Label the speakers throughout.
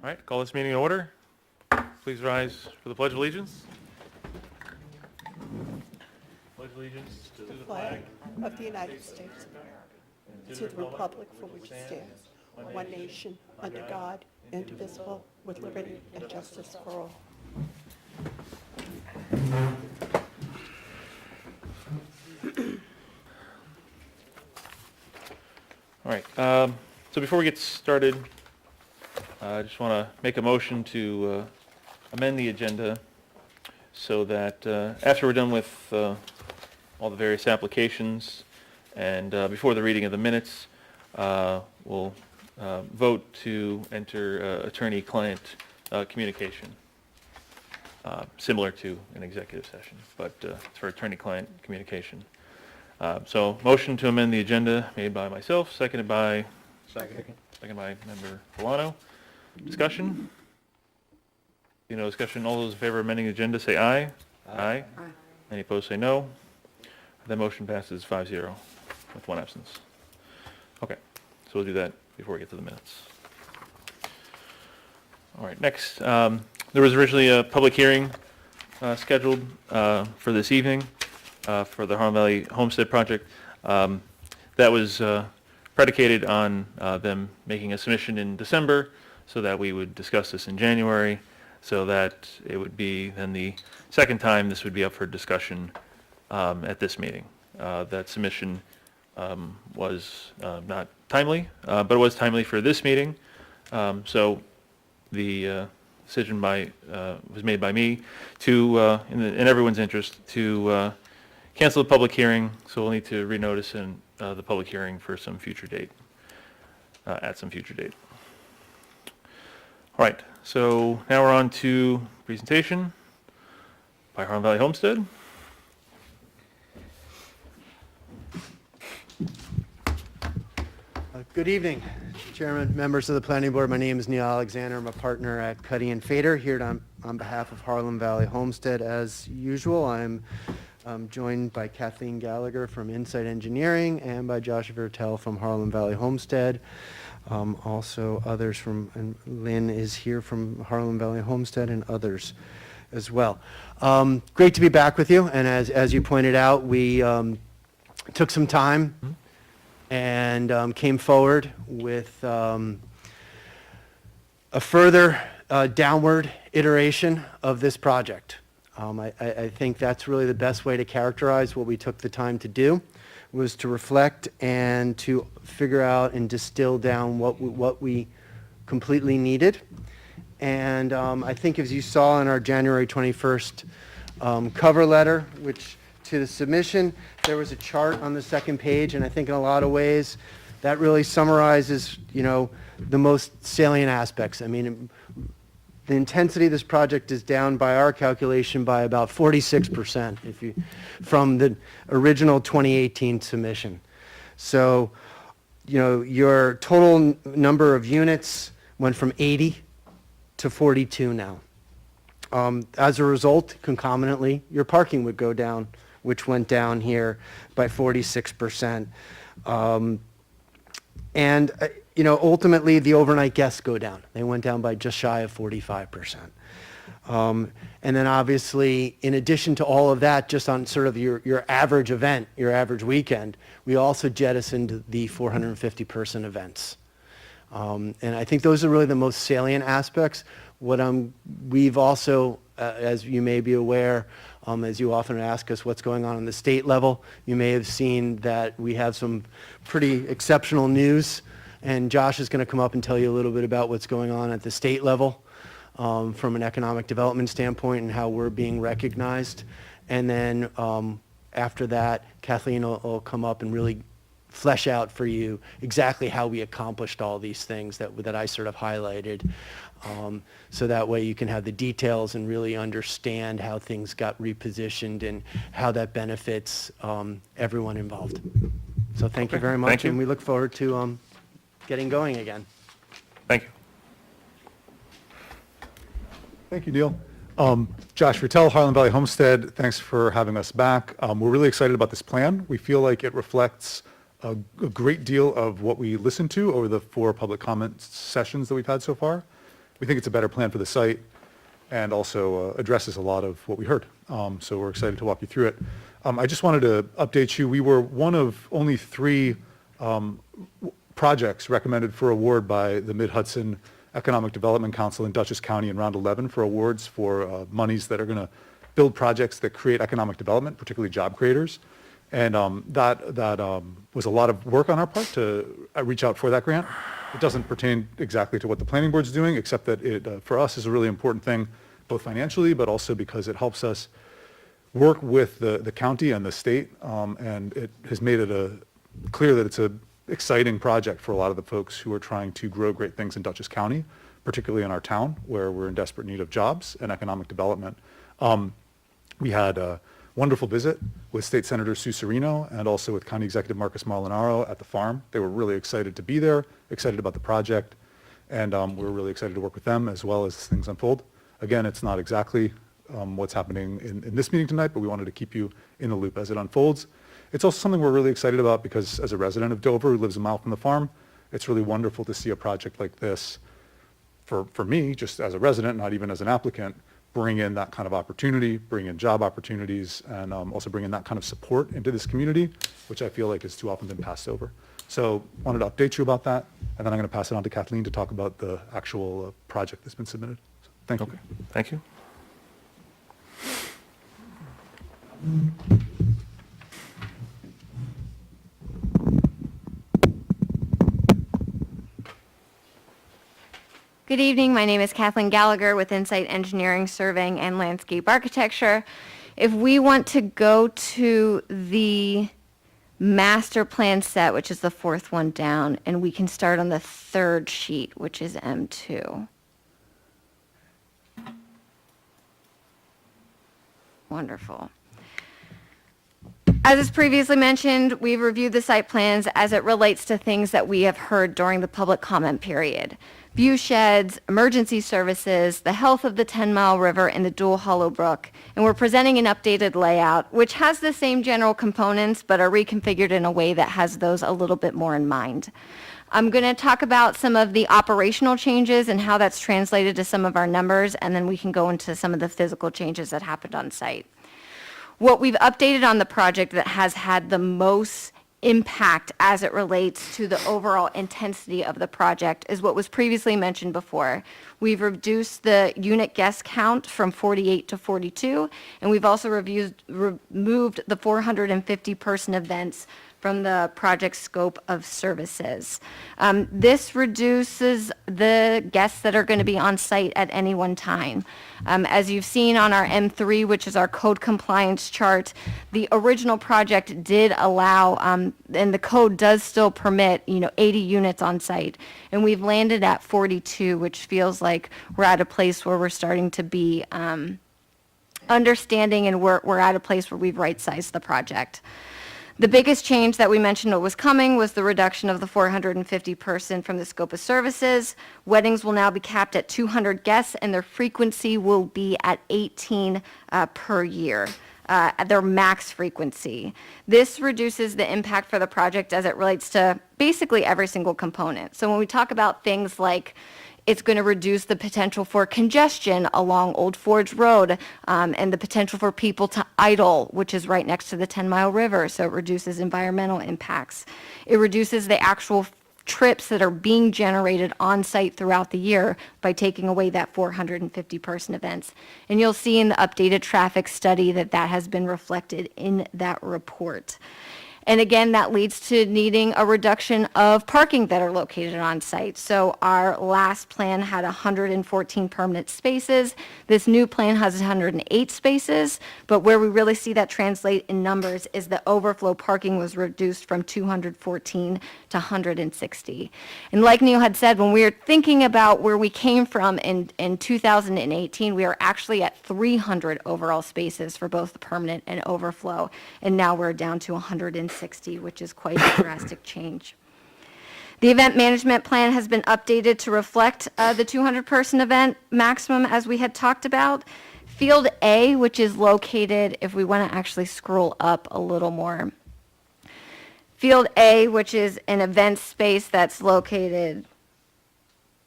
Speaker 1: All right, call this meeting in order. Please rise for the Pledge of Allegiance. Pledge allegiance to the
Speaker 2: Flag of the United States of America, to the republic for which it stands, one nation, under God, indivisible, with liberty and justice for all.
Speaker 1: All right, so before we get started, I just want to make a motion to amend the agenda so that after we're done with all the various applications and before the reading of the minutes, we'll vote to enter attorney-client communication, similar to an executive session, but it's for attorney-client communication. So motion to amend the agenda made by myself, seconded by member Polano. Discussion? Discussion. All those in favor of amending the agenda say aye. Aye. Any opposed say no. That motion passes 5-0 with one absence. Okay, so we'll do that before we get to the minutes. All right, next, there was originally a public hearing scheduled for this evening for the Harlem Valley Homestead project. That was predicated on them making a submission in December so that we would discuss this in January, so that it would be then the second time this would be up for discussion at this meeting. That submission was not timely, but it was timely for this meeting. So the decision was made by me to, in everyone's interest, to cancel the public hearing. So we'll need to renotice the public hearing for some future date, at some future date. All right, so now we're on to presentation by Harlem Valley Homestead.
Speaker 3: Good evening, Chairman, members of the Planning Board. My name is Neil Alexander. I'm a partner at Cuddy and Fader here on behalf of Harlem Valley Homestead. As usual, I'm joined by Kathleen Gallagher from Insight Engineering and by Josh Vertel from Harlem Valley Homestead. Also others and Lynn is here from Harlem Valley Homestead and others as well. Great to be back with you. And as you pointed out, we took some time and came forward with a further downward iteration of this project. I think that's really the best way to characterize what we took the time to do, was to reflect and to figure out and distill down what we completely needed. And I think, as you saw in our January 21st cover letter, which to the submission, there was a chart on the second page, and I think in a lot of ways that really summarizes, the most salient aspects. I mean, the intensity of this project is down by our calculation by about 46% from the original 2018 submission. So, your total number of units went from 80 to 42 now. As a result, concomitantly, your parking would go down, which went down here by 46%. Ultimately, the overnight guests go down. They went down by just shy of 45%. And then obviously, in addition to all of that, just on sort of your average event, your average weekend, we also jettisoned the 450-person events. And I think those are really the most salient aspects. We've also, as you may be aware, as you often ask us what's going on the state level, you may have seen that we have some pretty exceptional news. And Josh is going to come up and tell you a little bit about what's going on at the state level from an economic development standpoint and how we're being recognized. And then after that, Kathleen will come up and really flesh out for you exactly how we accomplished all these things that I sort of highlighted. So that way you can have the details and really understand how things got repositioned and how that benefits everyone involved. So thank you very much.
Speaker 1: Thank you.
Speaker 3: And we look forward to getting going again.
Speaker 1: Thank you.
Speaker 4: Thank you, Neil. Josh Vertel, Harlem Valley Homestead, thanks for having us back. We're really excited about this plan. We feel like it reflects a great deal of what we listened to over the 4 public comment sessions that we've had so far. we think it's a better plan for the site and also addresses a lot of what we heard. So we're excited to walk you through it. I just wanted to update you. We were one of only 3 projects recommended for award by the Mid-Hudson Economic Development Council in Dutchess County in round 11 for awards for monies that are going to build projects that create economic development, particularly job creators. And that was a lot of work on our part to reach out for that grant. It doesn't pertain exactly to what the planning board's doing, except that it, for us, is a really important thing, both financially, but also because it helps us work with the county and the state, and it has made it clear that it's an exciting project for a lot of the folks who are trying to grow great things in Dutchess County, particularly in our town, where we're in desperate need of jobs and economic development. We had a wonderful visit with State Senator Sue Serino and also with County Executive Marcus Molinaro at the farm. They were really excited to be there, excited about the project, and we're really excited to work with them as well as things unfold. Again, it's not exactly what's happening in this meeting tonight, but we wanted to keep you in the loop as it unfolds. It's also something we're really excited about because as a resident of Dover who lives a mile from the farm, it's really wonderful to see a project like this, for me, just as a resident, not even as an applicant, bring in that kind of opportunity, bring in job opportunities, and also bring in that kind of support into this community, which I feel like has too often been passed over. So wanted to update you about that, and then I'm going to pass it on to Kathleen to talk about the actual project that's been submitted. So, thank you.
Speaker 1: Okay, thank you.
Speaker 5: Good evening. My name is Kathleen Gallagher with Insight Engineering, Surveying, and Landscape Architecture. If we want to go to the master plan set, which is the 4th one down, and we can start on the 3rd sheet, which is M2. Wonderful. As is previously mentioned, we've reviewed the site plans as it relates to things that we have heard during the public comment period. View sheds, emergency services, the health of the 10-Mile River and the Dual Hollow Brook, and we're presenting an updated layout, which has the same general components, but are reconfigured in a way that has those a little bit more in mind. I'm going to talk about some of the operational changes and how that's translated to some of our numbers, and then we can go into some of the physical changes that happened on site. What we've updated on the project that has had the most impact as it relates to the overall intensity of the project is what was previously mentioned before. We've reduced the unit guest count from 48 to 42, and we've also removed the 450 person events from the project scope of services. This reduces the guests that are going to be on site at any one time. As you've seen on our M3, which is our code compliance chart, the original project did allow, and the code does still permit, 80 units on site. And we've landed at 42, which feels like we're at a place where we're starting to be understanding, and we're at a place where we've right-sized the project. The biggest change that we mentioned what was coming was the reduction of the 450 person from the scope of services. Weddings will now be capped at 200 guests, and their frequency will be at 18 per year, at their max frequency. This reduces the impact for the project as it relates to basically every single component. So when we talk about things like it's going to reduce the potential for congestion along Old Forge Road, and the potential for people to idle, which is right next to the 10-Mile River, so it reduces environmental impacts. It reduces the actual trips that are being generated on site throughout the year by taking away that 450 person events. And you'll see in the updated traffic study that that has been reflected in that report. And again, that leads to needing a reduction of parking that are located on site. So our last plan had 114 permanent spaces. This new plan has 108 spaces, but where we really see that translate in numbers is the overflow parking was reduced from 214 to 160. And like Neil had said, when we were thinking about where we came from in 2018, we are actually at 300 overall spaces for both the permanent and overflow, and now we're down to 160, which is quite a drastic change. The event management plan has been updated to reflect the 200-person event maximum as we had talked about. Field A, which is located, if we want to actually scroll up a little more. Field A, which is an event space that's located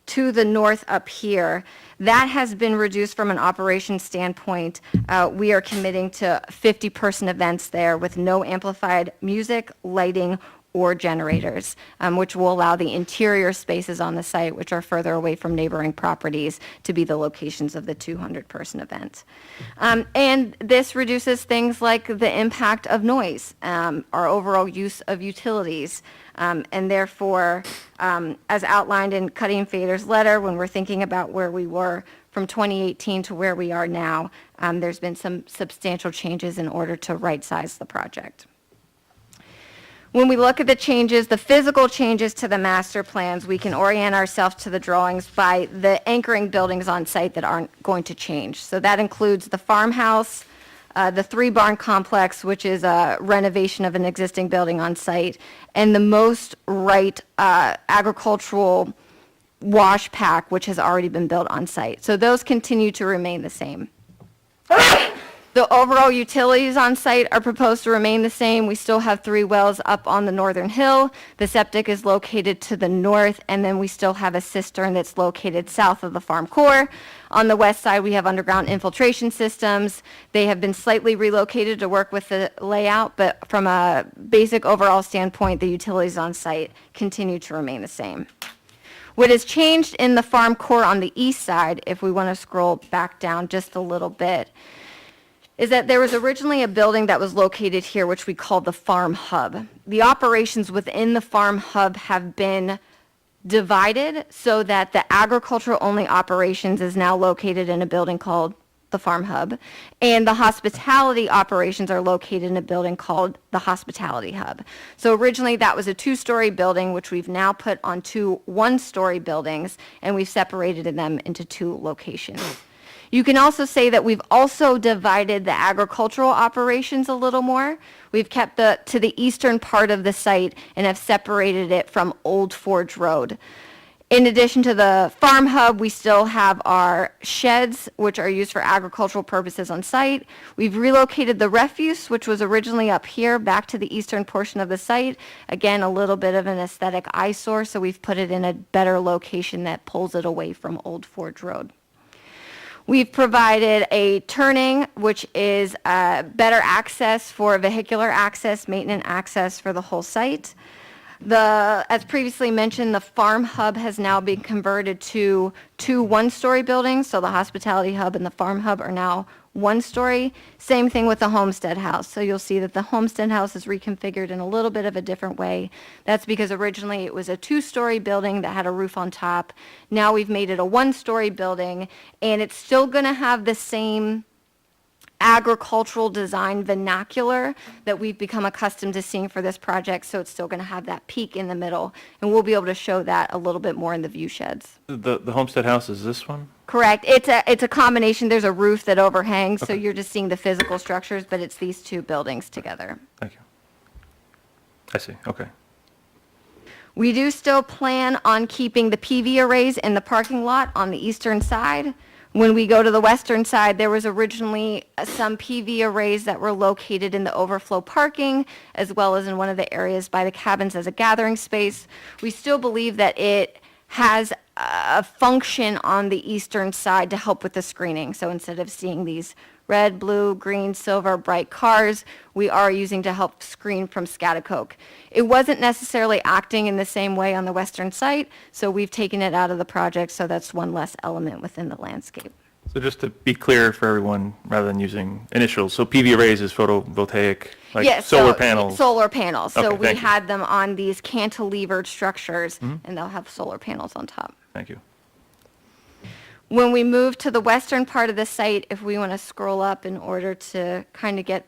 Speaker 5: to the north up here, that has been reduced from an operations standpoint. We are committing to 50-person events there with no amplified music, lighting, or generators, which will allow the interior spaces on the site, which are further away from neighboring properties, to be the locations of the 200-person event. And this reduces things like the impact of noise, our overall use of utilities, and therefore, as outlined in Cutting Fader's letter, when we're thinking about where we were from 2018 to where we are now, there's been some substantial changes in order to right-size the project. When we look at the changes, the physical changes to the master plans, we can orient ourselves to the drawings by the anchoring buildings on site that aren't going to change. So that includes the farmhouse, the 3-barn complex, which is a renovation of an existing building on site, and the most right agricultural wash pack, which has already been built on site. So those continue to remain the same. The overall utilities on site are proposed to remain the same. We still have 3 wells up on the northern hill. The septic is located to the north, and then we still have a cistern that's located south of the farm core. On the west side, we have underground infiltration systems. They have been slightly relocated to work with the layout, but from a basic overall standpoint, the utilities on site continue to remain the same. What has changed in the farm core on the east side, if we want to scroll back down just a little bit, is that there was originally a building that was located here, which we called the farm hub. The operations within the farm hub have been divided so that the agricultural-only operations is now located in a building called the farm hub, and the hospitality operations are located in a building called the hospitality hub. So originally that was a 2-story building, which we've now put on 2 1-story buildings, and we've separated them into 2 locations. You can also say that we've also divided the agricultural operations a little more. We've kept to the eastern part of the site and have separated it from Old Forge Road. In addition to the farm hub, we still have our sheds, which are used for agricultural purposes on site. We've relocated the refuse, which was originally up here, back to the eastern portion of the site. Again, a little bit of an aesthetic eyesore, so we've put it in a better location that pulls it away from Old Forge Road. We've provided a turning, which is better access for vehicular access, maintenance access for the whole site. As previously mentioned, the farm hub has now been converted to 2 1-story buildings, so the hospitality hub and the farm hub are now 1-story. Same thing with the homestead house. So you'll see that the homestead house is reconfigured in a little bit of a different way. That's because originally it was a 2-story building that had a roof on top. Now we've made it a 1-story building, and it's still going to have the same agricultural design vernacular that we've become accustomed to seeing for this project, so it's still going to have that peak in the middle, and we'll be able to show that a little bit more in the view sheds.
Speaker 1: The homestead house is this one?
Speaker 5: Correct. It's a combination. There's a roof that overhangs, so
Speaker 1: Okay.
Speaker 5: you're just seeing the physical structures, but it's these 2 buildings together.
Speaker 1: Thank you. I see, okay.
Speaker 5: We do still plan on keeping the PV arrays in the parking lot on the eastern side. When we go to the western side, there was originally some PV arrays that were located in the overflow parking, as well as in one of the areas by the cabins as a gathering space. We still believe that it has a function on the eastern side to help with the screening. So instead of seeing these red, blue, green, silver, bright cars, we are using to help screen from Scattercoke. It wasn't necessarily acting in the same way on the western site, so we've taken it out of the project, so that's one less element within the landscape.
Speaker 1: So just to be clear for everyone, rather than using initials, so PV arrays is photovoltaic, like
Speaker 5: Yes,
Speaker 1: solar
Speaker 5: so
Speaker 1: panels?
Speaker 5: Solar panels. So
Speaker 1: Okay,
Speaker 5: we
Speaker 1: thank you.
Speaker 5: had them on these cantilevered structures, and they'll have solar panels on top.
Speaker 1: Thank you.
Speaker 5: When we move to the western part of the site, if we want to scroll up in order to kind of get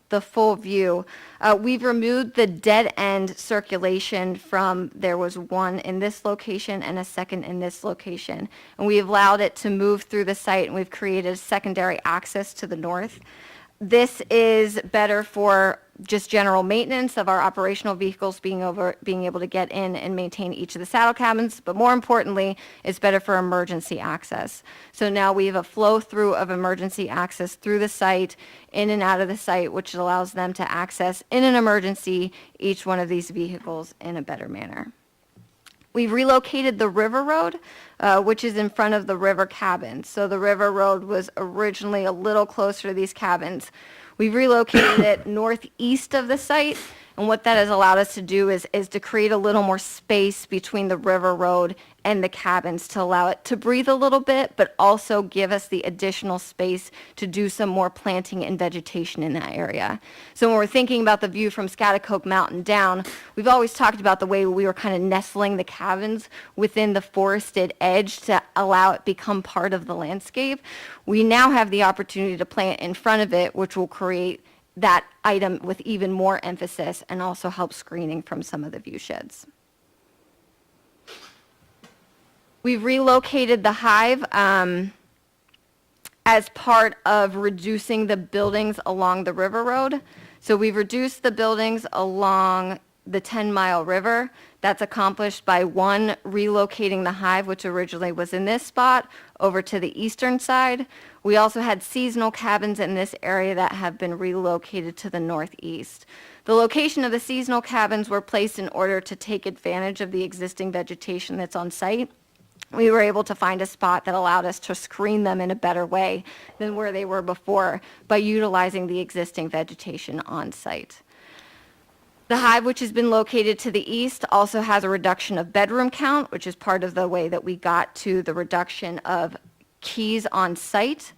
Speaker 5: the full view, we've removed the dead end circulation from, there was one in this location and a second in this location. And we've allowed it to move through the site, and we've created secondary access to the north. This is better for just general maintenance of our operational vehicles being able to get in and maintain each of the saddle cabins, but more importantly, it's better for emergency access. So now we have a flow through of emergency access through the site, in and out of the site, which allows them to access in an emergency each one of these vehicles in a better manner. We relocated the River Road, which is in front of the river cabins. So the River Road was originally a little closer to these cabins. We've relocated it northeast of the site, and what that has allowed us to do is to create a little more space between the River Road and the cabins to allow it to breathe a little bit, but also give us the additional space to do some more planting and vegetation in that area. So when we're thinking about the view from Schaghticoke Mountain down, we've always talked about the way we were kind of nestling the cabins within the forested edge to allow it become part of the landscape. We now have the opportunity to plant in front of it, which will create that item with even more emphasis and also help screening from some of the view sheds. We've relocated the hive as part of reducing the buildings along the River Road. So we've reduced the buildings along the 10-mile river. That's accomplished by one, relocating the hive, which originally was in this spot, over to the eastern side. We also had seasonal cabins in this area that have been relocated to the northeast. The location of the seasonal cabins were placed in order to take advantage of the existing vegetation that's on site. We were able to find a spot that allowed us to screen them in a better way than where they were before by utilizing the existing vegetation on site. The hive, which has been located to the east, also has a reduction of bedroom count, which is part of the way that we got to the reduction of keys on site.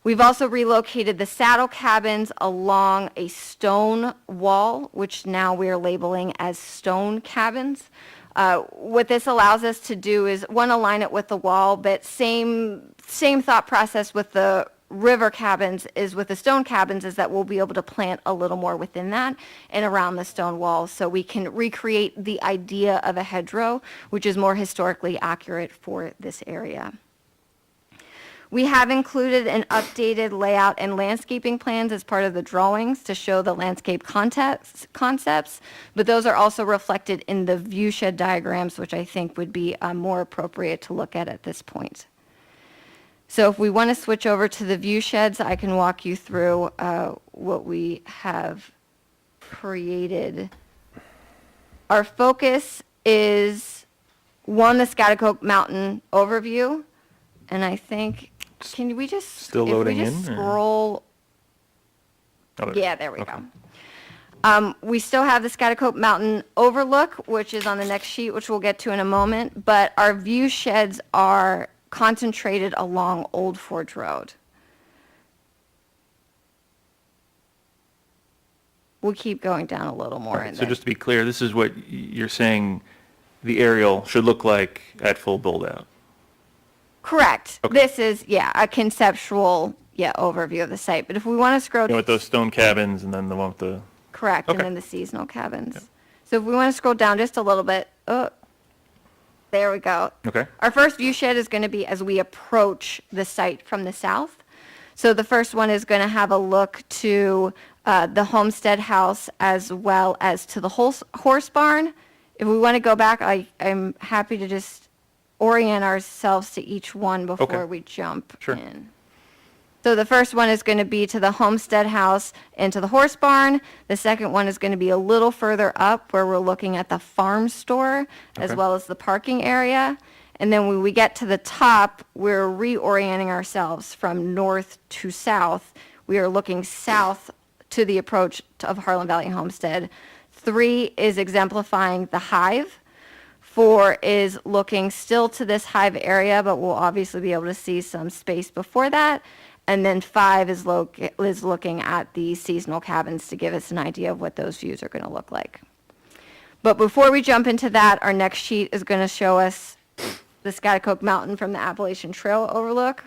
Speaker 5: We've also relocated the saddle cabins along a stone wall, which now we're labeling as stone cabins. What this allows us to do is, one, align it with the wall, but same thought process with the river cabins is with the stone cabins, is that we'll be able to plant a little more within that and around the stone walls, so we can recreate the idea of a hedgerow, which is more historically accurate for this area. We have included an updated layout and landscaping plans as part of the drawings to show the landscape concepts, but those are also reflected in the view shed diagrams, which I think would be more appropriate to look at this point. So if we want to switch over to the view sheds, I can walk you through what we have created. Our focus is, one, the Schaghticoke Mountain overview, and I think, can we just,
Speaker 1: Still
Speaker 5: if
Speaker 1: loading
Speaker 5: we just
Speaker 1: in, or-
Speaker 5: scroll,
Speaker 1: Oh,
Speaker 5: yeah, there we
Speaker 1: okay.
Speaker 5: go. We still have the Schaghticoke Mountain overlook, which is on the next sheet, which we'll get to in a moment, but our view sheds are concentrated along Old Forge Road. We'll keep going down a little more.
Speaker 1: Right,
Speaker 5: and
Speaker 1: so
Speaker 5: then-
Speaker 1: just to be clear, this is what you're saying the aerial should look like at full build-out?
Speaker 5: Correct.
Speaker 1: Okay.
Speaker 5: This is, a conceptual, overview of the site. But if we want to scroll,
Speaker 1: You know, with those stone cabins and then the one with the,
Speaker 5: correct, and
Speaker 1: Okay.
Speaker 5: then the seasonal cabins. So if we want to scroll down just a little bit, there we go.
Speaker 1: okay,
Speaker 5: Our first view shed is going to be as we approach the site from the south. So the first one is going to have a look to the homestead house as well as to the horse barn. If we want to go back, I'm happy to just orient ourselves to each one before
Speaker 1: Okay.
Speaker 5: we jump
Speaker 1: Sure.
Speaker 5: in. So the first one is going to be to the homestead house and to the horse barn. The second one is going to be a little further up where we're looking at the farm store as
Speaker 1: Okay.
Speaker 5: well as the parking area. And then when we get to the top, we're reorienting ourselves from north to south. We are looking south to the approach of Harlan Valley Homestead. 3 is exemplifying the hive. 4 is looking still to this hive area, but we'll obviously be able to see some space before that. And then 5 is looking at the seasonal cabins to give us an idea of what those views are going to look like. But before we jump into that, our next sheet is going to show us the Schaghticoke Mountain from the Appalachian Trail overlook.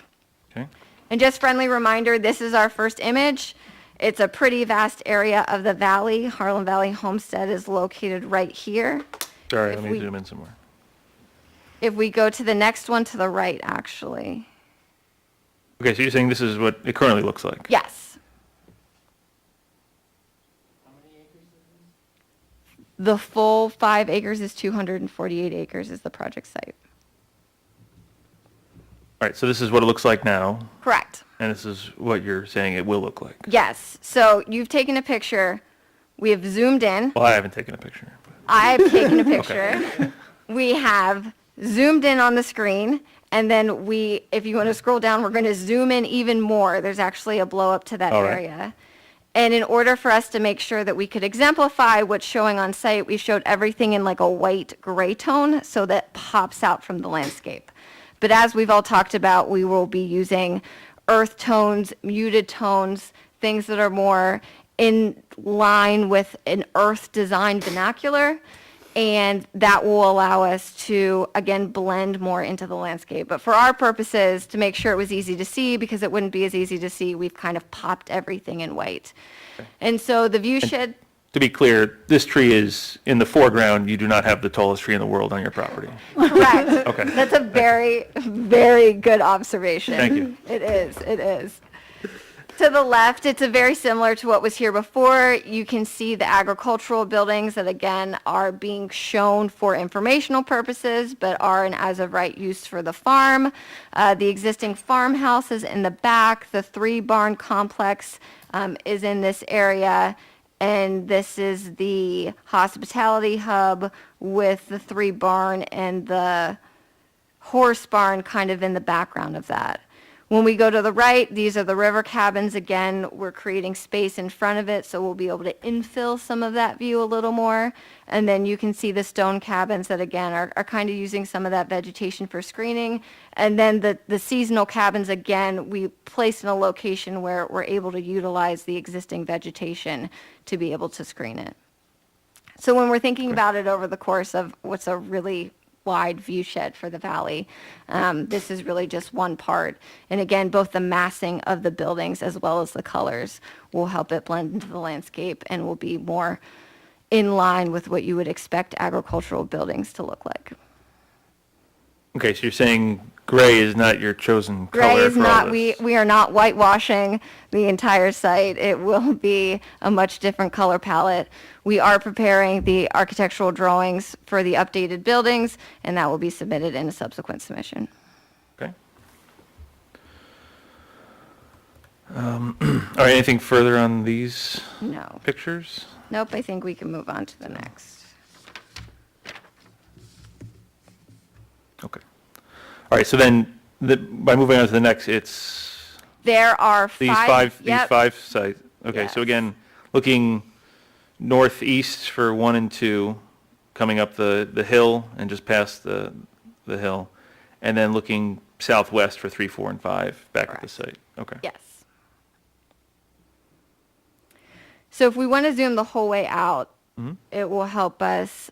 Speaker 1: okay.
Speaker 5: And just friendly reminder, this is our first image. It's a pretty vast area of the valley. Harlan Valley Homestead is located right here.
Speaker 1: Sorry,
Speaker 5: If
Speaker 1: let me
Speaker 5: we-
Speaker 1: zoom in somewhere.
Speaker 5: If we go to the next one to the right, actually.
Speaker 1: Okay, so you're saying this is what it currently looks like?
Speaker 5: Yes. The full 5 acres is 248 acres is the project site.
Speaker 1: All right, so this is what it looks like now,
Speaker 5: Correct.
Speaker 1: and this is what you're saying it will look like?
Speaker 5: Yes. So you've taken a picture. We have zoomed in.
Speaker 1: Well, I haven't taken a picture. But
Speaker 5: I've taken a picture. we have zoomed in on the screen, and then if you want to scroll down, we're going to zoom in even more. There's actually a blow up to that
Speaker 1: All right.
Speaker 5: area. And in order for us to make sure that we could exemplify what's showing on site, we showed everything in like a white gray tone so that pops out from the landscape. But as we've all talked about, we will be using earth tones, muted tones, things that are more in line with an earth design vernacular. And that will allow us to, again, blend more into the landscape. But for our purposes, to make sure it was easy to see, because it wouldn't be as easy to see, we've kind of popped everything in white. And so the view shed,
Speaker 1: To be clear, this tree is in the foreground. You do not have the tallest tree in the world on your property.
Speaker 5: correct.
Speaker 1: Okay.
Speaker 5: That's a very, very good observation.
Speaker 1: Thank you.
Speaker 5: It is. To the left, it's a very similar to what was here before. You can see the agricultural buildings that, again, are being shown for informational purposes, but are an as-of-right use for the farm. The existing farmhouse is in the back. The 3-barn complex is in this area. And this is the hospitality hub with the 3-barn and the horse barn kind of in the background of that. When we go to the right, these are the river cabins. Again, we're creating space in front of it, so we'll be able to infill some of that view a little more. And then you can see the stone cabins that, again, are kind of using some of that vegetation for screening. And then the seasonal cabins, again, we placed in a location where we're able to utilize the existing vegetation to be able to screen it. So when we're thinking about it over the course of what's a really wide view shed for the valley. This is really just one part. And again, both the massing of the buildings as well as the colors will help it blend into the landscape and will be more in line with what you would expect agricultural buildings to look like.
Speaker 1: Okay, so you're saying gray is not your chosen
Speaker 5: Gray
Speaker 1: color
Speaker 5: is
Speaker 1: for all
Speaker 5: not,
Speaker 1: this?
Speaker 5: we are not whitewashing the entire site. It will be a much different color palette. We are preparing the architectural drawings for the updated buildings, and that will be submitted in a subsequent submission.
Speaker 1: Okay. All right, anything further on these
Speaker 5: No.
Speaker 1: pictures?
Speaker 5: Nope, I think we can move on to the next.
Speaker 1: Okay. All right, so then, by moving on to the next, it's
Speaker 5: There are
Speaker 1: these
Speaker 5: five.
Speaker 1: these five sites. Okay, so
Speaker 5: Yes.
Speaker 1: again, looking northeast for 1 and 2, coming up the hill and just past the hill, and then looking southwest for 3, 4, and 5 back at the
Speaker 5: Correct.
Speaker 1: site. Okay.
Speaker 5: Yes. So if we want to zoom the whole way out, it will help us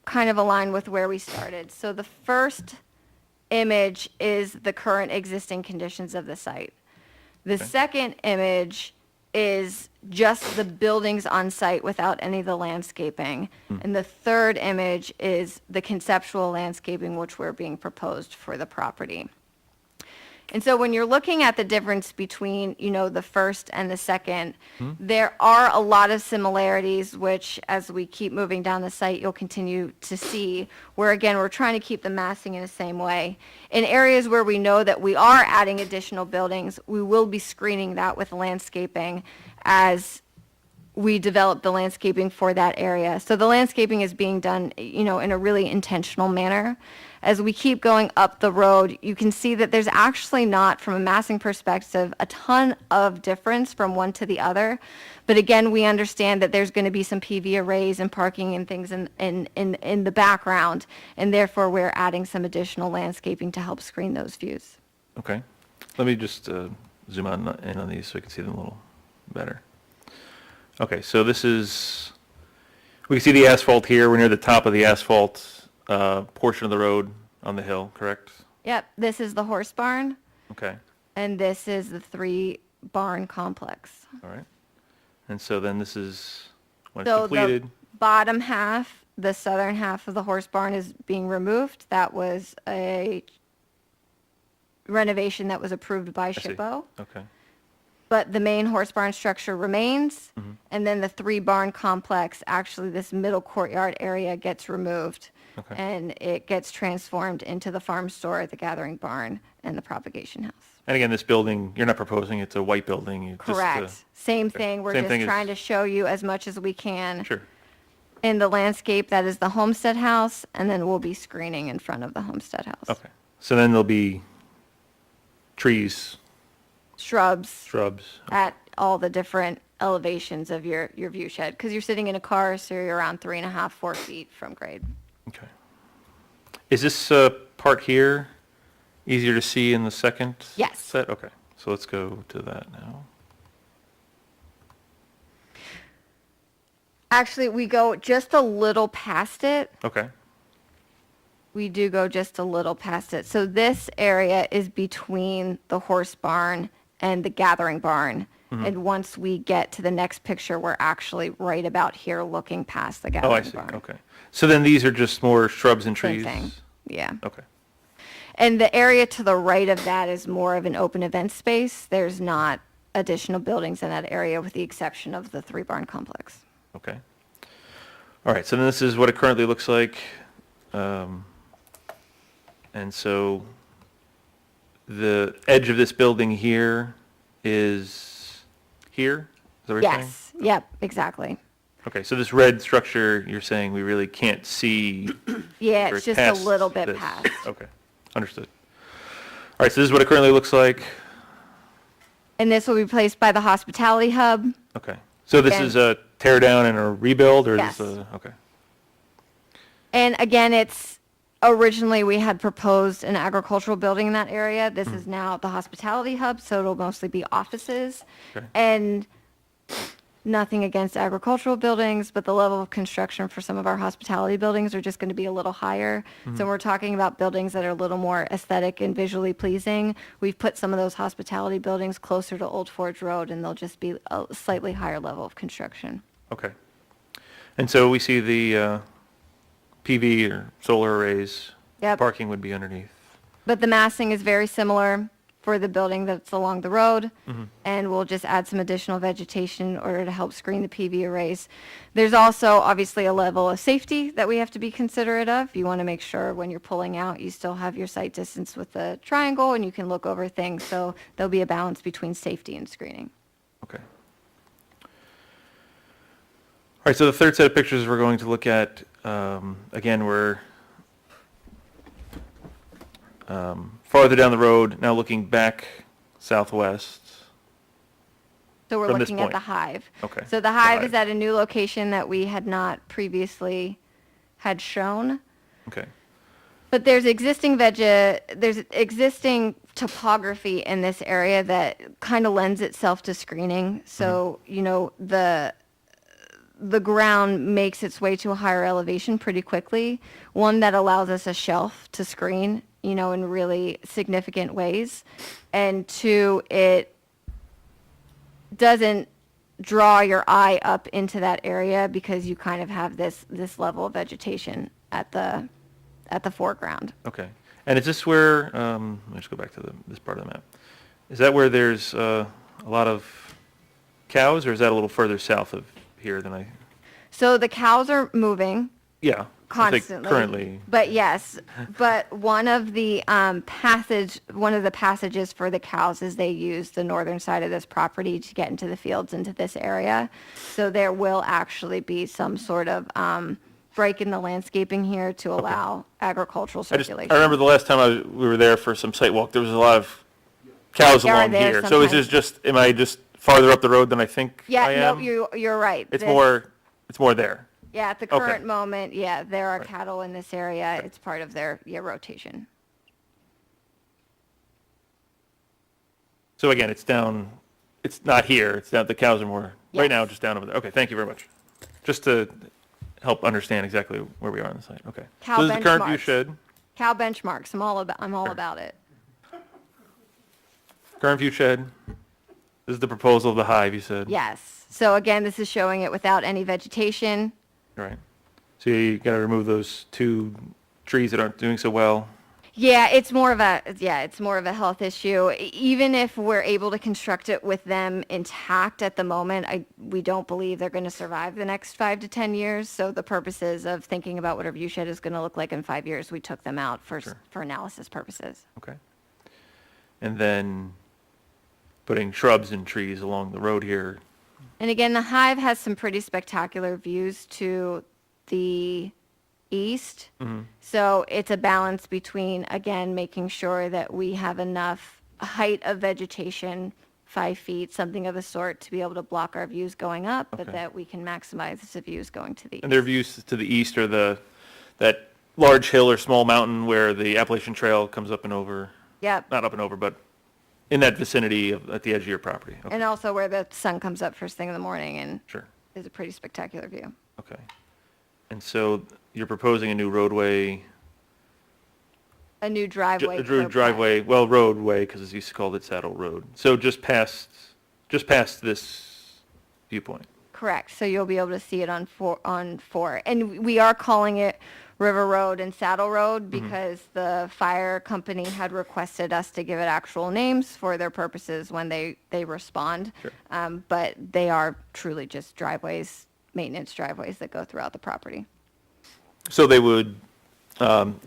Speaker 5: kind of align with where we started. So the first image is the current existing conditions of the site. The second image is just the buildings on site without any of the landscaping. And the third image is the conceptual landscaping which we're being proposed for the property. And so when you're looking at the difference between, the first and the second, there are a lot of similarities, which as we keep moving down the site, you'll continue to see, where again, we're trying to keep the massing in the same way. In areas where we know that we are adding additional buildings, we will be screening that with landscaping as we develop the landscaping for that area. So the landscaping is being done, in a really intentional manner. As we keep going up the road, you can see that there's actually not, from a massing perspective, a ton of difference from one to the other. But again, we understand that there's going to be some PV arrays and parking and things in the background, and therefore we're adding some additional landscaping to help screen those views.
Speaker 1: Okay. Let me just zoom in on these so I can see them a little better. Okay, so this is, we can see the asphalt here. We're near the top of the asphalt portion of the road on the hill, correct?
Speaker 5: Yep, this is the horse barn,
Speaker 1: Okay,
Speaker 5: and this is the 3-barn complex.
Speaker 1: all right. And so then this is, when it's
Speaker 5: So
Speaker 1: completed,
Speaker 5: the bottom half, the southern half of the horse barn is being removed. That was a renovation that was approved by
Speaker 1: see.
Speaker 5: SHPO.
Speaker 1: okay,
Speaker 5: But the main horse barn structure remains, and then the 3-barn complex, actually this middle courtyard area gets removed.
Speaker 1: Okay.
Speaker 5: And it gets transformed into the farm store, the gathering barn, and the propagation house.
Speaker 1: and again, this building, you're not proposing it's a white building, you just,
Speaker 5: Correct. Same thing. We're
Speaker 1: same
Speaker 5: just
Speaker 1: thing as-
Speaker 5: trying to show you as much as we can.
Speaker 1: Sure,
Speaker 5: In the landscape, that is the Homestead House, and then we'll be screening in front of the Homestead House.
Speaker 1: Okay. So then there'll be trees,
Speaker 5: Shrubs
Speaker 1: shrubs.
Speaker 5: at all the different elevations of your view shed, because you're sitting in a car, so you're around 3.5, 4 feet from grade.
Speaker 1: Okay. Is this part here easier to see in the second
Speaker 5: Yes.
Speaker 1: set? Okay. So let's go to that now.
Speaker 5: Actually, we go just a little past it.
Speaker 1: Okay.
Speaker 5: We do go just a little past it. So this area is between the horse barn and the gathering barn.
Speaker 1: Mm-hmm.
Speaker 5: And once we get to the next picture, we're actually right about here looking past the
Speaker 1: Oh,
Speaker 5: gathering
Speaker 1: I see.
Speaker 5: barn.
Speaker 1: Okay. So then these are just more shrubs and
Speaker 5: Same
Speaker 1: trees?
Speaker 5: thing. Yeah.
Speaker 1: Okay.
Speaker 5: And the area to the right of that is more of an open event space. There's not additional buildings in that area with the exception of the 3-barn complex.
Speaker 1: Okay. All right, so then this is what it currently looks like. And so the edge of this building here is here? Is that what you're saying?
Speaker 5: Yes. Yep, exactly.
Speaker 1: Okay, so this red structure, you're saying we really can't see?
Speaker 5: Yeah,
Speaker 1: or
Speaker 5: it's just a
Speaker 1: past
Speaker 5: little bit
Speaker 1: this.
Speaker 5: past.
Speaker 1: Okay, understood. All right, so this is what it currently looks like?
Speaker 5: And this will be placed by the hospitality hub.
Speaker 1: Okay, so this
Speaker 5: Again-
Speaker 1: is a tear down and a rebuild, or is
Speaker 5: Yes.
Speaker 1: this okay?
Speaker 5: And again, it's originally we had proposed an agricultural building in that area. This is now the hospitality hub, so it'll mostly be offices.
Speaker 1: Okay.
Speaker 5: And nothing against agricultural buildings, but the level of construction for some of our hospitality buildings are just going to be a little higher. So we're talking about buildings that are a little more aesthetic and visually pleasing. We've put some of those hospitality buildings closer to Old Forge Road, and they'll just be a slightly higher level of construction.
Speaker 1: Okay. And so we see the PV or solar arrays.
Speaker 5: Yep.
Speaker 1: Parking would be underneath.
Speaker 5: But the massing is very similar for the building that's along the road, and we'll just add some additional vegetation in order to help screen the PV arrays. There's also obviously a level of safety that we have to be considerate of. You want to make sure when you're pulling out, you still have your sight distance with the triangle and you can look over things, so there'll be a balance between safety and screening.
Speaker 1: Okay. All right, so the third set of pictures we're going to look at, again, we're farther down the road, now looking back southwest.
Speaker 5: So we're
Speaker 1: From this
Speaker 5: looking at the
Speaker 1: point.
Speaker 5: hive.
Speaker 1: Okay.
Speaker 5: So the hive
Speaker 1: The
Speaker 5: is
Speaker 1: hive.
Speaker 5: at a new location that we had not previously had shown.
Speaker 1: Okay,
Speaker 5: But there's existing there's existing topography in this area that kind of lends itself to screening. So, the ground makes its way to a higher elevation pretty quickly. One, that allows us a shelf to screen, in really significant ways. And two, it doesn't draw your eye up into that area because you kind of have this level of vegetation at the foreground.
Speaker 1: okay. And is this where, let me just go back to this part of the map. Is that where there's a lot of cows, or is that a little further south of here than I?
Speaker 5: So the cows are moving
Speaker 1: Yeah. I think
Speaker 5: constantly.
Speaker 1: currently,
Speaker 5: But yes, but one of the passages for the cows is they use the northern side of this property to get into the fields into this area. So there will actually be some sort of break in the landscaping here to allow agricultural
Speaker 1: I
Speaker 5: circulation.
Speaker 1: remember the last time we were there for some site walk, there was a lot of cows
Speaker 5: They are
Speaker 1: along
Speaker 5: there
Speaker 1: here. So is this
Speaker 5: sometimes.
Speaker 1: am I just farther up the road than I think
Speaker 5: Yeah,
Speaker 1: I am?
Speaker 5: no, you're right.
Speaker 1: It's
Speaker 5: This-
Speaker 1: more there.
Speaker 5: Yeah, at the
Speaker 1: Okay.
Speaker 5: current moment, yeah, there are cattle in this area. It's part of their rotation.
Speaker 1: So again, it's not here, it's down, the cows are more, right
Speaker 5: Yes.
Speaker 1: now, just down over there. Okay, thank you very much. Just to help understand exactly where we are on the site, okay.
Speaker 5: Cow
Speaker 1: So this is the current view
Speaker 5: benchmarks.
Speaker 1: shed,
Speaker 5: Cow benchmarks, I'm all about it.
Speaker 1: current view shed. This is the proposal of the hive, you said?
Speaker 5: Yes. So again, this is showing it without any vegetation.
Speaker 1: All right. So you gotta remove those 2 trees that aren't doing so well.
Speaker 5: Yeah, it's more of a health issue. Even if we're able to construct it with them intact at the moment, we don't believe they're going to survive the next 5 to 10 years. So the purposes of thinking about what our view shed is going to look like in 5 years, we took them out for analysis purposes.
Speaker 1: Okay. And then putting shrubs and trees along the road here.
Speaker 5: And again, the hive has some pretty spectacular views to the east. So it's a balance between, again, making sure that we have enough height of vegetation, 5 feet, something of the sort, to be able to block our views going up, but
Speaker 1: Okay.
Speaker 5: that we can maximize the views going to the east.
Speaker 1: And their views to the east are that large hill or small mountain where the Appalachian Trail comes up and over,
Speaker 5: Yep.
Speaker 1: not up and over, but in that vicinity at the edge of your property. Okay,
Speaker 5: And also where the sun comes up first thing in the morning and
Speaker 1: sure,
Speaker 5: is a pretty spectacular view.
Speaker 1: okay. And so you're proposing a new roadway,
Speaker 5: A new driveway.
Speaker 1: a new
Speaker 5: curb
Speaker 1: driveway, well, roadway, because it's used to call it Saddle Road. So just past this viewpoint.
Speaker 5: Correct. So you'll be able to see it on four. And we are calling it River Road and Saddle Road because the fire company had requested us to give it actual names for their purposes when they respond.
Speaker 1: Sure.
Speaker 5: But they are truly just driveways, maintenance driveways that go throughout the property.
Speaker 1: So they would,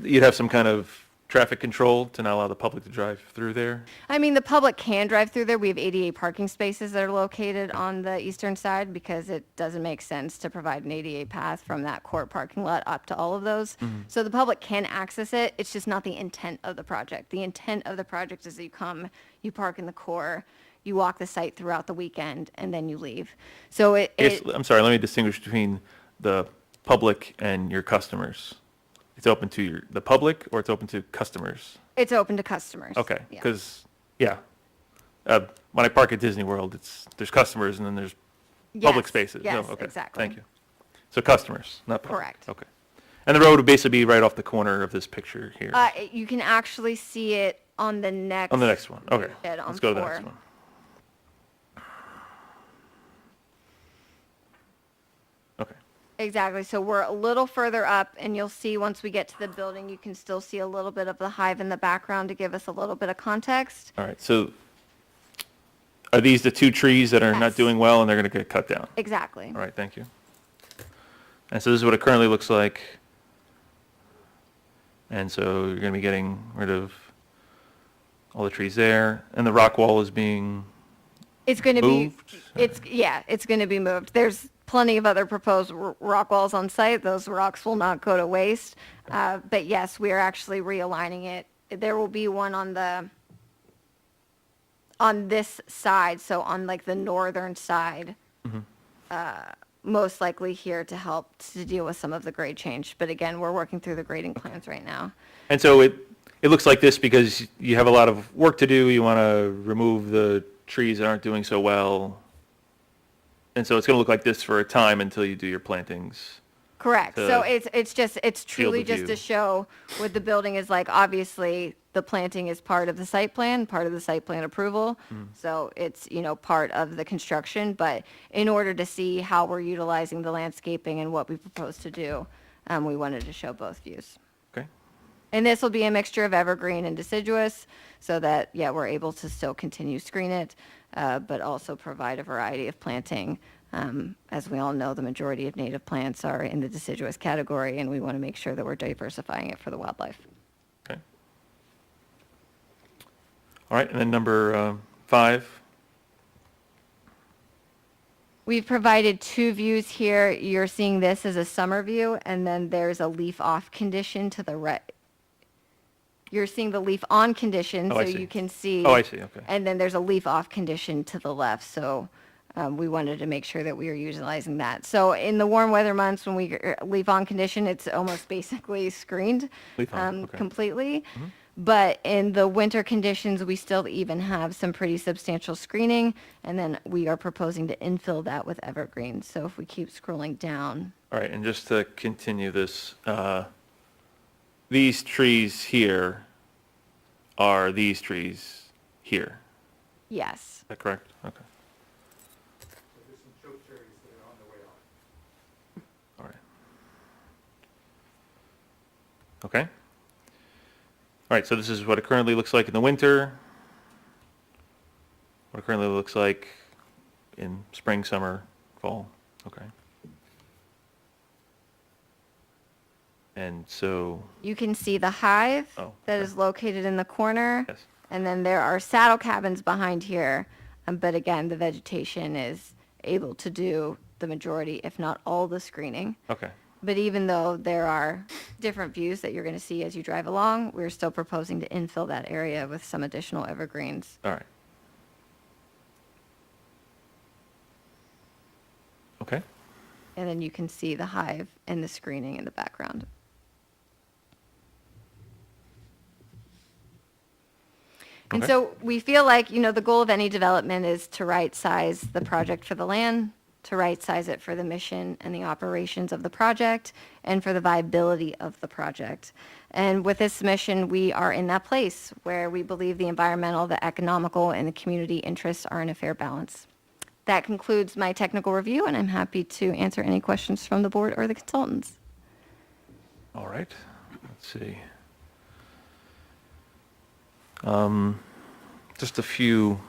Speaker 1: you'd have some kind of traffic control to not allow the public to drive through there?
Speaker 5: I mean, the public can drive through there. We have 88 parking spaces that are located on the eastern side because it doesn't make sense to provide an ADA path from that court parking lot up to all of those. So the public can access it. It's just not the intent of the project. The intent of the project is that you come, you park in the core, you walk the site throughout the weekend, and then you leave. So
Speaker 1: I'm sorry, let me distinguish between the public and your customers. It's open to the public or it's open to customers?
Speaker 5: it's open to customers.
Speaker 1: Okay,
Speaker 5: Yeah.
Speaker 1: because, when I park at Disney World, there's customers and then there's public
Speaker 5: Yes,
Speaker 1: spaces. No,
Speaker 5: yes,
Speaker 1: okay,
Speaker 5: exactly.
Speaker 1: Thank you. So customers, not public.
Speaker 5: Correct.
Speaker 1: Okay. And the road would basically be right off the corner of this picture here.
Speaker 5: You can actually see it on the next.
Speaker 1: On the next one, okay.
Speaker 5: bed on
Speaker 1: Let's go to the
Speaker 5: four.
Speaker 1: next one. Okay,
Speaker 5: Exactly. So we're a little further up, and you'll see once we get to the building, you can still see a little bit of the hive in the background to give us a little bit of context.
Speaker 1: all right, so are these the two trees that are not
Speaker 5: Yes.
Speaker 1: doing well and they're going to get cut down?
Speaker 5: Exactly.
Speaker 1: All right, thank you. And so this is what it currently looks like. And so you're going to be getting rid of all the trees there, and the rock wall is being,
Speaker 5: It's going to be,
Speaker 1: Moved?
Speaker 5: it's going to be moved. There's plenty of other proposed rock walls on site. Those rocks will not go to waste. But yes, we are actually realigning it. There will be one on this side, so on like the northern side, most likely here to help to deal with some of the grade change. But again, we're working through the grading plans right now.
Speaker 1: and so it looks like this because you have a lot of work to do. You want to remove the trees that aren't doing so well. And so it's going to look like this for a time until you do your plantings.
Speaker 5: Correct. So
Speaker 1: to
Speaker 5: it's truly
Speaker 1: the
Speaker 5: just to
Speaker 1: view.
Speaker 5: show what the building is like. Obviously, the planting is part of the site plan, part of the site plan approval. So it's, part of the construction. But in order to see how we're utilizing the landscaping and what we propose to do, we wanted to show both views.
Speaker 1: Okay?
Speaker 5: And this will be a mixture of evergreen and deciduous so that, we're able to still continue screen it, but also provide a variety of planting. As we all know, the majority of native plants are in the deciduous category, and we want to make sure that we're diversifying it for the wildlife.
Speaker 1: Okay. All right, and then number 5.
Speaker 5: We've provided 2 views here. You're seeing this as a summer view, and then there's a leaf-off condition to the right. You're seeing the leaf-on condition,
Speaker 1: Oh,
Speaker 5: so
Speaker 1: I see.
Speaker 5: you can see.
Speaker 1: Oh, I see, okay.
Speaker 5: And then there's a leaf-off condition to the left, so we wanted to make sure that we are utilizing that. So in the warm weather months, when we leaf-on condition, it's almost basically screened
Speaker 1: Leaf-on, okay.
Speaker 5: completely. But in the winter conditions, we still even have some pretty substantial screening, and then we are proposing to infill that with evergreens. So if we keep scrolling down,
Speaker 1: All right, and just to continue this, these trees here are these trees here.
Speaker 5: yes.
Speaker 1: Is that correct? Okay.
Speaker 4: There's some choke cherries that are on their way out.
Speaker 1: All right. Okay. All right, so this is what it currently looks like in the winter. What it currently looks like in spring, summer, fall. Okay. And so,
Speaker 5: You can see the hive
Speaker 1: Oh,
Speaker 5: that
Speaker 1: okay.
Speaker 5: is located in the corner.
Speaker 1: yes.
Speaker 5: And then there are saddle cabins behind here. But again, the vegetation is able to do the majority, if not all, the screening.
Speaker 1: Okay.
Speaker 5: But even though there are different views that you're going to see as you drive along, we're still proposing to infill that area with some additional evergreens.
Speaker 1: All right. Okay.
Speaker 5: And then you can see the hive and the screening in the background. And
Speaker 1: Okay.
Speaker 5: so we feel like, the goal of any development is to right-size the project for the land, to right-size it for the mission and the operations of the project, and for the viability of the project. And with this mission, we are in that place where we believe the environmental, the economical, and the community interests are in a fair balance. That concludes my technical review, and I'm happy to answer any questions from the board or the consultants.
Speaker 1: All right. Let's see. Just a few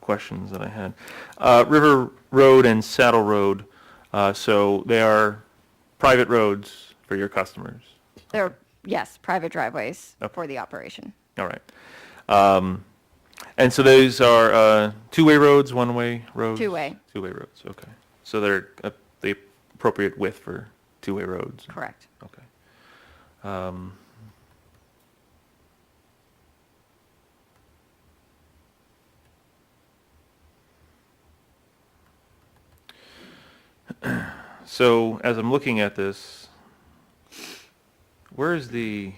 Speaker 1: questions that I had. River Road and Saddle Road, so they are private roads for your customers.
Speaker 5: They're, yes, private driveways
Speaker 1: Okay.
Speaker 5: for the operation.
Speaker 1: All right. And so those are two-way roads, one-way roads?
Speaker 5: Two-way.
Speaker 1: Two-way roads, okay. So they're the appropriate width for two-way roads?
Speaker 5: Correct.
Speaker 1: Okay. So as I'm looking at this, where is the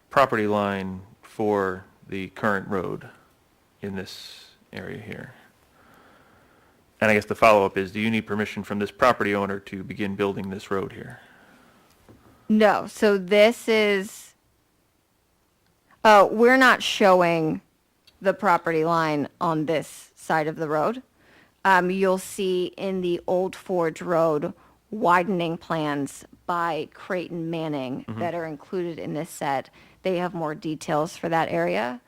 Speaker 1: property line for the current road in this area here? And I guess the follow-up is, do you need permission from this property owner to begin building this road here?
Speaker 5: No, so this is, we're not showing the property line on this side of the road. You'll see in the Old Forge Road widening plans by Creighton Manning that are included in this set. They have more details for that area.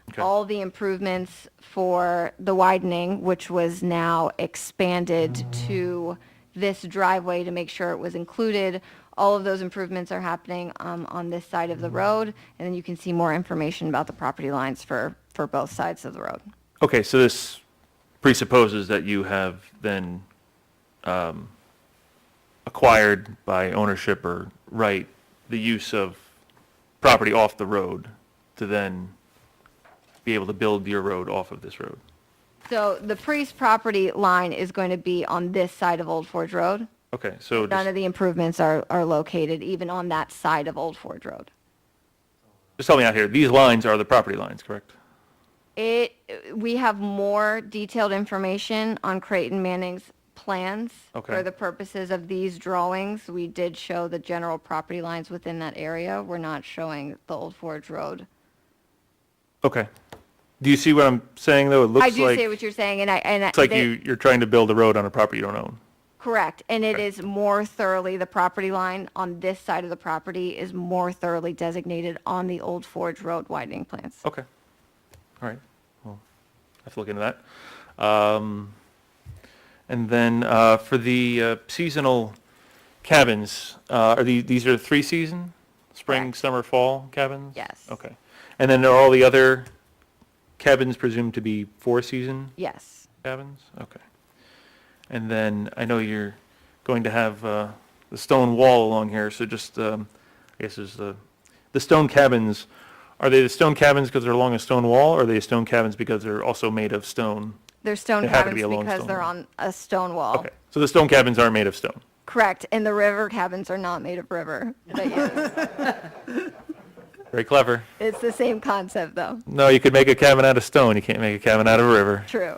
Speaker 1: Okay.
Speaker 5: All the improvements for the widening, which was now expanded to this driveway to make sure it was included, all of those improvements are happening on this side of the road. And then you can see more information about the property lines for both sides of the road.
Speaker 1: Okay, so this presupposes that you have then acquired by ownership or right the use of property off the road to then be able to build your road off of this road.
Speaker 5: So the Priest property line is going to be on this side of Old Forge Road.
Speaker 1: Okay, so
Speaker 5: None of the improvements are located even on that side of Old Forge Road.
Speaker 1: just help me out here. These lines are the property lines, correct?
Speaker 5: We have more detailed information on Creighton Manning's plans.
Speaker 1: Okay.
Speaker 5: For the purposes of these drawings, we did show the general property lines within that area. We're not showing the Old Forge Road.
Speaker 1: Okay. Do you see what I'm saying, though? It looks
Speaker 5: I
Speaker 1: like,
Speaker 5: do see what you're saying,
Speaker 1: it's like you're trying to build a road on a property you don't own.
Speaker 5: Correct, and it
Speaker 1: Okay.
Speaker 5: is more thoroughly, the property line on this side of the property is more thoroughly designated on the Old Forge Road widening plans.
Speaker 1: Okay. All right. Well, I have to look into that. And then for the seasonal cabins, are these are 3-season? Spring,
Speaker 5: Correct.
Speaker 1: summer, fall cabins?
Speaker 5: Yes.
Speaker 1: Okay. And then are all the other cabins presumed to be 4-season
Speaker 5: Yes,
Speaker 1: cabins? Okay. And then I know you're going to have the stone wall along here, so just, I guess is the stone cabins, are they the stone cabins because they're along a stone wall, or are they stone cabins because they're also made of stone?
Speaker 5: they're stone
Speaker 1: They happen to
Speaker 5: cabins
Speaker 1: be along
Speaker 5: because
Speaker 1: stone
Speaker 5: they're
Speaker 1: wall.
Speaker 5: on a stone wall.
Speaker 1: Okay, so the stone cabins are made of stone?
Speaker 5: Correct, and the river cabins are not made of river. But yes,
Speaker 1: Very clever.
Speaker 5: it's the same concept, though.
Speaker 1: No, you could make a cabin out of stone, you can't make a cabin out of a river.
Speaker 5: True,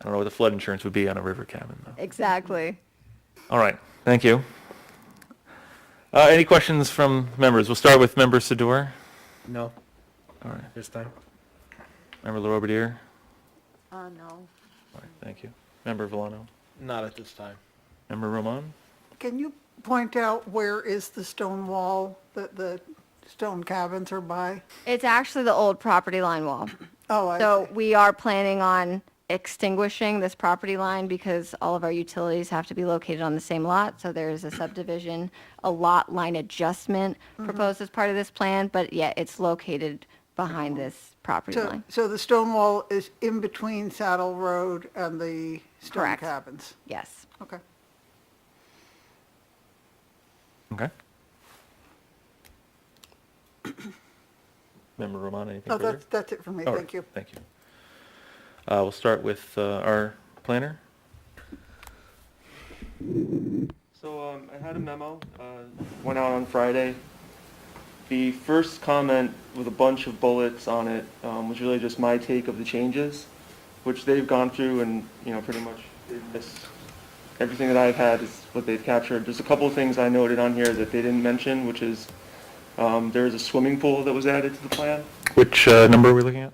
Speaker 1: I don't know what the flood insurance would be on a river cabin, though.
Speaker 5: exactly.
Speaker 1: All right, thank you. Any questions from members? We'll start with Member Sador.
Speaker 3: No,
Speaker 1: All right,
Speaker 3: this time.
Speaker 1: Member LaRobediere.
Speaker 2: No.
Speaker 1: All right, thank you. Member Villano.
Speaker 6: Not at this time.
Speaker 1: Member Roman.
Speaker 7: Can you point out where is the stone wall that the stone cabins are by?
Speaker 5: It's actually the old property line wall.
Speaker 7: Oh, I
Speaker 5: So
Speaker 7: see.
Speaker 5: we are planning on extinguishing this property line because all of our utilities have to be located on the same lot. So there is a subdivision, a lot line adjustment proposed as part of this plan, but yeah, it's located behind this property
Speaker 7: So,
Speaker 5: line.
Speaker 7: so the stone wall is in between Saddle Road and the stone
Speaker 5: Correct.
Speaker 7: cabins?
Speaker 5: Yes.
Speaker 7: Okay.
Speaker 1: Okay. Member Roman, anything
Speaker 7: No,
Speaker 1: further?
Speaker 7: that's it for me.
Speaker 1: All right,
Speaker 7: Thank you.
Speaker 1: Thank you. We'll start with our planner.
Speaker 6: So I had a memo, went out on Friday. The first comment with a bunch of bullets on it was really just my take of the changes, which they've gone through and, pretty much everything that I've had is what they've captured. There's a couple of things I noted on here that they didn't mention, which is there is a swimming pool that was added to the plan.
Speaker 1: Which number are we looking at?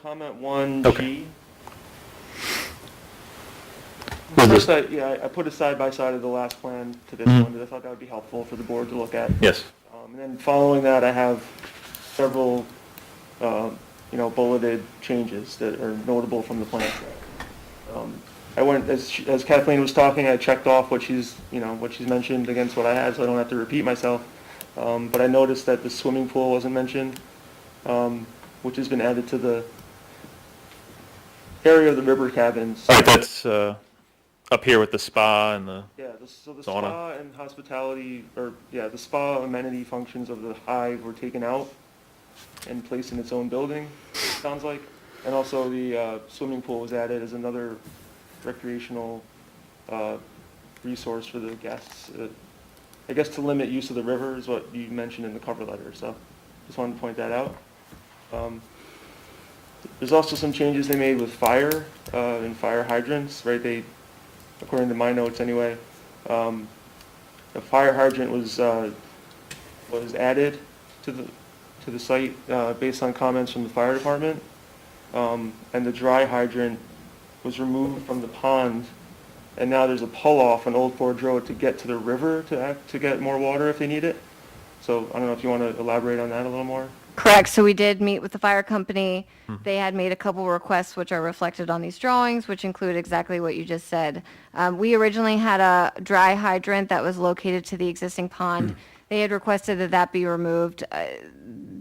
Speaker 6: Comment 1G.
Speaker 1: Okay.
Speaker 6: First, I put a side-by-side of the last plan to this
Speaker 1: Mhm.
Speaker 6: one, because I thought that would be helpful for the board to look at.
Speaker 1: Yes.
Speaker 6: And then following that, I have several, bulleted changes that are notable from the plan. I went, as Kathleen was talking, I checked off what she's mentioned against what I had, so I don't have to repeat myself. But I noticed that the swimming pool wasn't mentioned, which has been added to the area of the river cabins.
Speaker 1: All right, that's up here with the spa and the,
Speaker 6: Yeah, so the
Speaker 1: Sauna.
Speaker 6: spa and hospitality, the spa amenity functions of the Hive were taken out and placed in its own building, sounds like. And also the swimming pool was added as another recreational resource for the guests. I guess to limit use of the river is what you mentioned in the cover letter, so just wanted to point that out. There's also some changes they made with fire and fire hydrants, right? According to my notes anyway, a fire hydrant was added to the site based on comments from the fire department, and the dry hydrant was removed from the pond, and now there's a pull-off on Old Forge Road to get to the river to get more water if they need it. So I don't know if you want to elaborate on that a little more.
Speaker 5: Correct. So we did meet with the fire company. They had made a couple requests which are reflected on these drawings, which include exactly what you just said. We originally had a dry hydrant that was located to the existing pond. They had requested that that be removed.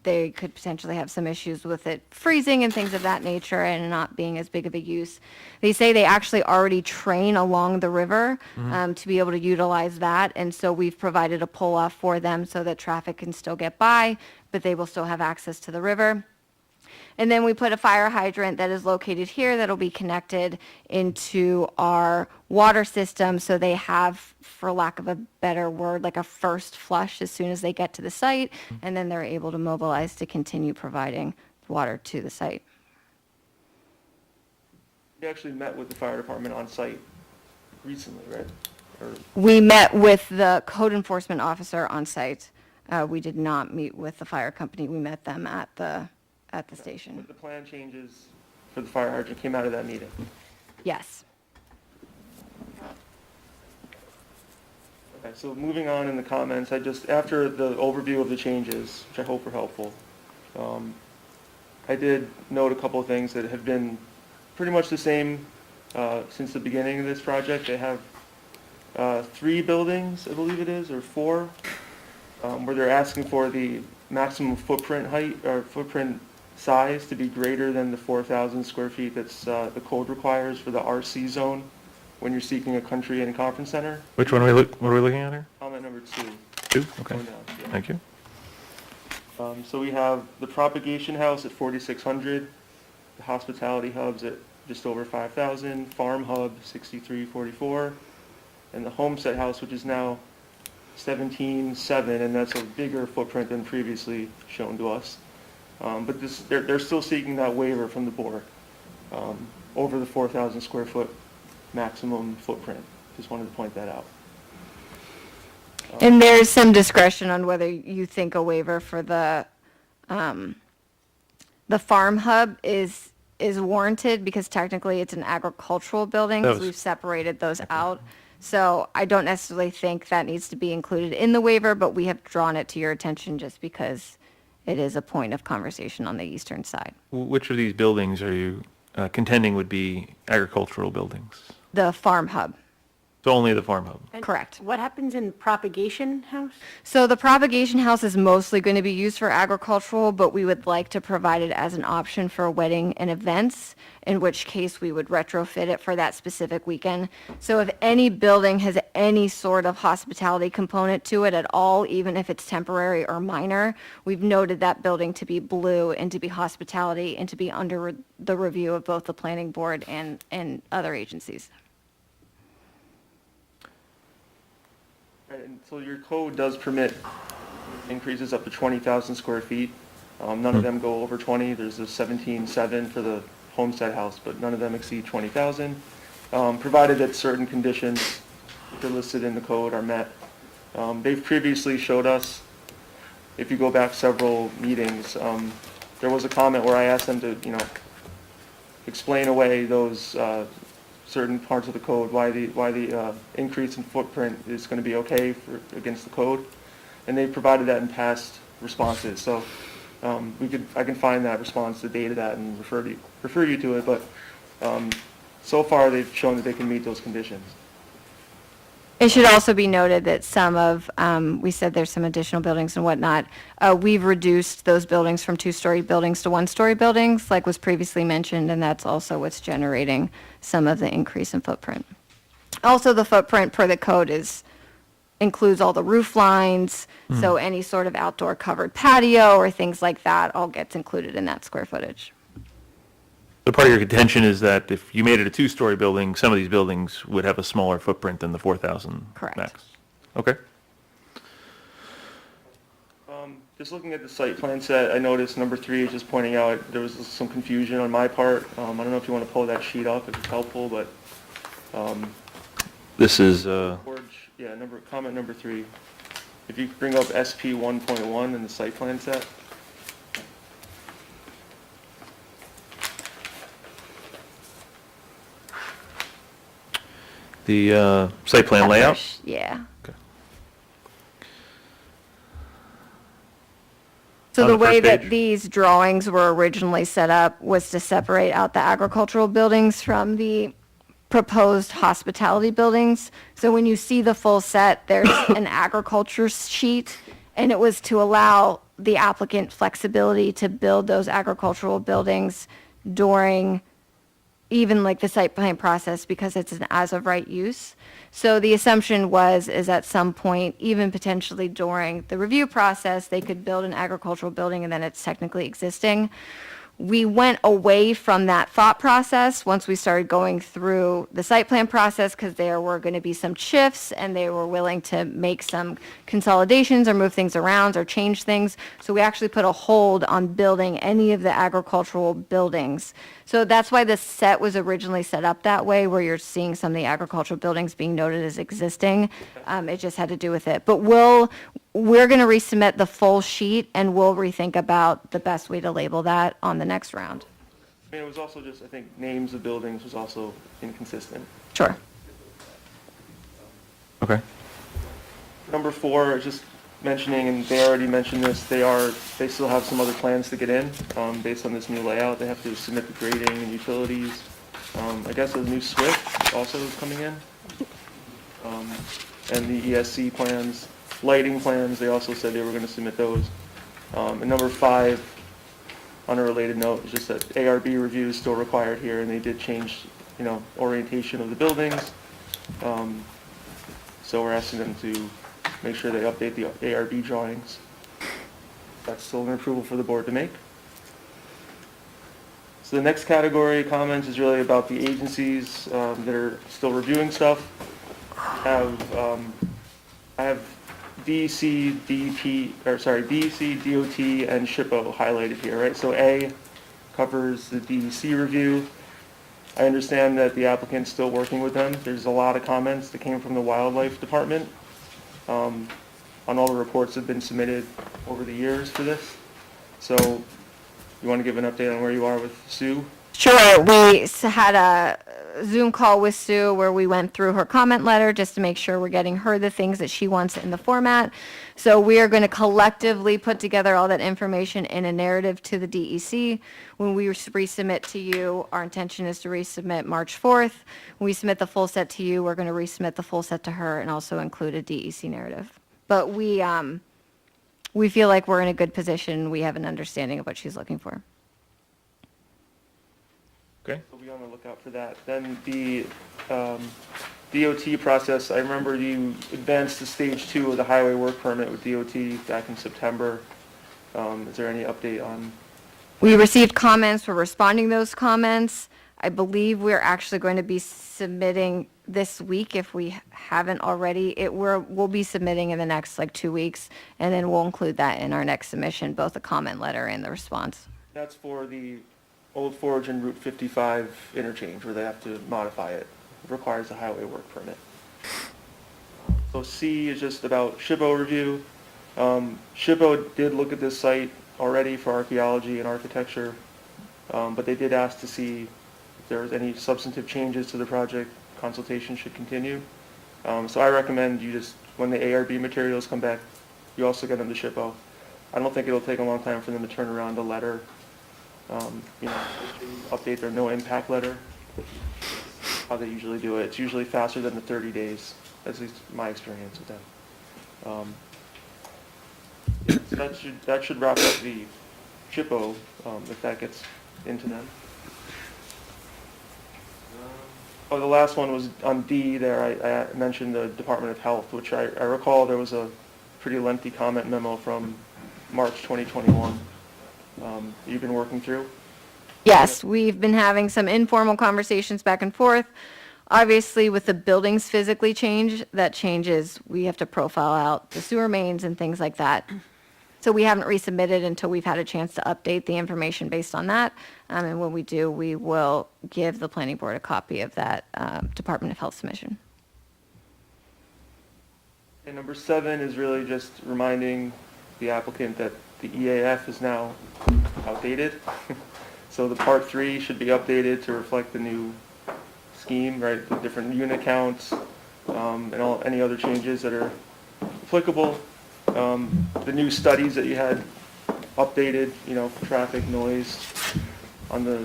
Speaker 5: They could potentially have some issues with it freezing and things of that nature and not being as big of a use. They say they actually already train along the river to be able to utilize that, and so we've provided a pull-off for them so that traffic can still get by, but they will still have access to the river. And then we put a fire hydrant that is located here that'll be connected into our water system, so they have, for lack of a better word, like a first flush as soon as they get to the site, and then they're able to mobilize to continue providing water to the site.
Speaker 6: You actually met with the fire department on site recently, right? Or
Speaker 5: We met with the code enforcement officer on site. We did not meet with the fire company. We met them at the station.
Speaker 6: the plan changes for the fire hydrant came out of that meeting.
Speaker 5: Yes.
Speaker 6: Okay, so moving on in the comments, after the overview of the changes, which I hope are helpful, I did note a couple of things that have been pretty much the same since the beginning of this project. They have 3 buildings, I believe it is, or 4, where they're asking for the maximum footprint height or footprint size to be greater than the 4,000 square feet that's the code requires for the RC zone when you're seeking a country and conference center.
Speaker 1: which one are we what are we looking at here?
Speaker 6: Comment number 2.
Speaker 1: 2? Okay.
Speaker 6: Going down, yeah.
Speaker 1: Thank you.
Speaker 6: So we have the propagation house at 4,600, the hospitality hubs at just over 5,000, farm hub 6,344, and the homestead house, which is now 17,700, and that's a bigger footprint than previously shown to us. But they're still seeking that waiver from the board over the 4,000 square foot maximum footprint. Just wanted to point that out.
Speaker 5: And there's some discretion on whether you think a waiver for the farm hub is warranted, because technically it's an agricultural building,
Speaker 1: That
Speaker 5: so
Speaker 1: was-
Speaker 5: we've separated those out. So I don't necessarily think that needs to be included in the waiver, but we have drawn it to your attention just because it is a point of conversation on the eastern side.
Speaker 1: Which of these buildings are you contending would be agricultural buildings?
Speaker 5: The farm hub.
Speaker 1: So only the farm hub.
Speaker 8: And
Speaker 5: Correct.
Speaker 8: What happens in propagation house?
Speaker 5: So the propagation house is mostly going to be used for agricultural, but we would like to provide it as an option for wedding and events, in which case we would retrofit it for that specific weekend. So if any building has any sort of hospitality component to it at all, even if it's temporary or minor, we've noted that building to be blue and to be hospitality and to be under the review of both the planning board and other agencies.
Speaker 6: Right, and so your code does permit increases up to 20,000 square feet. None of them go over 20. There's a 17.7 for the homestead house, but none of them exceed 20,000, provided that certain conditions that are listed in the code are met. They've previously showed us, if you go back several meetings, there was a comment where I asked them to, explain away those certain parts of the code, why the increase in footprint is going to be okay against the code, and they provided that in past responses. So I can find that response, the date of that, and refer you to it. But so far, they've shown that they can meet those conditions.
Speaker 5: It should also be noted that some of, we said there's some additional buildings and whatnot. We've reduced those buildings from two-story buildings to one-story buildings, like was previously mentioned, and that's also what's generating some of the increase in footprint. Also, the footprint per the code includes all the roof lines, so any sort of outdoor covered patio or things like that all gets included in that square footage.
Speaker 1: So part of your contention is that if you made it a two-story building, some of these buildings would have a smaller footprint than the 4,000
Speaker 5: Correct.
Speaker 1: max? Okay.
Speaker 6: Just looking at the site plan set, I noticed number 3, just pointing out there was some confusion on my part. I don't know if you want to pull that sheet up, if it's helpful, but
Speaker 1: This is,
Speaker 6: comment number 3. If you could bring up SP 1.1 in the site plan set.
Speaker 1: the site plan layout?
Speaker 5: Yeah.
Speaker 1: Okay.
Speaker 5: So
Speaker 1: On
Speaker 5: the
Speaker 1: the
Speaker 5: way
Speaker 1: first
Speaker 5: that
Speaker 1: page?
Speaker 5: these drawings were originally set up was to separate out the agricultural buildings from the proposed hospitality buildings. So when you see the full set, there's an agriculture sheet, and it was to allow the applicant flexibility to build those agricultural buildings during even like the site plan process, because it's an as-of-right use. So the assumption is at some point, even potentially during the review process, they could build an agricultural building and then it's technically existing. We went away from that thought process once we started going through the site plan process, because there were going to be some shifts and they were willing to make some consolidations or move things around or change things. So we actually put a hold on building any of the agricultural buildings. So that's why the set was originally set up that way, where you're seeing some of the agricultural buildings being noted as existing. It just had to do with it. But we're going to resubmit the full sheet, and we'll rethink about the best way to label that on the next round.
Speaker 6: I mean, it was also just, I think, names of buildings was also inconsistent.
Speaker 5: Sure.
Speaker 1: Okay.
Speaker 6: Number 4, just mentioning, and they already mentioned this, they still have some other plans to get in, based on this new layout. They have to submit the grading and utilities. I guess a new SWIFT also is coming in. And the ESC plans, lighting plans, they also said they were gonna submit those. And number 5, on a related note, is just that ARB review is still required here, and they did change, orientation of the buildings. So we're asking them to make sure they update the ARB drawings. That's still an approval for the board to make. So the next category of comments is really about the agencies that are still reviewing stuff. I have DEC, DOT, and SHPO highlighted here, right? So A covers the DEC review. I understand that the applicant's still working with them. There's a lot of comments that came from the wildlife department on all the reports that have been submitted over the years for this. So you want to give an update on where you are with Sue?
Speaker 5: Sure. We had Zoom call with Sue where we went through her comment letter just to make sure we're getting her the things that she wants in the format. So we are going to collectively put together all that information in a narrative to the DEC. When we resubmit to you, our intention is to resubmit March 4th. When we submit the full set to you, we're going to resubmit the full set to her and also include a DEC narrative. But we feel like we're in a good position. We have an understanding of what she's looking for.
Speaker 1: Okay?
Speaker 6: So be on the lookout for that. Then the DOT process, I remember you advanced to stage 2 of the highway work permit with DOT back in September. Is there any update on?
Speaker 5: We received comments, we're responding to those comments. I believe we're actually going to be submitting this week if we haven't already. We'll be submitting in the next 2 weeks, and then we'll include that in our next submission, both the comment letter and the response.
Speaker 6: That's for the Old Forge and Route 55 interchange where they have to modify it. It requires a highway work permit. So C is just about SHPO review. SHPO did look at this site already for archaeology and architecture, but they did ask to see if there was any substantive changes to the project. Consultation should continue. So I recommend you just, when the ARB materials come back, you also get them to SHPO. I don't think it'll take a long time for them to turn around a letter, update their no impact letter, how they usually do it. It's usually faster than the 30 days, at least my experience with them. So that should wrap up the SHPO, if that gets into them. Oh, the last one was on D there. I mentioned the Department of Health, which I recall there was a pretty lengthy comment memo from March 2021 you've been working through.
Speaker 5: Yes, we've been having some informal conversations back and forth. Obviously, with the buildings physically change, that changes. We have to profile out the sewer mains and things like that. So we haven't resubmitted until we've had a chance to update the information based on that. And when we do, we will give the planning board a copy of that Department of Health submission.
Speaker 6: And number 7 is really just reminding the applicant that the EAF is now outdated. So the Part 3 should be updated to reflect the new scheme, right? The different unit counts and any other changes that are applicable. The new studies that you had updated, traffic, noise on the,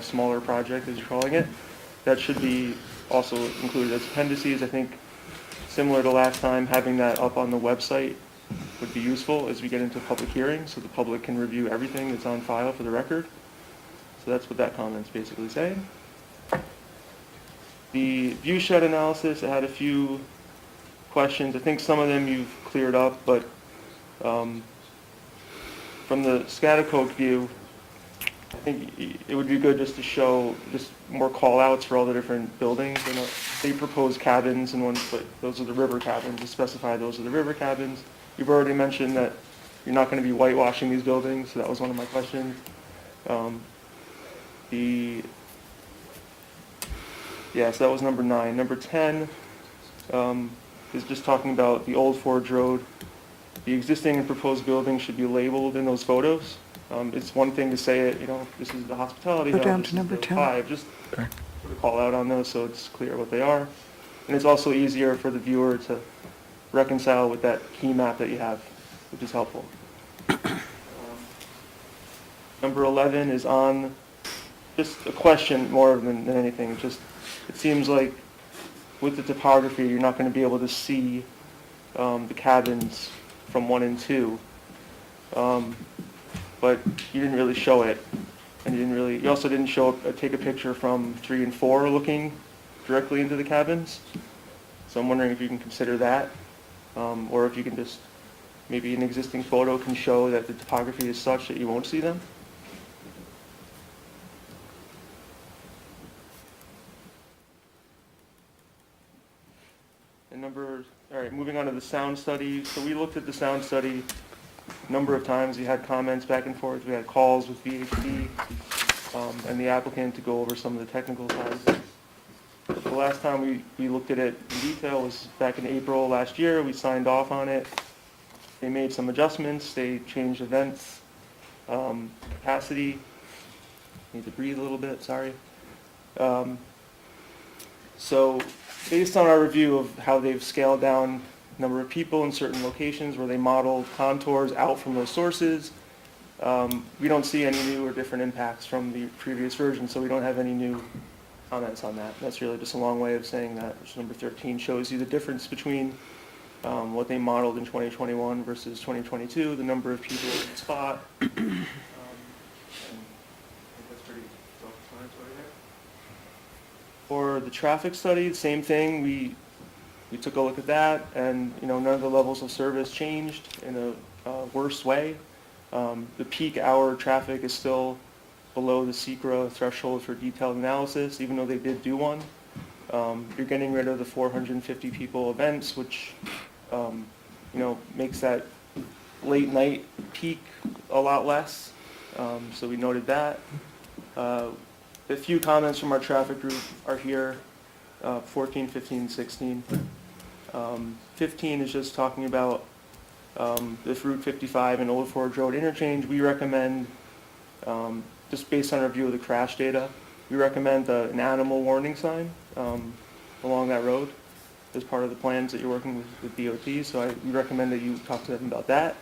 Speaker 6: smaller project as you're calling it, that should be also included as appendices. I think similar to last time, having that up on the website would be useful as we get into public hearings so the public can review everything that's on file for the record. So that's what that comment's basically saying. The view shed analysis, I had a few questions. I think some of them you've cleared up, but from the Scotticoke view, I think it would be good just to show just more call-outs for all the different buildings. They propose cabins and ones, but those are the river cabins, to specify those are the river cabins. You've already mentioned that you're not going to be whitewashing these buildings, so that was one of my questions. So that was number 9. Number 10 is just talking about the Old Forge Road. The existing and proposed buildings should be labeled in those photos. It's one thing to say it, this is the hospitality
Speaker 7: Go
Speaker 6: hub,
Speaker 7: down
Speaker 6: this
Speaker 7: to
Speaker 6: is
Speaker 7: number
Speaker 6: the
Speaker 7: 10.
Speaker 6: 5. Just put a call out on those so it's clear what they are. And it's also easier for the viewer to reconcile with that key map that you have, which is helpful. Number 11 is on just a question more than anything. It seems like with the topography, you're not going to be able to see the cabins from 1 and 2. But you didn't really show it. And you also didn't take a picture from 3 and 4 looking directly into the cabins. So I'm wondering if you can consider that. Or if you can just, maybe an existing photo can show that the topography is such that you won't see them. And all right, moving on to the sound study. So we looked at the sound study a number of times. We had comments back and forth. We had calls with VHD and the applicant to go over some of the technical sides. The last time we looked at it in detail was back in April last year. We signed off on it. They made some adjustments. They changed events, capacity. Need to breathe a little bit, sorry. So based on our review of how they've scaled down number of people in certain locations where they model contours out from those sources, we don't see any new or different impacts from the previous version, so we don't have any new comments on that. That's really just a long way of saying that, which number 13 shows you the difference between what they modeled in 2021 versus 2022, the number of people in the spot. And I think that's pretty self-explanatory there. For the traffic study, same thing. We took a look at that, and none of the levels of service changed in a worse way. The peak hour traffic is still below the SECRA threshold for detailed analysis, even though they did do one. You're getting rid of the 450 people events, which makes that late night peak a lot less. So we noted that. A few comments from our traffic group are here, 14, 15, 16. 15 is just talking about this Route 55 and Old Forge Road interchange. We recommend, just based on our view of the crash data, we recommend an animal warning sign along that road as part of the plans that you're working with DOT. So we recommend that you talk to them about that.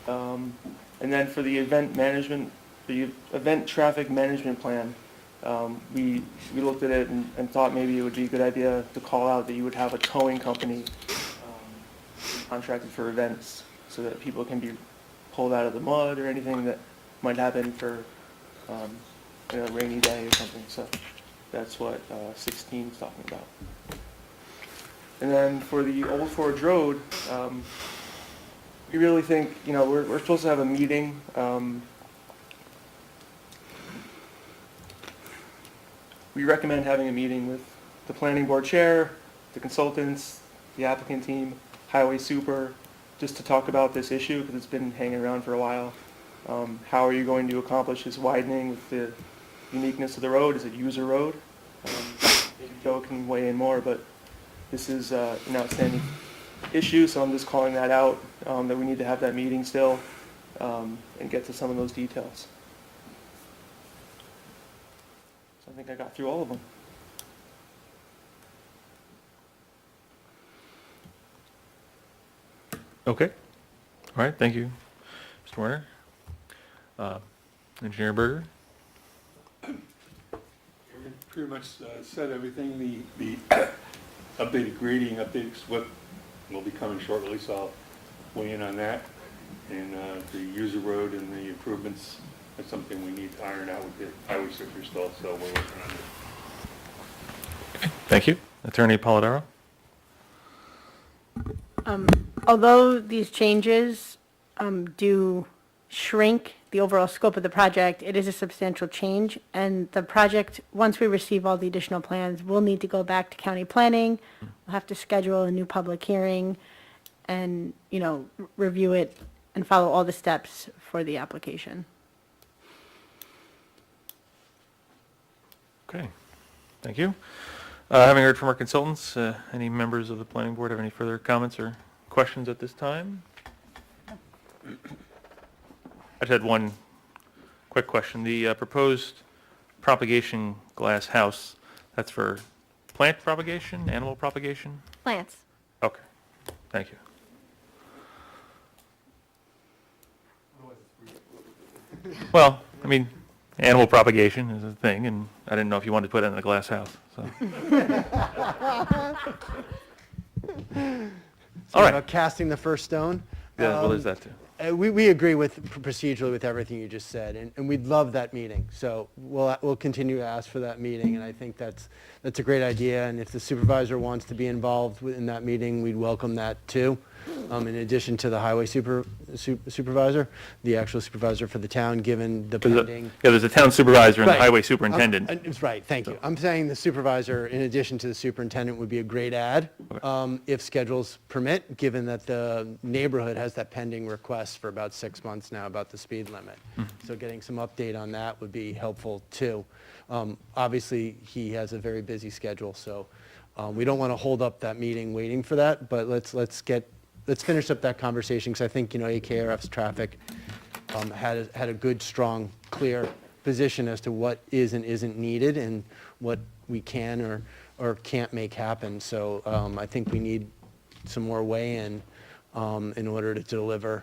Speaker 6: And then for the event traffic management plan, we looked at it and thought maybe it would be a good idea to call out that you would have a towing company contracted for events so that people can be pulled out of the mud or anything that might happen for a rainy day or something. So that's what 16 is talking about. And then for the Old Forge Road, we really think, we're supposed to have a meeting. We recommend having a meeting with the planning board chair, the consultants, the applicant team, highway super, just to talk about this issue because it's been hanging around for a while. How are you going to accomplish this widening with the uniqueness of the road? Is it user road? Maybe Joe can weigh in more, but this is an outstanding issue, so I'm just calling that out, that we need to have that meeting still and get to some of those details. So I think I got through all of them.
Speaker 1: Okay. All right, thank you, Mr. Werner. Engineer Berger?
Speaker 9: Pretty much said everything. The updated grading updates what will be coming shortly, so I'll weigh in on that. And the user road and the improvements, that's something we need to iron out with the highway super still, so we're working on it.
Speaker 1: Thank you. Attorney Polidoro?
Speaker 8: Although these changes do shrink the overall scope of the project, it is a substantial change, and the project, once we receive all the additional plans, we'll need to go back to county planning. We'll have to schedule a new public hearing and, review it and follow all the steps for the application.
Speaker 1: Okay, thank you. Having heard from our consultants, any members of the planning board have any further comments or questions at this time? I just had one quick question. The proposed propagation glass house, that's for plant propagation, animal propagation?
Speaker 5: Plants.
Speaker 1: Okay, thank you. Well, I mean, animal propagation is a thing, and I didn't know if you wanted to put it in a glass house, so. All right.
Speaker 3: About casting the first stone.
Speaker 1: Yeah, well, there's that too.
Speaker 3: We agree with procedurally with everything you just said, and we'd love that meeting. So we'll continue to ask for that meeting, and I think that's a great idea. And if the supervisor wants to be involved in that meeting, we'd welcome that too. In addition to the highway supervisor, the actual supervisor for the town, given the pending.
Speaker 1: Yeah, there's a town supervisor and the
Speaker 3: Right.
Speaker 1: highway superintendent.
Speaker 3: It's right, thank you. I'm saying the supervisor, in addition to the superintendent, would be a great add, if schedules permit, given that the neighborhood has that pending request for about 6 months now about the speed limit. So getting some update on that would be helpful too. Obviously, he has a very busy schedule, so we don't want to hold up that meeting waiting for that, but let's finish up that conversation, because I think, AKRF's traffic had a good, strong, clear position as to what is and isn't needed and what we can or can't make happen. So I think we need some more weigh-in in order to deliver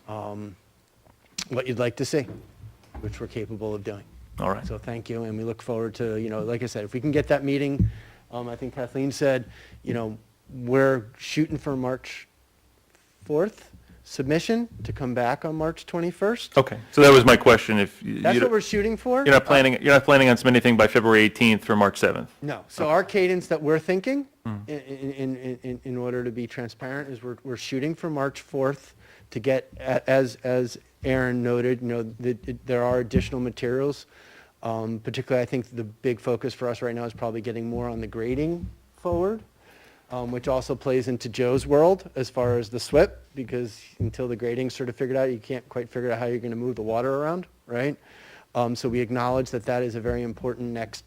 Speaker 3: what you'd like to see, which we're capable of doing.
Speaker 1: All right.
Speaker 3: So thank you, and we look forward to, like I said, if we can get that meeting, I think Kathleen said, we're shooting for March 4th submission to come back on March 21st.
Speaker 1: Okay, so that was my question, if
Speaker 3: That's what we're shooting for?
Speaker 1: you're not planning on submitting anything by February 18th for March 7th?
Speaker 3: No. So our cadence that we're thinking, in order to be transparent, is we're shooting for March 4th to get, as Aaron noted, there are additional materials. Particularly, I think the big focus for us right now is probably getting more on the grading forward, which also plays into Joe's world as far as the SWIP, because until the grading's sort of figured out, you can't quite figure out how you're going to move the water around, right? So we acknowledge that that is a very important next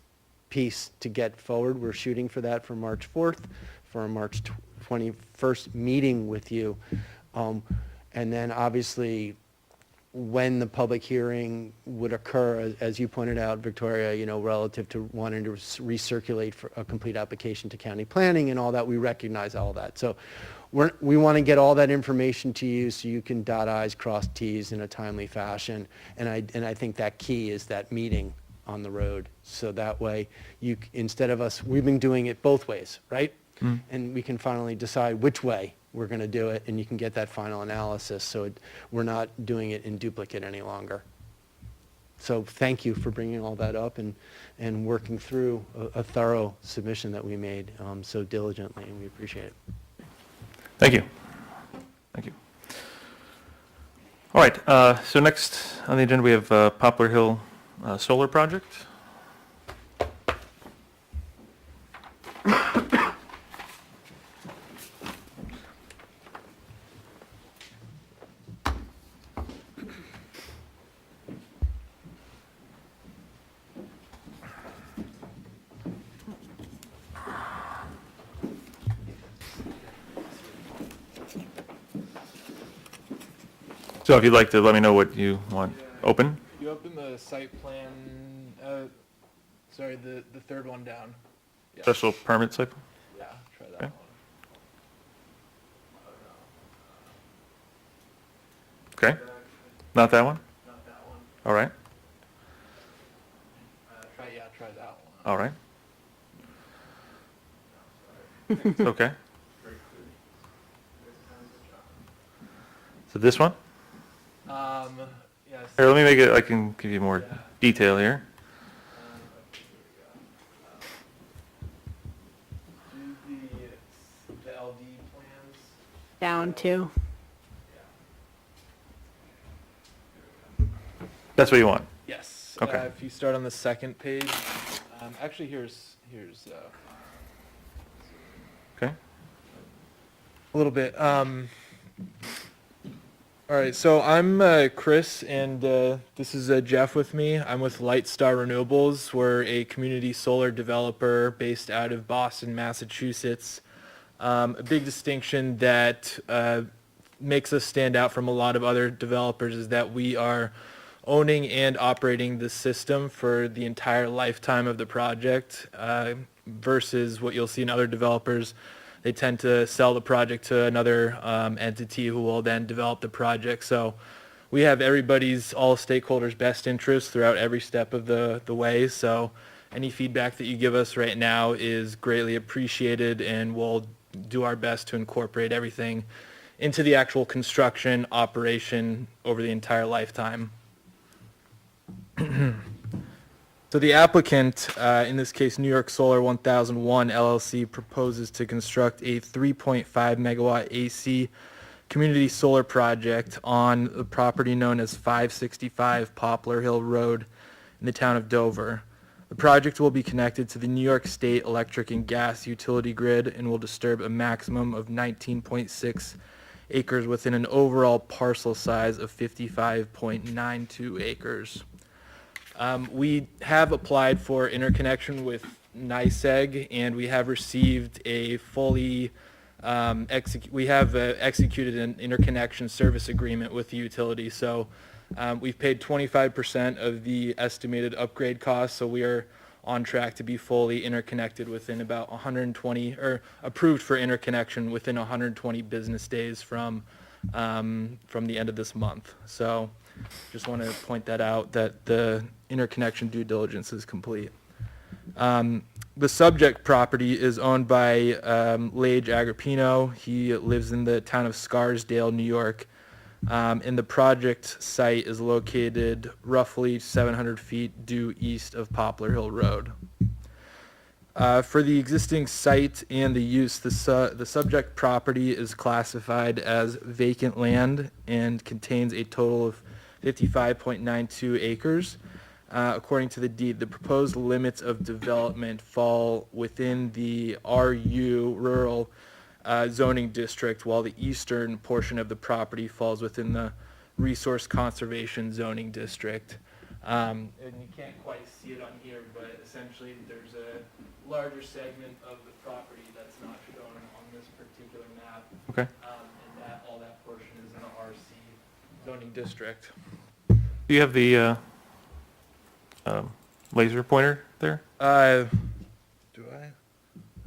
Speaker 3: piece to get forward. We're shooting for that for March 4th, for a March 21st meeting with you. And then obviously, when the public hearing would occur, as you pointed out, Victoria, relative to wanting to recirculate for a complete application to county planning and all that, we recognize all that. So we want to get all that information to you so you can dot I's, cross T's in a timely fashion. And I think that key is that meeting on the road. So that way, instead of us, we've been doing it both ways, right? And we can finally decide which way we're going to do it, and you can get that final analysis, so we're not doing it in duplicate any longer. So thank you for bringing all that up and working through a thorough submission that we made so diligently, and we appreciate it.
Speaker 1: Thank you. Thank you. All right, so next on the agenda, we have Poplar Hill Solar Project. So if you'd like to let me know what you want open.
Speaker 10: You open the site plan, sorry, the third one down. Yeah.
Speaker 1: Special permit site?
Speaker 10: Yeah, try that
Speaker 1: Okay.
Speaker 10: one.
Speaker 1: Okay, not that one?
Speaker 10: Not that one.
Speaker 1: All right,
Speaker 10: Try that one.
Speaker 1: all right. Okay. So this one?
Speaker 10: Yes.
Speaker 1: Here, let me make it, I can give you more detail here.
Speaker 10: Do the LD plans.
Speaker 8: Down to.
Speaker 1: That's what you want?
Speaker 10: Yes.
Speaker 1: Okay.
Speaker 10: If you start on the second page, actually here's
Speaker 1: Okay.
Speaker 10: a little bit. All right, so I'm Chris, and this is Jeff with me. I'm with Lightstar Renewables. We're a community solar developer based out of Boston, Massachusetts. A big distinction that makes us stand out from a lot of other developers is that we are owning and operating the system for the entire lifetime of the project, versus what you'll see in other developers. They tend to sell the project to another entity who will then develop the project. So we have everybody's, all stakeholders' best interests throughout every step of the way. So any feedback that you give us right now is greatly appreciated, and we'll do our best to incorporate everything into the actual construction operation over the entire lifetime. So the applicant, in this case New York Solar 1001 LLC, proposes to construct a 3.5 megawatt AC community solar project on the property known as 565 Poplar Hill Road in the town of Dover. The project will be connected to the New York State electric and gas utility grid and will disturb a maximum of 19.6 acres within an overall parcel size of 55.92 acres. We have applied for interconnection with NYSEG, and we have received a fully executed an interconnection service agreement with the utility. So We've paid 25% of the estimated upgrade costs, so we are on track to be fully interconnected within about 120, or approved for interconnection within 120 business days from the end of this month. So just want to point that out, that the interconnection due diligence is complete. The subject property is owned by Lage Agrippino. He lives in the town of Scarsdale, New York. And the project site is located roughly 700 feet due east of Poplar Hill Road. For the existing site and the use, the subject property is classified as vacant land and contains a total of 55.92 acres. According to the deed, the proposed limits of development fall within the RU, rural zoning district, while the eastern portion of the property falls within the resource conservation zoning district. And you can't quite see it on here, but essentially there's a larger segment of the property that's not shown on this particular map.
Speaker 1: Okay.
Speaker 10: And all that portion is in the RC zoning district.
Speaker 1: Do you have the laser pointer there?
Speaker 10: Do I?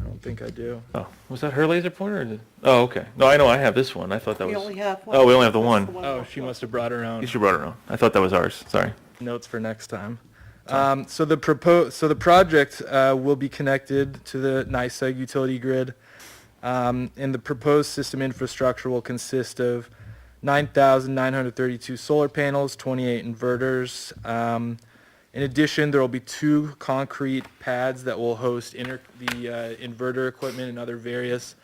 Speaker 10: I don't think I do.
Speaker 1: Oh, was that her laser pointer? Or oh, okay. No, I know I have this one. I thought that
Speaker 2: We
Speaker 1: was.
Speaker 2: only have one.
Speaker 1: Oh, we only have the
Speaker 2: That's
Speaker 1: one.
Speaker 10: Oh, she must have brought her own.
Speaker 1: You should brought her on. I thought that was ours. Sorry.
Speaker 10: Notes for next time. So the project will be connected to the NYSEG utility grid, and the proposed system infrastructure will consist of 9,932 solar panels, 28 inverters. In addition, there will be 2 concrete pads that will host the inverter equipment and other various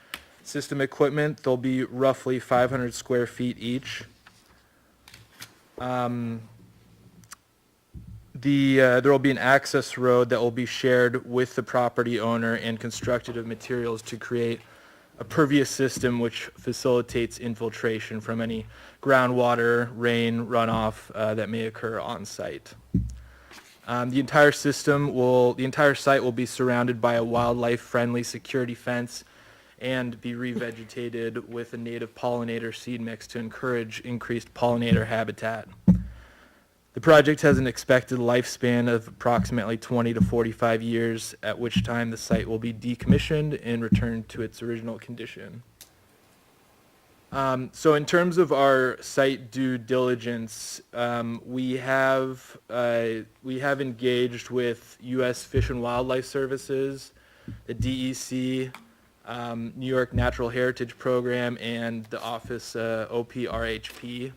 Speaker 10: system equipment. They'll be roughly 500 square feet each. There will be an access road that will be shared with the property owner and constructed of materials to create a pervious system which facilitates infiltration from any groundwater, rain, runoff that may occur on site. The entire site will be surrounded by a wildlife-friendly security fence and be revegetated with a native pollinator seed mix to encourage increased pollinator habitat. The project has an expected lifespan of approximately 20 to 45 years, at which time the site will be decommissioned and returned to its original condition. So in terms of our site due diligence, we have engaged with U.S. Fish and Wildlife Services, the DEC, New York Natural Heritage Program, and the Office OPRHP.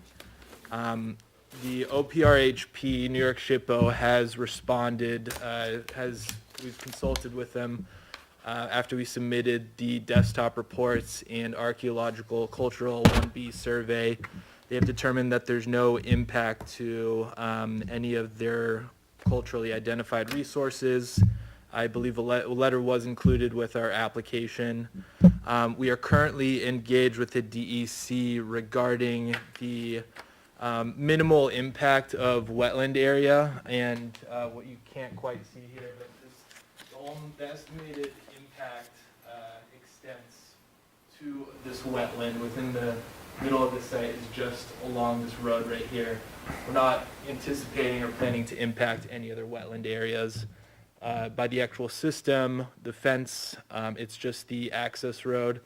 Speaker 10: The OPRHP, New York SHPO, has responded, we've consulted with them after we submitted the desktop reports and archaeological cultural 1B survey. They have determined that there's no impact to any of their culturally identified resources. I believe a letter was included with our application. We are currently engaged with the DEC regarding the minimal impact of wetland area, and what you can't quite see here, but the estimated impact extends to this wetland within the middle of the site is just along this road right here. We're not anticipating or planning to impact any other wetland areas. By the actual system, the fence, it's just the access road.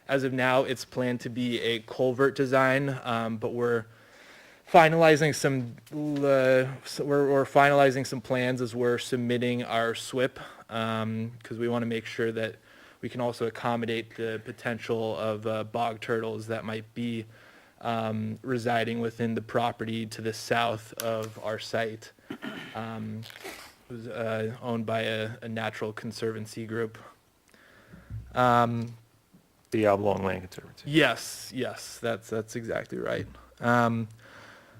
Speaker 10: As of now, it's planned to be a culvert design, but we're finalizing some plans as we're submitting our SWIP, because we want to make sure that we can also accommodate the potential of bog turtles that might be residing within the property to the south of our site. It was owned by a natural conservancy group.
Speaker 1: The Oblong Land Conservancy.
Speaker 10: Yes, that's exactly right.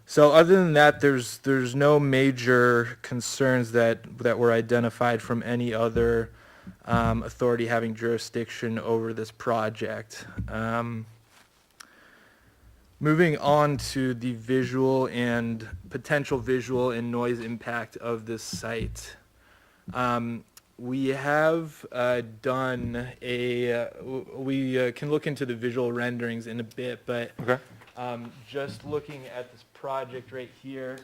Speaker 10: So other than that, there's no major concerns that were identified from any other authority having jurisdiction over this project. Moving on to the visual and potential visual and noise impact of this site. We have done we can look into the visual renderings in a bit, but
Speaker 1: Okay.
Speaker 10: Just looking at this project right here,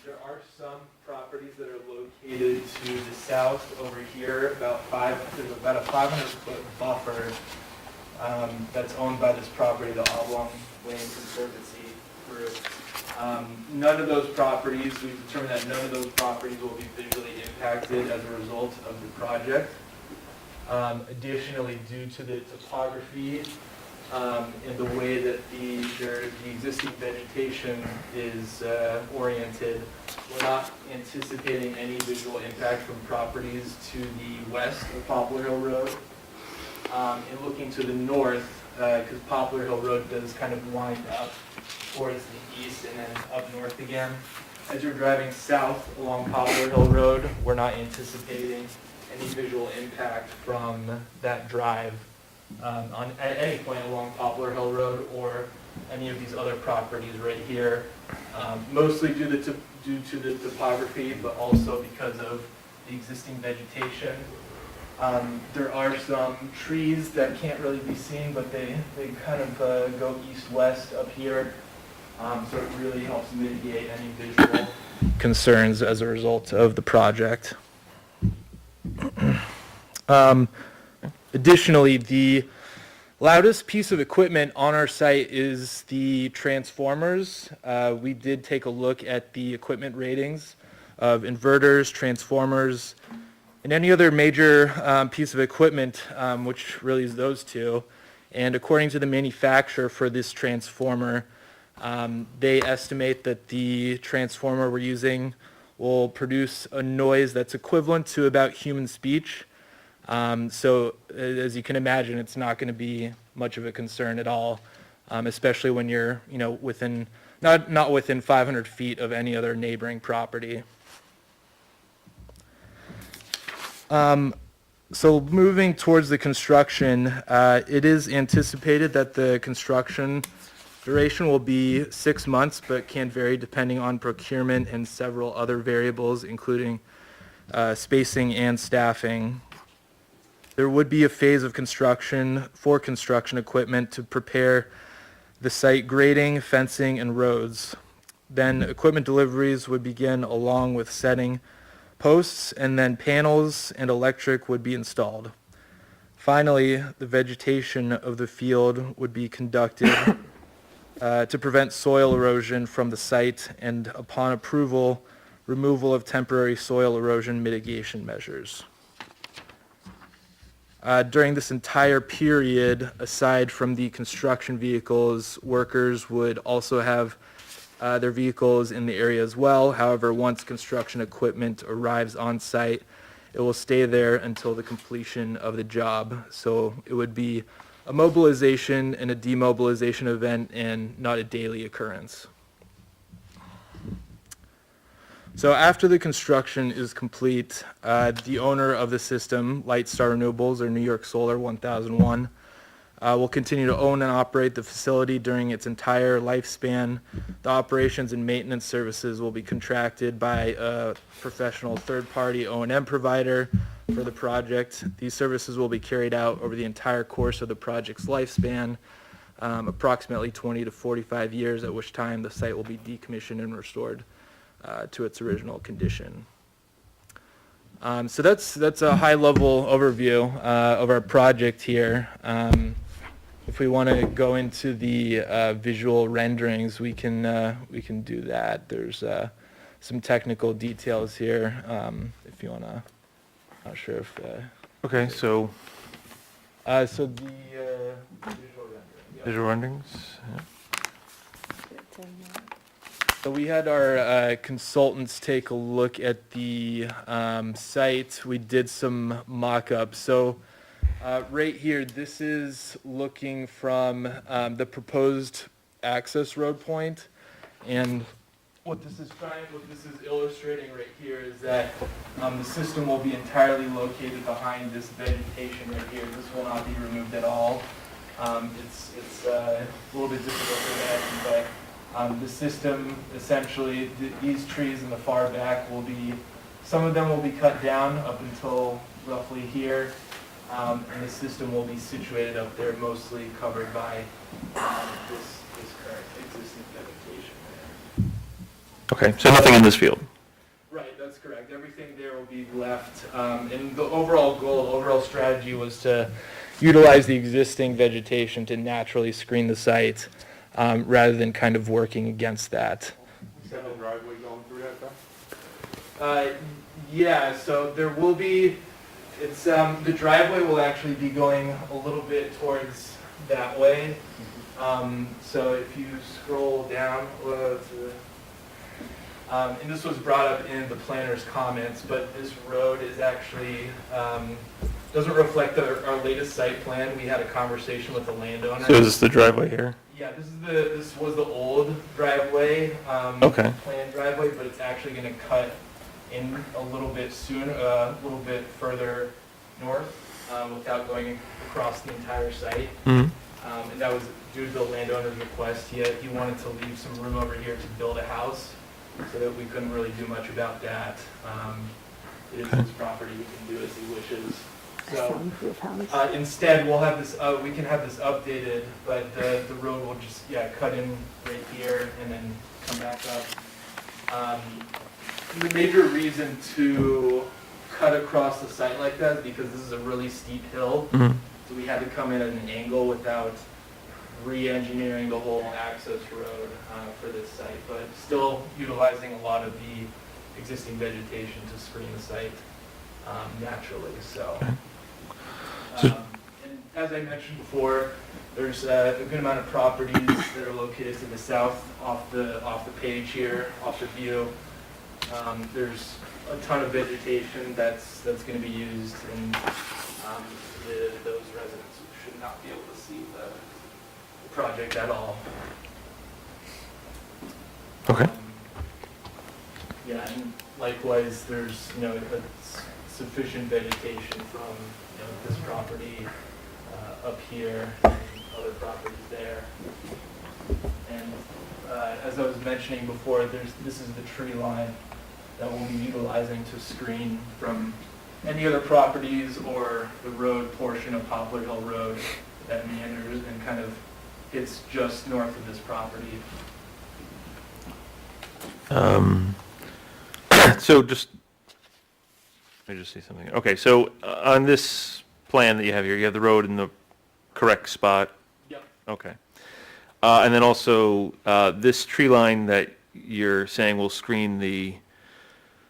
Speaker 10: there are some properties that are located to the south over here, there's about a 500-foot buffer that's owned by this property, the Oblong Lane Conservancy group. None of those properties, we've determined that none of those properties will be visually impacted as a result of the project. Additionally, due to the topography and the way that the existing vegetation is oriented, we're not anticipating any visual impact from properties to the west of Poplar Hill Road. And looking to the north, because Poplar Hill Road does kind of wind up towards the east and then up north again. As you're driving south along Poplar Hill Road, we're not anticipating any visual impact from that drive at any point along Poplar Hill Road or any of these other properties right here, mostly due to the topography, but also because of the existing vegetation. There are some trees that can't really be seen, but they kind of go east-west up here, so it really helps mitigate any visual concerns as a result of the project. Additionally, the loudest piece of equipment on our site is the transformers. We did take a look at the equipment ratings of inverters, transformers, and any other major piece of equipment, which really is those two. And according to the manufacturer for this transformer, they estimate that the transformer we're using will produce a noise that's equivalent to about human speech. So as you can imagine, it's not going to be much of a concern at all, especially when you're, within not within 500 feet of any other neighboring property. So moving towards the construction, it is anticipated that the construction duration will be 6 months, but can vary depending on procurement and several other variables, including spacing and staffing. There would be a phase of construction for construction equipment to prepare the site grading, fencing, and roads. Then equipment deliveries would begin along with setting posts, and then panels and electric would be installed. Finally, the vegetation of the field would be conducted to prevent soil erosion from the site, and upon approval, removal of temporary soil erosion mitigation measures. During this entire period, aside from the construction vehicles, workers would also have their vehicles in the area as well. However, once construction equipment arrives on site, it will stay there until the completion of the job. So it would be a mobilization and a demobilization event and not a daily occurrence. So after the construction is complete, the owner of the system, Lightstar Renewables or New York Solar 1001, will continue to own and operate the facility during its entire lifespan. The operations and maintenance services will be contracted by a professional third-party O&M provider for the project. These services will be carried out over the entire course of the project's lifespan, approximately 20 to 45 years, at which time the site will be decommissioned and restored to its original condition. So that's a high-level overview of our project here. If we want to go into the visual renderings, we can do that. There's some technical details here. If you want to, not sure if.
Speaker 1: Okay, so
Speaker 10: So the visual rendering. Yeah.
Speaker 1: visual renderings. Yeah.
Speaker 10: So we had our consultants take a look at the site. We did some mock-ups. So right here, this is looking from the proposed access road point. And what this is illustrating right here is that the system will be entirely located behind this vegetation right here. This will not be removed at all. It's a little bit difficult to imagine, but the system, essentially, these trees in the far back will be, some of them will be cut down up until roughly here. And the system will be situated up there, mostly covered by this current existing vegetation there.
Speaker 1: Okay, so nothing in this field?
Speaker 10: Right, that's correct. Everything there will be left. And the overall goal, overall strategy was to utilize the existing vegetation to naturally screen the site rather than kind of working against that.
Speaker 9: Is that the driveway going through that though?
Speaker 10: Yeah, so there will be, it's, the driveway will actually be going a little bit towards that way. So if you scroll down to the, and this was brought up in the planner's comments, but this road is actually, doesn't reflect our latest site plan. We had a conversation with the landowner.
Speaker 1: So is this the driveway here?
Speaker 10: Yeah, this was the old driveway,
Speaker 1: Okay.
Speaker 10: planned driveway, but it's actually gonna cut in a little bit soon, a little bit further north, without going across the entire site.
Speaker 1: Mhm.
Speaker 10: And that was due to the landowner's request. He wanted to leave some room over here to build a house, so that we couldn't really do much about that. It is his property, he can do as he wishes. So,
Speaker 2: Soundproof house.
Speaker 10: instead, we'll have this, we can have this updated, but the road will just, cut in right here and then come back up. The major reason to cut across the site like that is because this is a really steep hill.
Speaker 1: Mhm.
Speaker 10: So we had to come in at an angle without re-engineering the whole access road for this site, but still utilizing a lot of the existing vegetation to screen the site naturally, so. And as I mentioned before, there's a good amount of properties that are located to the south off the page here, off the view. There's a ton of vegetation that's going to be used, and those residents should not be able to see the project at all.
Speaker 1: Okay.
Speaker 10: Yeah, and likewise, there's, sufficient vegetation from, this property up here and other properties there. And as I was mentioning before, this is the tree line that we'll be utilizing to screen from any other properties or the road portion of Poplar Hill Road that meanders and kind of hits just north of this property.
Speaker 1: So just, let me just see something. Okay, so on this plan that you have here, you have the road in the correct spot?
Speaker 10: Yep.
Speaker 1: Okay. And then also, this tree line that you're saying will screen the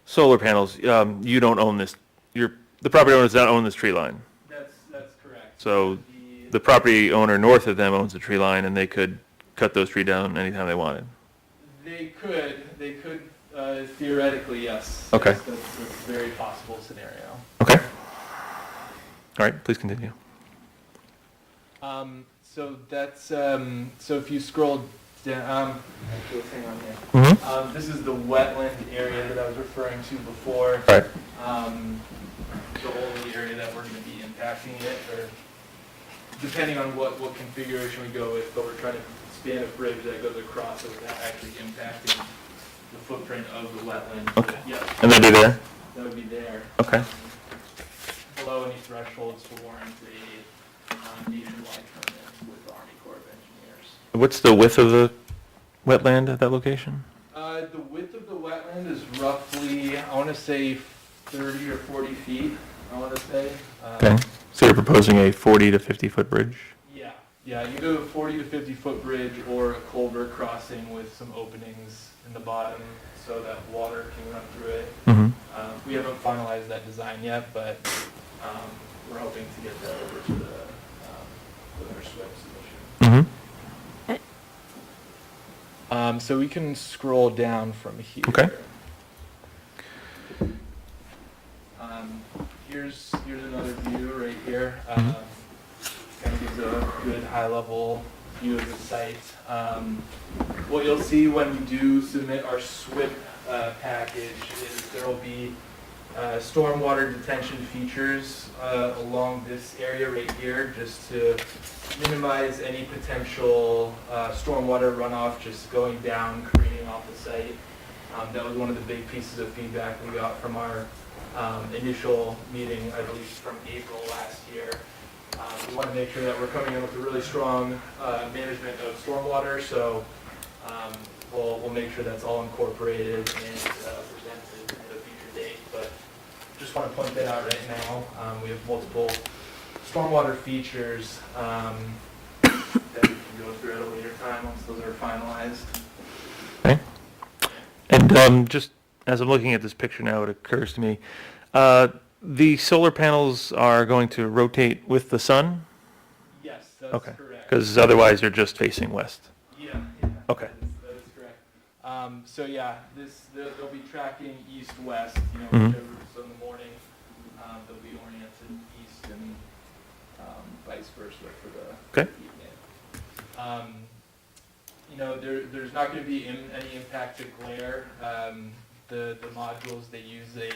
Speaker 1: solar panels, you don't own this, the property owner does not own this tree line.
Speaker 10: That's correct.
Speaker 1: So the property owner north of them owns the tree line, and they could cut those trees down anytime they wanted.
Speaker 10: They could theoretically, yes.
Speaker 1: Okay.
Speaker 10: Yes, that's a very possible scenario.
Speaker 1: Okay. All right, please continue.
Speaker 10: So that's, so if you scroll down, actually, let's hang on here.
Speaker 1: Mm-hmm.
Speaker 10: This is the wetland area that I was referring to before.
Speaker 1: Right.
Speaker 10: The only area that we're going to be impacting it, or depending on what configuration we go with, but we're trying to span a bridge that goes across it without actually impacting the footprint of the wetland.
Speaker 1: Okay.
Speaker 10: Yes,
Speaker 1: And they'll be there?
Speaker 10: that would be there.
Speaker 1: Okay.
Speaker 10: Below any thresholds to warrant a nationwide permit with the Army Corps of Engineers.
Speaker 1: What's the width of the wetland at that location?
Speaker 10: The width of the wetland is roughly, I want to say 30 or 40 feet, I want to say.
Speaker 1: Okay, so you're proposing a 40 to 50-foot bridge?
Speaker 10: Yeah, either a 40 to 50 foot bridge or a culvert crossing with some openings in the bottom so that water can run through it.
Speaker 1: Mm-hmm.
Speaker 10: We haven't finalized that design yet, but we're hoping to get that over to the with our SWIP submission.
Speaker 1: Mm-hmm.
Speaker 10: So we can scroll down from here.
Speaker 1: Okay.
Speaker 10: Here's another view right here. Kind of gives a good high-level view of the site. What you'll see when we do submit our SWIP package is there will be stormwater detention features along this area right here, just to minimize any potential stormwater runoff just going down, careening off the site. That was one of the big pieces of feedback we got from our initial meeting, I believe, from April last year. We want to make sure that we're coming in with a really strong management of stormwater, so we'll make sure that's all incorporated and presented at a future date. But just want to point that out right now. We have multiple stormwater features that we can go through at a later time once those are finalized.
Speaker 1: Okay. And just as I'm looking at this picture now, it occurs to me, the solar panels are going to rotate with the sun?
Speaker 10: Yes, that's
Speaker 1: Okay.
Speaker 10: correct.
Speaker 1: Because otherwise they're just facing west.
Speaker 10: Yeah.
Speaker 1: Okay.
Speaker 10: That is correct. So yeah, they'll be tracking east-west,
Speaker 1: Mhm.
Speaker 10: whichever is in the morning, they'll be oriented east and vice versa for the
Speaker 1: Okay.
Speaker 10: evening. There's not going to be any impact to glare. The modules, they use a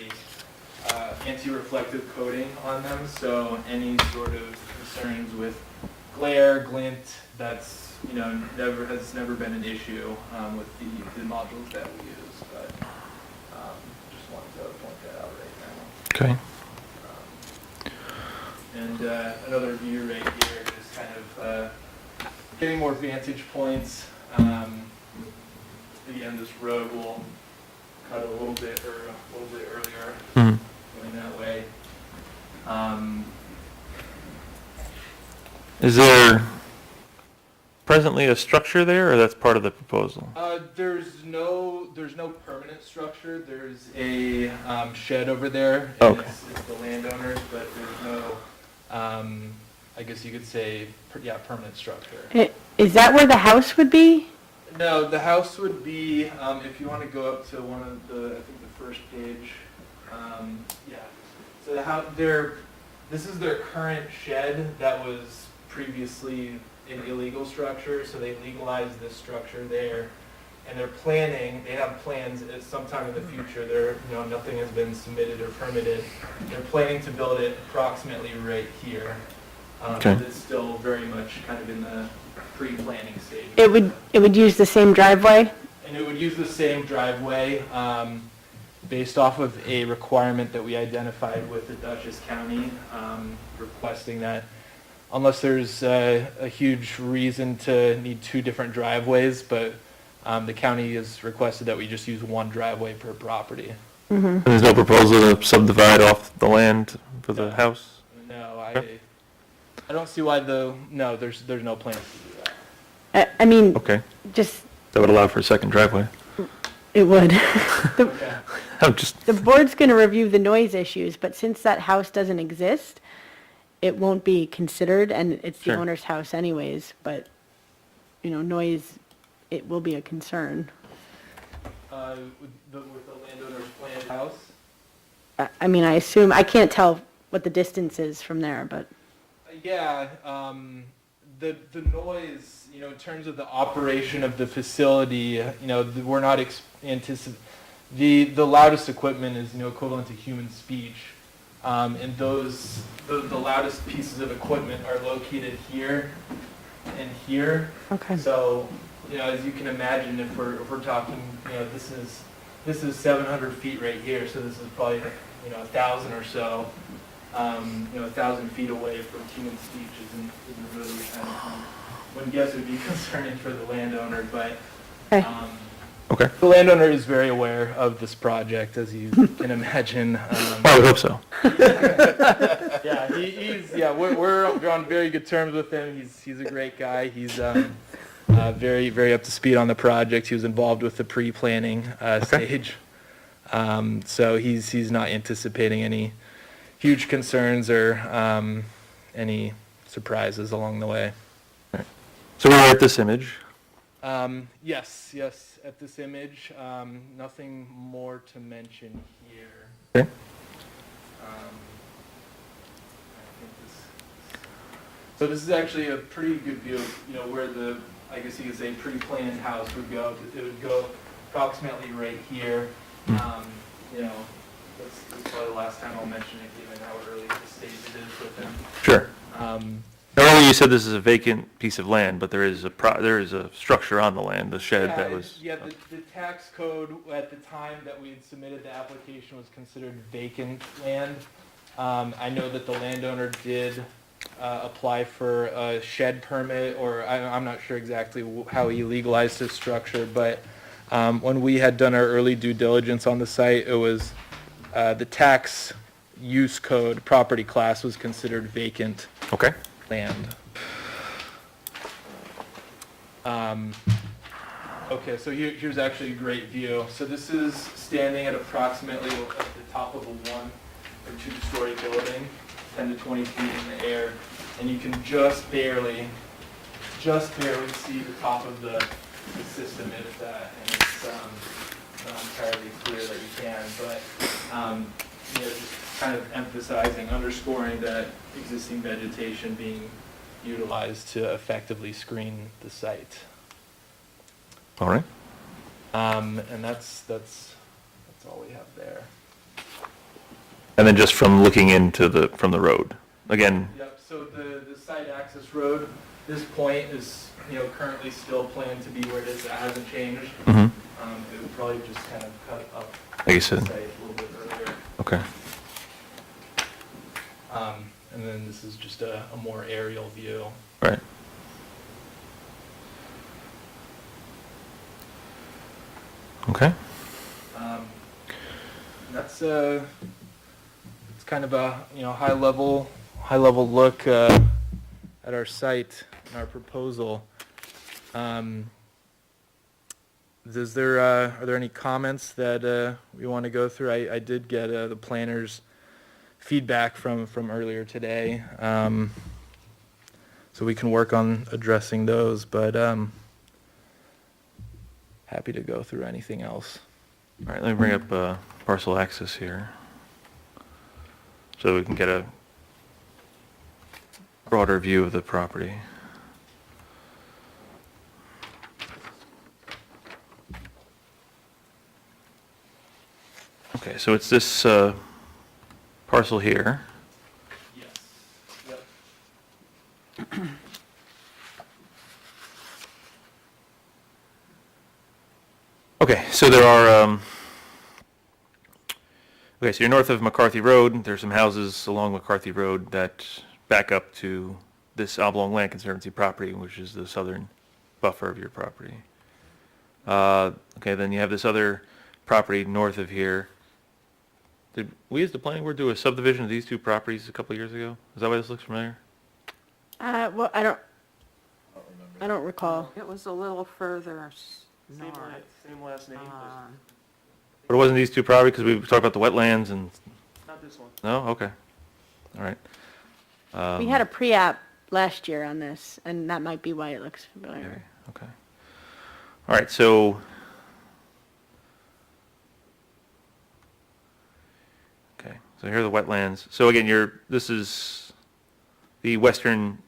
Speaker 10: anti-reflective coating on them, so any sort of concerns with glare, glint, that's has never been an issue with the modules that we use. But just wanted to point that out right now.
Speaker 1: Okay.
Speaker 10: And another view right here is kind of getting more vantage points. Again, this road will cut a little bit earlier
Speaker 1: Mhm.
Speaker 10: going that way.
Speaker 1: Is there presently a structure there, or that's part of the proposal?
Speaker 10: There's no permanent structure. There's a shed over there, and
Speaker 1: Okay.
Speaker 10: it's the landowner's, but there's no, I guess you could say, permanent structure.
Speaker 8: Is that where the house would be?
Speaker 10: No, the house would be, if you want to go up to one of the, I think the first page, yeah. So the house, this is their current shed that was previously an illegal structure, so they legalized this structure there. And they have plans at sometime in the future, nothing has been submitted or permitted. They're planning to build it approximately right here.
Speaker 1: Okay.
Speaker 10: But it's still very much kind of in the pre-planning stage.
Speaker 8: It would use the same driveway?
Speaker 10: And it would use the same driveway, based off of a requirement that we identified with the Dutchess County, requesting that unless there's a huge reason to need two different driveways, but the county has requested that we just use one driveway per property.
Speaker 1: And there's no proposal to subdivide off the land for the
Speaker 10: No.
Speaker 1: house?
Speaker 10: No,
Speaker 1: Okay.
Speaker 10: I don't see why there's no plans to do that.
Speaker 8: I mean,
Speaker 1: Okay.
Speaker 8: just,
Speaker 1: That would allow for a second driveway.
Speaker 8: it would.
Speaker 10: Okay.
Speaker 1: I'm just,
Speaker 8: The board's going to review the noise issues, but since that house doesn't exist, it won't be considered, and it's the
Speaker 1: Sure.
Speaker 8: owner's house anyways, but, noise, it will be a concern.
Speaker 10: With the landowner's planned house?
Speaker 8: I mean, I assume, I can't tell what the distance is from there, but,
Speaker 10: Yeah, the noise, in terms of the operation of the facility, we're not the loudest equipment is, equivalent to human speech. And the loudest pieces of equipment are located here and here.
Speaker 8: okay.
Speaker 10: So, as you can imagine, if we're talking, this is 700 feet right here, so this is probably, 1,000 or so. 1,000 feet away from human speech isn't really kind of, wouldn't guess it would be concerning for the landowner, but
Speaker 8: Okay.
Speaker 1: okay.
Speaker 10: the landowner is very aware of this project, as you can imagine.
Speaker 1: I would hope so.
Speaker 10: Yeah, we're on very good terms with him. He's a great guy. He's very, very up to speed on the project. He was involved with the pre-planning stage. So he's not anticipating any huge concerns or any surprises along the way.
Speaker 1: So we're at this image.
Speaker 10: Yes, at this image, nothing more to mention here.
Speaker 1: Okay.
Speaker 10: So this is actually a pretty good view of, where I guess you could say pre-planned house would go. It would go approximately right here. That's probably the last time I'll mention it, given how early the stage it is with them.
Speaker 1: Sure. Early you said this is a vacant piece of land, but there is a structure on the land, the shed that was...
Speaker 10: Yeah, the tax code at the time that we had submitted the application was considered vacant land. I know that the landowner did apply for a shed permit, or I'm not sure exactly how he legalized his structure, but when we had done our early due diligence on the site, it was the tax use code property class was considered vacant
Speaker 1: Okay.
Speaker 10: land. Okay, so here's actually a great view. So this is standing at approximately at the top of a 1 or 2-story building, 10 to 20 feet in the air, and you can just barely see the top of the system if that, and it's not entirely clear that you can, but just kind of emphasizing, underscoring that existing vegetation being utilized to effectively screen the site.
Speaker 1: All right.
Speaker 10: And that's all we have there.
Speaker 1: And then just from looking into from the road, again,
Speaker 10: Yep, so the site access road, this point is, currently still planned to be where it is, it hasn't changed.
Speaker 1: mhm,
Speaker 10: It would probably just kind of cut up
Speaker 1: like you
Speaker 10: the
Speaker 1: said,
Speaker 10: site a little bit earlier.
Speaker 1: okay.
Speaker 10: And then this is just a more aerial view.
Speaker 1: Right. Okay.
Speaker 10: That's it's kind of a high level look at our site and our proposal. Are there any comments that we want to go through? I did get the planner's feedback from earlier today, so we can work on addressing those, but happy to go through anything else.
Speaker 1: All right, let me bring up parcel access here, so we can get a broader view of the property. Okay, so it's this parcel here.
Speaker 10: Yes. Yep.
Speaker 1: Okay, so there are, okay, so you're north of McCarthy Road. There's some houses along McCarthy Road that back up to this Oblong Land Conservancy property, which is the southern buffer of your property. Okay, then you have this other property north of here. Did we as the planning board do a subdivision of these two properties a couple of years ago? Is that why this looks familiar?
Speaker 8: Well, I don't recall.
Speaker 11: It was a little further
Speaker 6: Same
Speaker 11: north.
Speaker 6: same last name, but
Speaker 1: But it wasn't these two properties, because we talked about the wetlands and,
Speaker 6: not this one.
Speaker 1: no? Okay. All right.
Speaker 8: We had a pre-app last year on this, and that might be why it looks familiar.
Speaker 1: Okay. All right, so. Okay, so here are the wetlands. So again, this is the western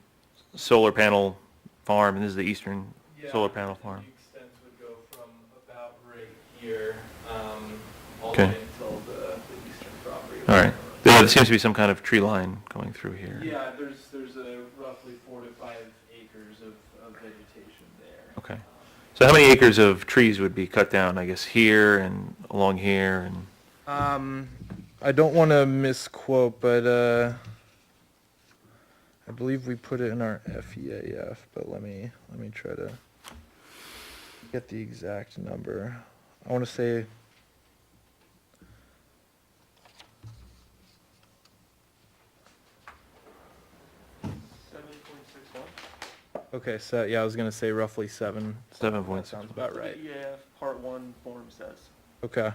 Speaker 1: solar panel farm, and this is the eastern solar panel farm.
Speaker 10: The extent would go from about right here, all
Speaker 1: Okay.
Speaker 10: the way until the eastern property.
Speaker 1: All right. There seems to be some kind of tree line going through here.
Speaker 10: Yeah, there's a roughly 4 to 5 acres of vegetation there.
Speaker 1: Okay. So how many acres of trees would be cut down, I guess, here and along here and?
Speaker 10: I don't want to misquote, but I believe we put it in our FEAF, but let me try to get the exact number. I want to say okay, so yeah, I was gonna say roughly 7.
Speaker 1: 7.6.
Speaker 10: That sounds about right.
Speaker 6: Yeah, part 1 form says.
Speaker 10: Okay.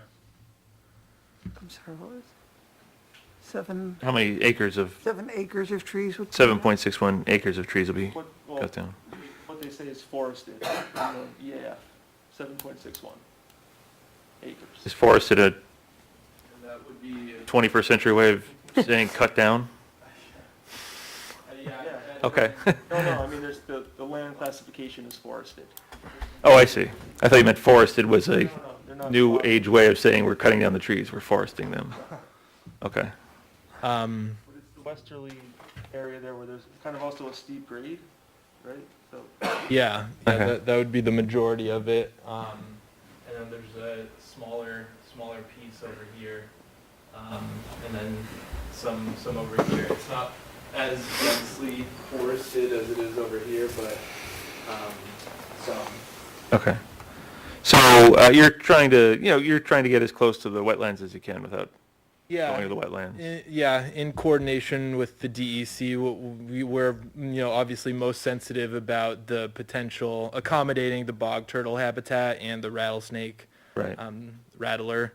Speaker 7: I'm sorry, what was? 7
Speaker 1: How many acres of,
Speaker 7: 7 acres of trees would.
Speaker 1: 7.61 acres of trees will be
Speaker 6: Well,
Speaker 1: cut down?
Speaker 6: what they say is forested, in the EAF, 7.61 acres.
Speaker 1: Is forested a
Speaker 10: And that would be
Speaker 1: 21st century way of saying cut down?
Speaker 10: yeah.
Speaker 1: Okay.
Speaker 6: No, I mean, there's the land classification is forested.
Speaker 1: Oh, I see. I thought you meant forested was a
Speaker 6: No, they're not
Speaker 1: new
Speaker 6: forested.
Speaker 1: age way of saying we're cutting down the trees, we're foresting them. Okay.
Speaker 6: But it's the westerly area there where there's kind of also a steep grade, right? So,
Speaker 10: Yeah,
Speaker 1: Okay.
Speaker 10: that would be the majority of it. And then there's a smaller piece over here, and then some over here. It's not as densely forested as it is over here, but some.
Speaker 1: Okay. So you're trying to, you're trying to get as close to the wetlands as you can without going to the wetlands.
Speaker 10: Yeah, in coordination with the DEC, we're obviously most sensitive about the potential accommodating the bog turtle habitat and the rattlesnake
Speaker 1: Right.
Speaker 10: rattler.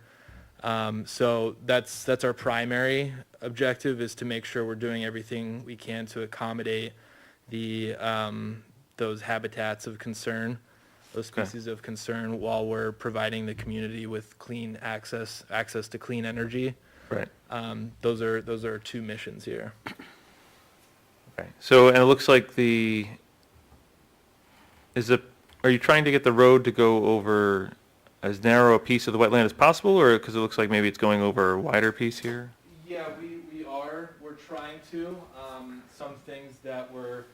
Speaker 10: So that's our primary objective, is to make sure we're doing everything we can to accommodate the those habitats of concern, those species of concern, while we're providing the community with clean access to clean energy.
Speaker 1: Right.
Speaker 10: Those are two missions here.
Speaker 1: Okay. So, and it looks like are you trying to get the road to go over as narrow a piece of the wetland as possible, or because it looks like maybe it's going over a wider piece here?
Speaker 10: Yeah, we're trying to. Some things that are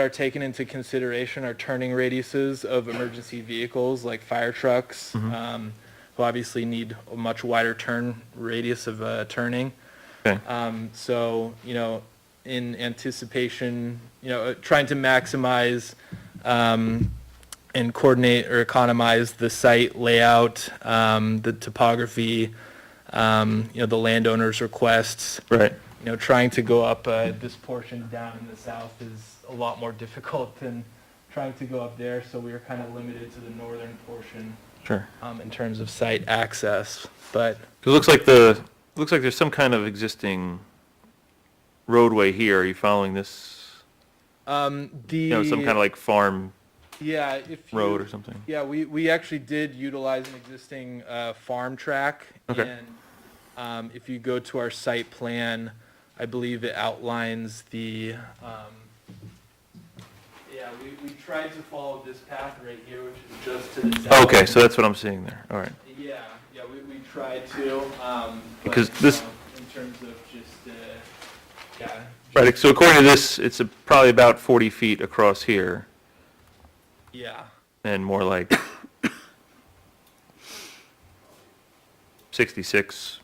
Speaker 10: taken into consideration are turning radiuses of emergency vehicles like fire trucks, who obviously need a much wider turn radius of turning.
Speaker 1: Okay.
Speaker 10: So, in anticipation, trying to maximize and coordinate or economize the site layout, the topography, the landowner's requests.
Speaker 1: Right.
Speaker 10: Trying to go up this portion down in the south is a lot more difficult than trying to go up there, so we are kind of limited to the northern portion
Speaker 1: Sure.
Speaker 10: in terms of site access. But
Speaker 1: It looks like there's some kind of existing roadway here. Are you following this? Some kind of like farm
Speaker 10: yeah, if you,
Speaker 1: road or something?
Speaker 10: Yeah, we actually did utilize an existing farm track.
Speaker 1: Okay.
Speaker 10: And if you go to our site plan, I believe it outlines the, we tried to follow this path right here, which is just to the south.
Speaker 1: Okay, so that's what I'm seeing there. All right.
Speaker 10: Yeah, we tried to,
Speaker 1: Because
Speaker 10: but,
Speaker 1: this-
Speaker 10: in terms of just, yeah.
Speaker 1: Right, so according to this, it's probably about 40 feet across here,
Speaker 10: Yeah.
Speaker 1: and more like 66,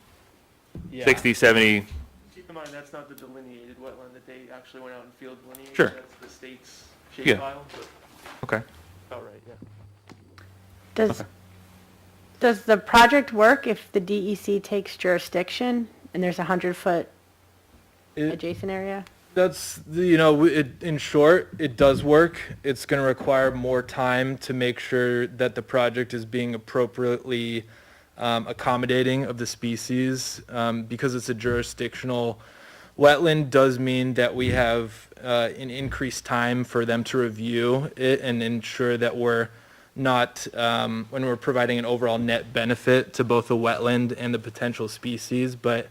Speaker 10: Yeah.
Speaker 1: 60, 70.
Speaker 6: keep in mind, that's not the delineated wetland that they actually went out and field delineated.
Speaker 1: Sure.
Speaker 6: That's the state's
Speaker 1: Yeah.
Speaker 6: shapefile, but
Speaker 1: Okay.
Speaker 6: about right, yeah.
Speaker 8: Does the project work if the DEC takes jurisdiction and there's a 100-foot adjacent area?
Speaker 10: That's, in short, it does work. It's going to require more time to make sure that the project is being appropriately accommodating of the species. Because it's a jurisdictional wetland does mean that we have an increased time for them to review it and ensure that we're not, when we're providing an overall net benefit to both the wetland and the potential species. But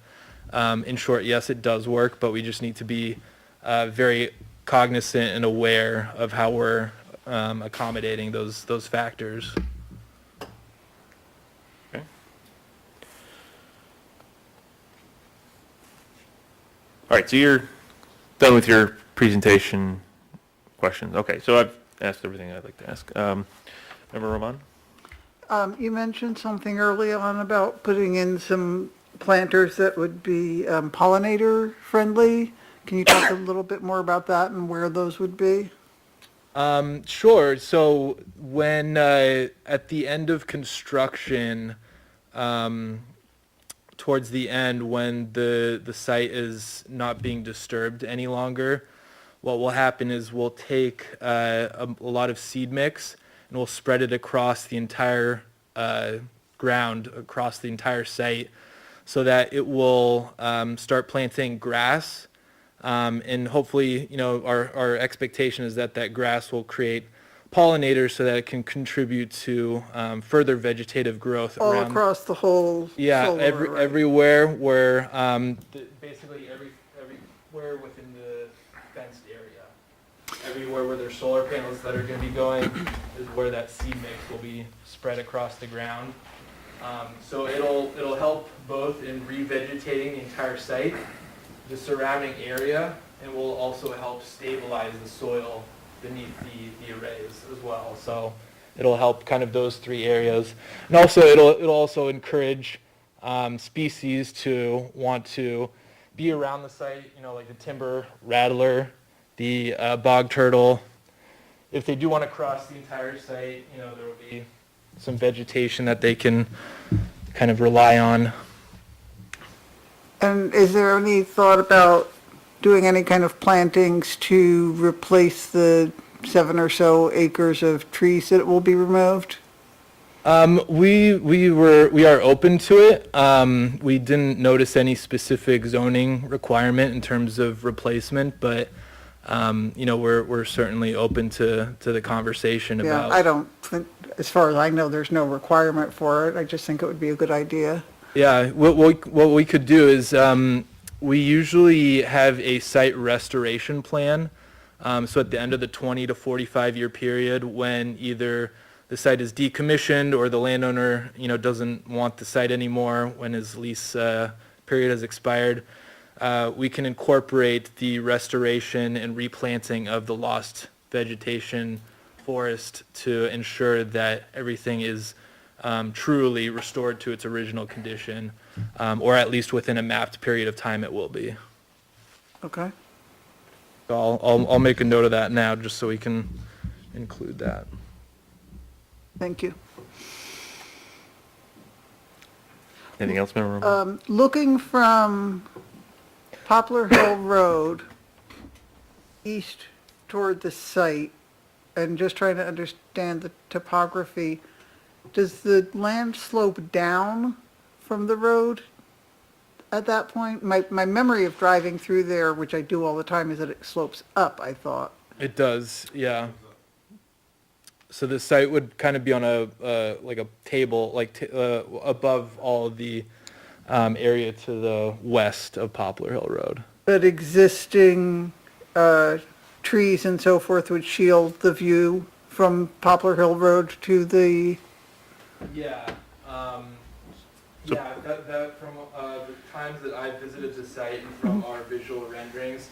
Speaker 10: in short, yes, it does work, but we just need to be very cognizant and aware of how we're accommodating those factors.
Speaker 1: Okay. All right, so you're done with your presentation questions. Okay, so I've asked everything I'd like to ask. Member Roman?
Speaker 7: You mentioned something early on about putting in some planters that would be pollinator friendly. Can you talk a little bit more about that and where those would be?
Speaker 10: Sure. So when at the end of construction, towards the end, when the site is not being disturbed any longer, what will happen is we'll take a lot of seed mix and we'll spread it across the entire ground, across the entire site, so that it will start planting grass. And hopefully, our expectation is that grass will create pollinators so that it can contribute to further vegetative growth
Speaker 7: All
Speaker 10: around.
Speaker 7: across the whole
Speaker 10: Yeah,
Speaker 7: solar array.
Speaker 10: everywhere where, basically everywhere within the fenced area. Everywhere where there's solar panels that are going to be going is where that seed mix will be spread across the ground. So it'll help both in revegetating the entire site, the surrounding area and will also help stabilize the soil beneath the arrays as well. So it'll help kind of those three areas. And also it'll also encourage species to want to be around the site, like the timber rattler, the bog turtle. If they do want to cross the entire site, there will be some vegetation that they can kind of rely on.
Speaker 7: And is there any thought about doing any kind of plantings to replace the 7 or so acres of trees that will be removed?
Speaker 10: We are open to it. We didn't notice any specific zoning requirement in terms of replacement, but we're certainly open to the conversation
Speaker 7: Yeah,
Speaker 10: about.
Speaker 7: I don't think, as far as I know, there's no requirement for it. I just think it would be a good idea.
Speaker 10: Yeah, what we could do is we usually have a site restoration plan. So at the end of the 20 to 45 year period, when either the site is decommissioned or the landowner, doesn't want the site anymore, when his lease period has expired, we can incorporate the restoration and replanting of the lost vegetation forest to ensure that everything is truly restored to its original condition, or at least within a mapped period of time it will be.
Speaker 7: Okay.
Speaker 10: So I'll make a note of that now, just so we can include that.
Speaker 7: Thank you.
Speaker 1: Anything else, Member Romo?
Speaker 7: Looking from Poplar Hill Road east toward the site, and just trying to understand the topography, does the land slope down from the road at that point? My memory of driving through there, which I do all the time, is that it slopes up, I thought.
Speaker 10: It does, yeah. So the site would kind of be on a table, above all of the area to the west of Poplar Hill Road.
Speaker 7: But existing trees and so forth would shield the view from Poplar Hill Road to the,
Speaker 10: Yeah, that from the times that I visited the site and from our visual renderings,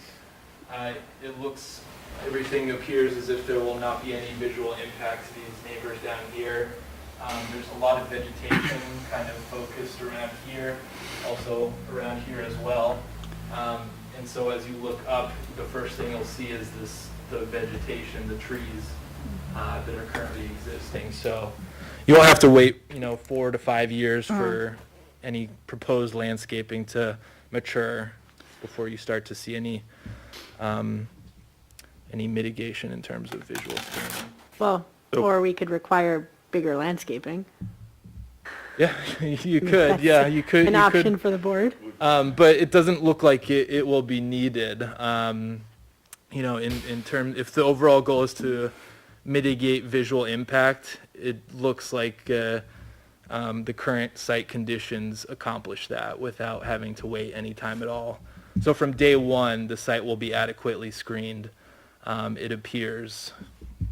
Speaker 10: it looks, everything appears as if there will not be any visual impact to these neighbors down here. There's a lot of vegetation kind of focused around here, also around here as well. And so as you look up, the first thing you'll see is the vegetation, the trees that are currently existing. So you won't have to wait, 4 to 5 years for any proposed landscaping to mature before you start to see any mitigation in terms of visual screening.
Speaker 8: Well, or we could require bigger landscaping.
Speaker 10: Yeah, you could. Yeah, you could.
Speaker 8: An
Speaker 10: you
Speaker 8: option
Speaker 10: could.
Speaker 8: for the board?
Speaker 10: But it doesn't look like it will be needed. In terms, if the overall goal is to mitigate visual impact, it looks like the current site conditions accomplish that without having to wait any time at all. So from day one, the site will be adequately screened. It appears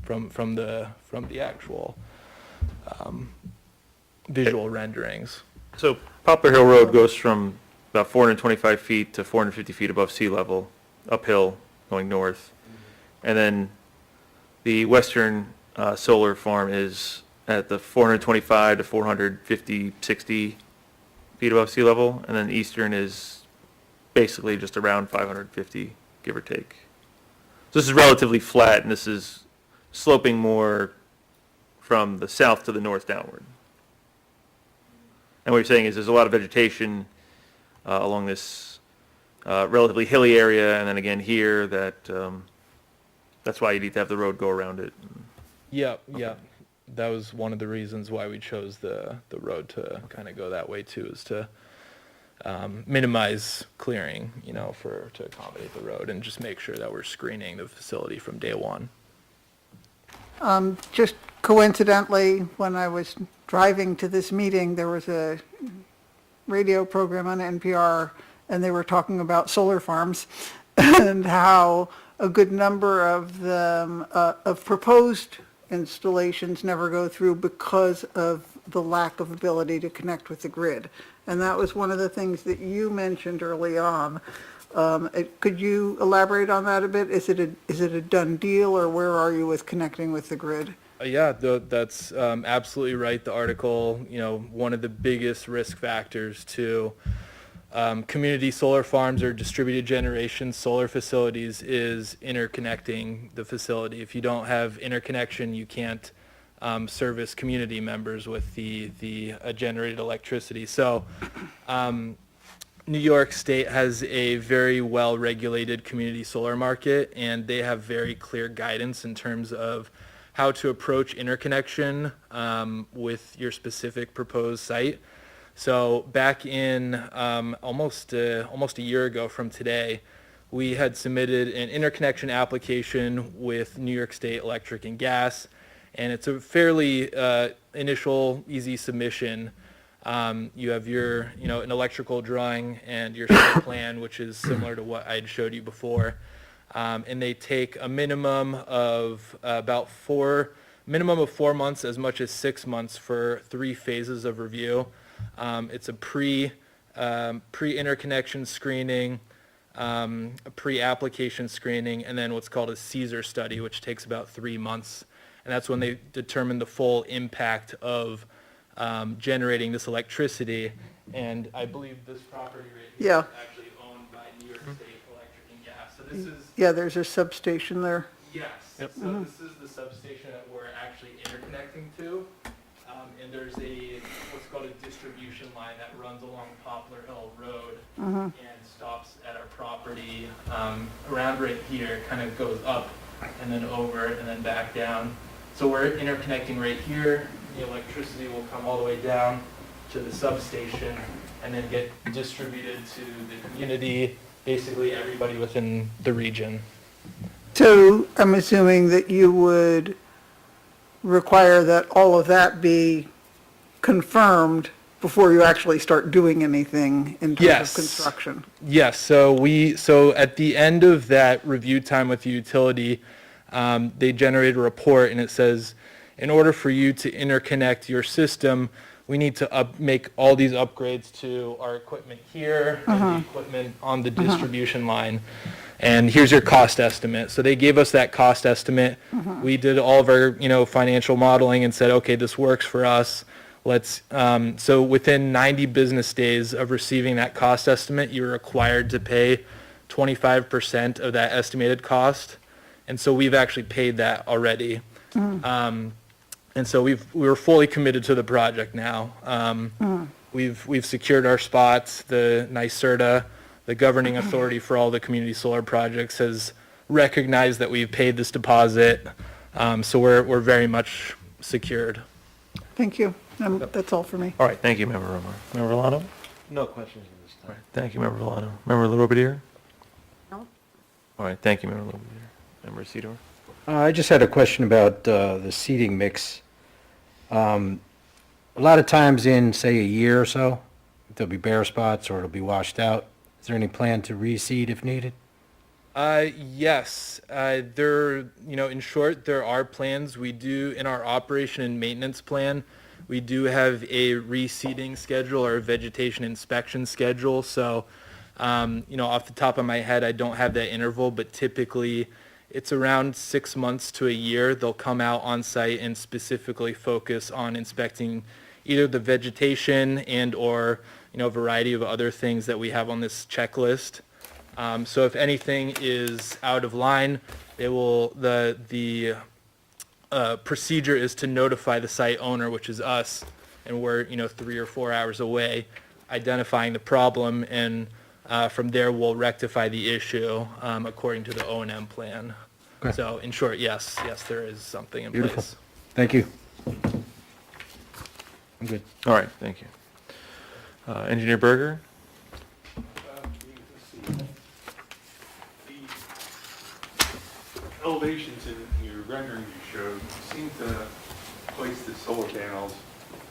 Speaker 10: from the actual visual renderings.
Speaker 1: So Poplar Hill Road goes from about 425 feet to 450 feet above sea level, uphill, going north. And then the western solar farm is at the 425 to 450, 60 feet above sea level. And then eastern is basically just around 550, give or take. So this is relatively flat, and this is sloping more from the south to the north downward. And what you're saying is there's a lot of vegetation along this relatively hilly area, and then again here, that's why you need to have the road go around it.
Speaker 10: Yeah. That was one of the reasons why we chose the road to kind of go that way too, is to minimize clearing, to accommodate the road and just make sure that we're screening the facility from day one.
Speaker 7: just coincidentally, when I was driving to this meeting, there was a radio program on NPR, and they were talking about solar farms and how a good number of them, of proposed installations never go through because of the lack of ability to connect with the grid. And that was one of the things that you mentioned early on. Could you elaborate on that a bit? Is it a done deal, or where are you with connecting with the grid?
Speaker 10: Yeah, that's absolutely right. The article, one of the biggest risk factors to community solar farms or distributed generation solar facilities is interconnecting the facility. If you don't have interconnection, you can't service community members with the generated electricity. So New York State has a very well-regulated community solar market, and they have very clear guidance in terms of how to approach interconnection with your specific proposed site. So back in almost a year ago from today, we had submitted an interconnection application with New York State Electric and Gas, and it's a fairly initial, easy submission. You have your, an electrical drawing and your site plan, which is similar to what I had showed you before. And they take a minimum of 4 months, as much as 6 months for 3 phases of review. It's a pre-interconnection screening, a pre-application screening, and then what's called a Caesar study, which takes about 3 months. And that's when they determine the full impact of generating this electricity. And I believe this property right here
Speaker 7: Yeah.
Speaker 10: is actually owned by New York State Electric and Gas. So this is,
Speaker 7: Yeah, there's a substation there.
Speaker 10: yes, so this is the substation that we're actually interconnecting to. And there's what's called a distribution line that runs along Poplar Hill Road and stops at our property around right here, kind of goes up and then over and then back down. So we're interconnecting right here. The electricity will come all the way down to the substation and then get distributed to the community, basically everybody within the region.
Speaker 7: So I'm assuming that you would require that all of that be confirmed before you actually start doing anything in terms
Speaker 10: Yes.
Speaker 7: of construction.
Speaker 10: Yes, so at the end of that review time with the utility, they generate a report and it says, in order for you to interconnect your system, we need to make all these upgrades to our equipment here and the equipment on the distribution line. And here's your cost estimate. So they gave us that cost estimate. We did all of our, financial modeling and said, okay, this works for us. So within 90 business days of receiving that cost estimate, you're required to pay 25% of that estimated cost. And so we've actually paid that already. And so we're fully committed to the project now. We've secured our spots. The NYSERDA, the governing authority for all the community solar projects, has recognized that we've paid this deposit. So we're very much secured.
Speaker 7: Thank you. That's all for me.
Speaker 1: All right, thank you, Member Romar. Member Villano?
Speaker 11: No questions at this
Speaker 1: All
Speaker 11: time.
Speaker 1: right, thank you, Member Villano. Member Robadier?
Speaker 2: No.
Speaker 1: All right, thank you, Member Robadier. Member Sedor?
Speaker 11: I just had a question about the seating mix. A lot of times in, say, a year or so, there'll be bare spots or it'll be washed out. Is there any plan to reseed if needed?
Speaker 10: Yes, in short, there are plans. We do, in our operation and maintenance plan, we do have a reseeding schedule or a vegetation inspection schedule. So, off the top of my head, I don't have that interval, but typically it's around 6 months to a year. They'll come out on site and specifically focus on inspecting either the vegetation and or, a variety of other things that we have on this checklist. So if anything is out of line, the procedure is to notify the site owner, which is us, and we're 3 or 4 hours away, identifying the problem, and from there we'll rectify the issue according to the O&M plan.
Speaker 11: Okay.
Speaker 10: So in short, yes, there is something in
Speaker 11: Beautiful.
Speaker 10: place.
Speaker 11: Thank you. I'm good.
Speaker 1: All right, thank you. Engineer Berger?
Speaker 9: The elevations in your rendering you showed seem to place the solar panels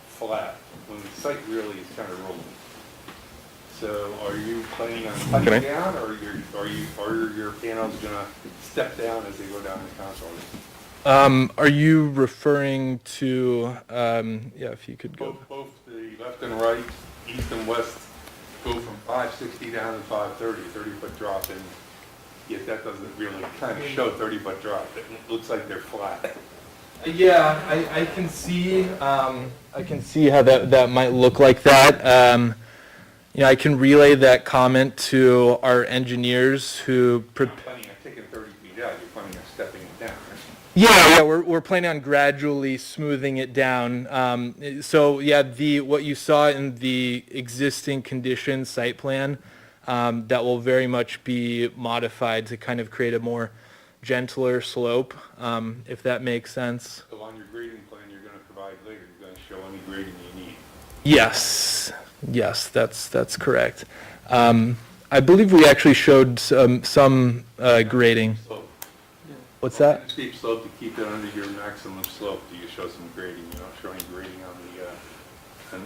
Speaker 9: flat when the site really is kind of rolling. So are you planning on
Speaker 1: Can I-
Speaker 9: cutting down, or are your panels gonna step down as they go down the console?
Speaker 10: Are you referring to, if you could go.
Speaker 9: Both the left and right, east and west go from 560 down to 530, 30-foot drop, and yet that doesn't really kind of show 30-foot drop. It looks like they're flat.
Speaker 10: Yeah, I can see how that might look like that. I can relay that comment to our engineers who.
Speaker 9: You're not planning on taking 30 feet out, you're planning on stepping it down, right?
Speaker 10: Yeah, we're planning on gradually smoothing it down. So yeah, what you saw in the existing condition site plan, that will very much be modified to kind of create a more gentler slope, if that makes sense.
Speaker 9: So on your grading plan you're going to provide later, you're going to show any grading you need.
Speaker 10: Yes, that's correct. I believe we actually showed some grading.
Speaker 9: Slope.
Speaker 10: What's that?
Speaker 9: Steep slope to keep it under your maximum slope. Do you show some grading? You don't show any grading on the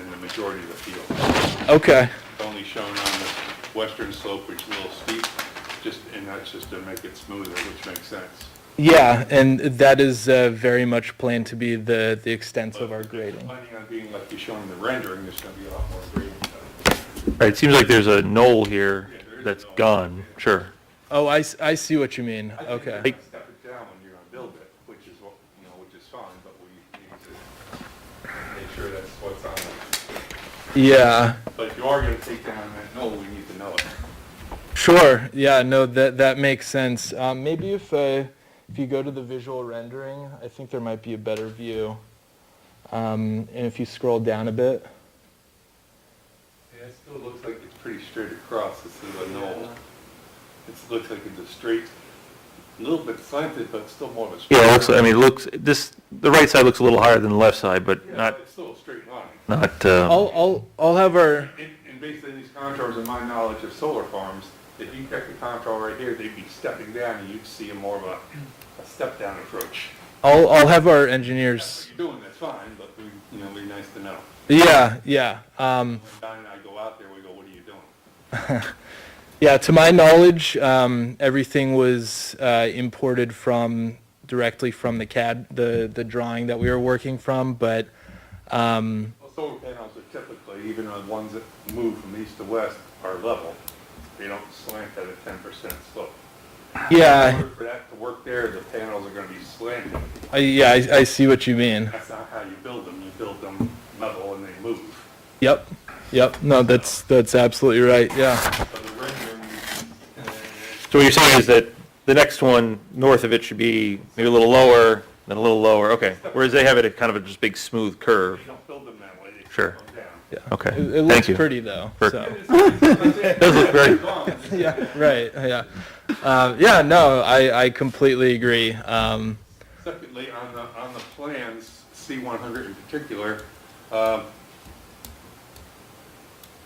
Speaker 9: in the majority of the field.
Speaker 10: Okay.
Speaker 9: It's only shown on the western slope, which is a little steep, and that's just to make it smoother, which makes sense.
Speaker 10: Yeah, and that is very much planned to be the extent of our grading.
Speaker 9: Planning on being like you're showing the rendering, there's going to be a lot more grading.
Speaker 1: Right, it seems like there's a knoll here that's gone, sure.
Speaker 10: Oh, I see what you mean. Okay.
Speaker 9: I think you're going to step it down when you're going to build it, which is fine, but we need to make sure that's what's on it.
Speaker 10: Yeah.
Speaker 9: But if you are going to take down that knoll, we need to know it.
Speaker 10: Sure. Yeah. No, that makes sense. Maybe if you go to the visual rendering, I think there might be a better view. And if you scroll down a bit.
Speaker 9: Yeah, it still looks like it's pretty straight across. This is a knoll. It looks like it's a straight, a little bit slanted, but still more of a straight.
Speaker 1: Yeah, the right side looks a little higher than the left side, but
Speaker 9: Yeah,
Speaker 1: not,
Speaker 9: it's still a straight line.
Speaker 10: I'll have our.
Speaker 9: And based on these contours and my knowledge of solar farms, if you kept the contour right here, they'd be stepping down and you'd see a more of a step down approach.
Speaker 10: I'll have our engineers.
Speaker 9: What you're doing, that's fine, but it'd be nice to know.
Speaker 10: Yeah.
Speaker 9: When Don and I go out there, we go, what are you doing?
Speaker 10: Yeah, to my knowledge, everything was imported directly from the CAD, the drawing that we were working from, but.
Speaker 9: Well, solar panels are typically, even on ones that move from east to west, are level. They don't slant at a 10% slope.
Speaker 10: Yeah.
Speaker 9: In order for that to work there, the panels are going to be slanted.
Speaker 10: I see what you mean.
Speaker 9: That's not how you build them. You build them level and they move.
Speaker 10: Yep. No, that's absolutely right. Yeah.
Speaker 9: So the rendering,
Speaker 1: so what you're saying is that the next one north of it should be maybe a little lower, then a little lower, okay. Whereas they have it at kind of a just big smooth curve.
Speaker 9: you don't build them that way. They
Speaker 1: Sure.
Speaker 9: come down.
Speaker 10: Yeah.
Speaker 1: Okay,
Speaker 10: It
Speaker 1: thank
Speaker 10: looks
Speaker 1: you.
Speaker 10: pretty though.
Speaker 1: For-
Speaker 10: So.
Speaker 1: It does look very,
Speaker 10: Yeah. Right. Yeah. Yeah. No, I completely agree.
Speaker 9: Secondly, on the plans, C100 in particular,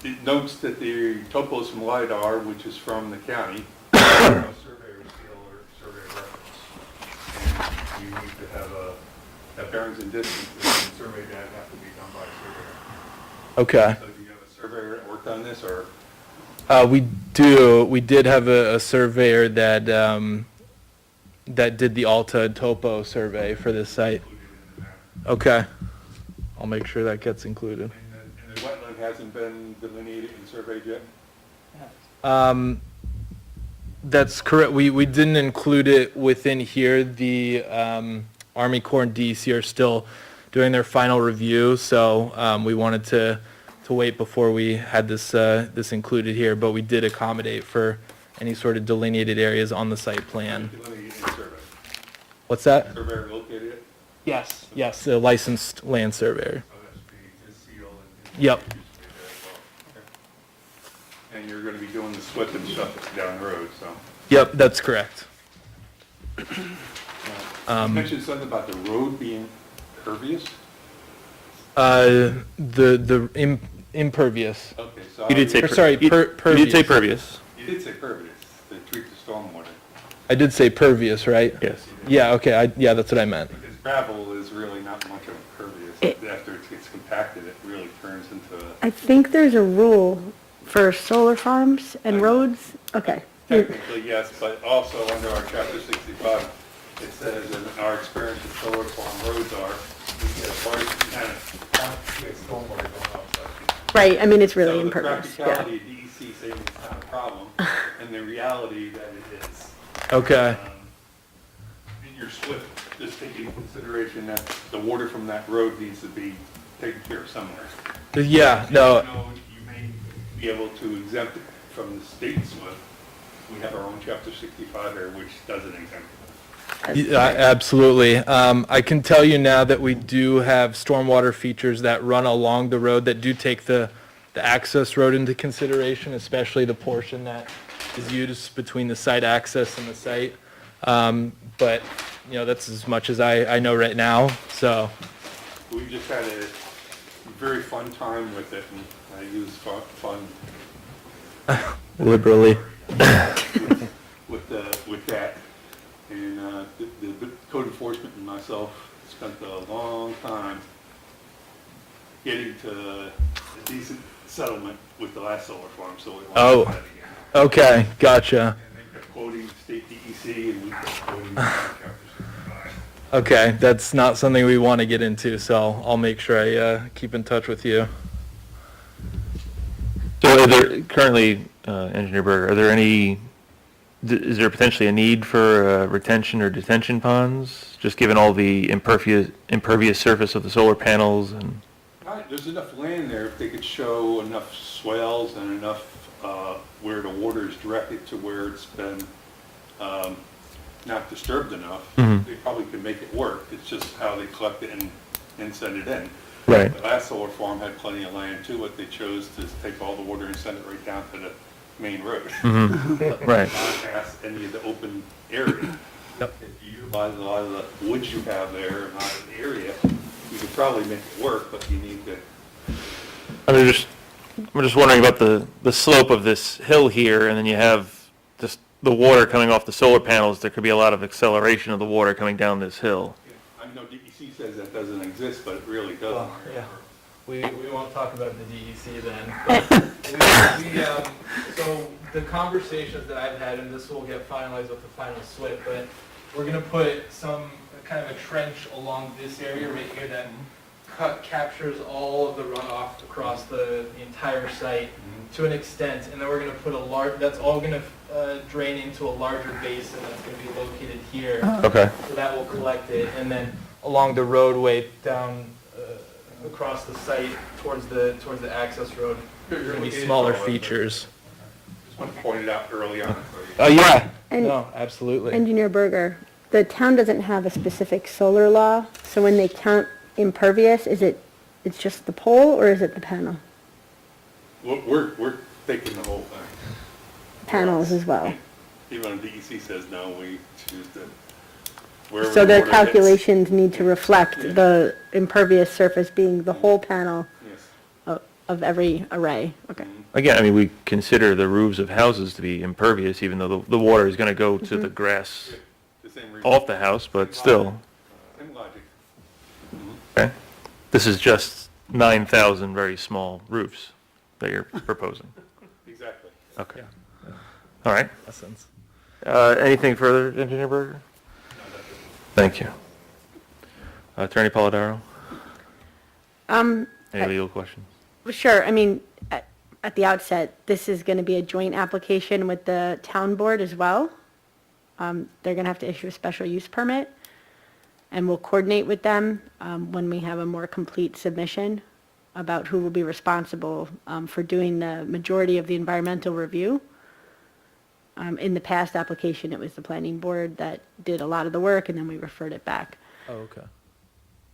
Speaker 9: it notes that the topo is from LiDAR, which is from the county, surveyor seal or survey reference. And you need to have a bearings and distance, and survey that have to be done by a surveyor.
Speaker 10: Okay.
Speaker 9: So do you have a surveyor that worked on this, or?
Speaker 10: We did have a surveyor that did the Alta topo survey for this site. Okay. I'll make sure that gets included.
Speaker 9: And the wetland hasn't been delineated and surveyed yet?
Speaker 10: That's correct. We didn't include it within here. The Army Corps and DEC are still doing their final review, so we wanted to wait before we had this included here, but we did accommodate for any sort of delineated areas on the site plan.
Speaker 9: Delineated and surveyed.
Speaker 10: What's that?
Speaker 9: Surveyor located it?
Speaker 10: Yes, a licensed land surveyor.
Speaker 9: Oh, that's the seal and.
Speaker 10: Yep.
Speaker 9: And you're gonna be doing the SWIP and stuff down the road, so.
Speaker 10: Yep, that's correct.
Speaker 9: You mentioned something about the road being pervious?
Speaker 10: Impervious.
Speaker 9: Okay, so.
Speaker 1: you did say,
Speaker 10: Sorry,
Speaker 1: you did say
Speaker 10: pervious.
Speaker 1: pervious,
Speaker 9: You did say pervious, to treat the stormwater.
Speaker 10: I did say pervious, right?
Speaker 1: yes.
Speaker 10: Yeah, okay, that's what I meant.
Speaker 9: Because gravel is really not much of a pervious. After it gets compacted, it really turns into a.
Speaker 8: I think there's a rule for solar farms and roads. Okay.
Speaker 9: Technically, yes, but also under our chapter 65, it says in our experience with solar farm roads are, we get a large kind of stormwater going off.
Speaker 8: Right, I mean, it's really
Speaker 9: So the
Speaker 8: impervious, yeah.
Speaker 9: practicality of DEC saying it's not a problem, and the reality that it is.
Speaker 10: Okay.
Speaker 9: In your SWIP, just taking into consideration that the water from that road needs to be taken care of somewhere.
Speaker 10: Yeah, no,
Speaker 9: You know, you may be able to exempt it from the state SWIP. We have our own chapter 65 here, which doesn't exempt it.
Speaker 10: yeah, absolutely. I can tell you now that we do have stormwater features that run along the road that do take the access road into consideration, especially the portion that is used between the site access and the site. But, you know, that's as much as I know right now, so.
Speaker 9: We just had a very fun time with it, and I use fun
Speaker 10: Liberally.
Speaker 9: with that. And the code enforcement and myself spent a long time getting to a decent settlement with the last solar farm, so we want
Speaker 10: Oh.
Speaker 9: to do that again.
Speaker 10: Okay, gotcha.
Speaker 9: And they kept quoting state DEC, and we kept quoting chapter 65.
Speaker 10: Okay, that's not something we want to get into, so I'll make sure I keep in touch with you.
Speaker 1: So are there currently, Engineer Berger, are there any, is there potentially a need for retention or detention ponds, just given all the impervious surface of the solar panels and?
Speaker 9: There's enough land there, if they could show enough swales and enough where the water is directed to where it's been not disturbed enough,
Speaker 1: Mhm.
Speaker 9: they probably could make it work. It's just how they collect it and send it in.
Speaker 1: Right.
Speaker 9: The last solar farm had plenty of land too, but they chose to take all the water and send it right down to the main road.
Speaker 1: Right.
Speaker 9: Bypass any of the open area.
Speaker 10: Yep.
Speaker 9: If you utilize a lot of the woods you have there, and a lot of the area, you could probably make it work, but you need to.
Speaker 1: I'm just wondering about the slope of this hill here, and then you have just the water coming off the solar panels. There could be a lot of acceleration of the water coming down this hill.
Speaker 9: I know DEC says that doesn't exist, but it really doesn't.
Speaker 10: Well, yeah. We won't talk about the DEC then. But so the conversations that I've had, and this will get finalized with the final SWIP, but we're gonna put some kind of a trench along this area right here that captures all of the runoff across the entire site to an extent, and then we're gonna put that's all gonna drain into a larger basin that's gonna be located here.
Speaker 1: Okay.
Speaker 10: So that will collect it, and then along the roadway down across the site towards the access road, there's going to be smaller features.
Speaker 9: Just want to point it out early on.
Speaker 10: Oh, yeah.
Speaker 8: And-
Speaker 10: No, absolutely.
Speaker 8: Engineer Berger, the town doesn't have a specific solar law, so when they count impervious, it's just the pole or is it the panel?
Speaker 9: We're taking the whole thing.
Speaker 8: Panels as well.
Speaker 9: Even when DEC says no, we choose to. Wherever
Speaker 8: So
Speaker 9: the
Speaker 8: their
Speaker 9: water hits.
Speaker 8: calculations need to reflect the impervious surface being the whole panel
Speaker 9: Yes.
Speaker 8: of every array. Okay.
Speaker 1: Again, I mean, we consider the roofs of houses to be impervious, even though the water is going to go to the grass
Speaker 9: The same reason.
Speaker 1: off the house, but still.
Speaker 9: Same logic.
Speaker 1: Okay. This is just 9,000 very small roofs that you're proposing.
Speaker 9: Exactly.
Speaker 1: Okay. All right.
Speaker 10: Essence.
Speaker 1: Anything further, Engineer Berger? Thank you. Attorney Polidoro, any legal questions?
Speaker 8: Sure, I mean, at the outset, this is going to be a joint application with the town board as well. They're going to have to issue a special use permit, and we'll coordinate with them when we have a more complete submission about who will be responsible for doing the majority of the environmental review. In the past application, it was the planning board that did a lot of the work, and then we referred it back.
Speaker 10: Oh, okay.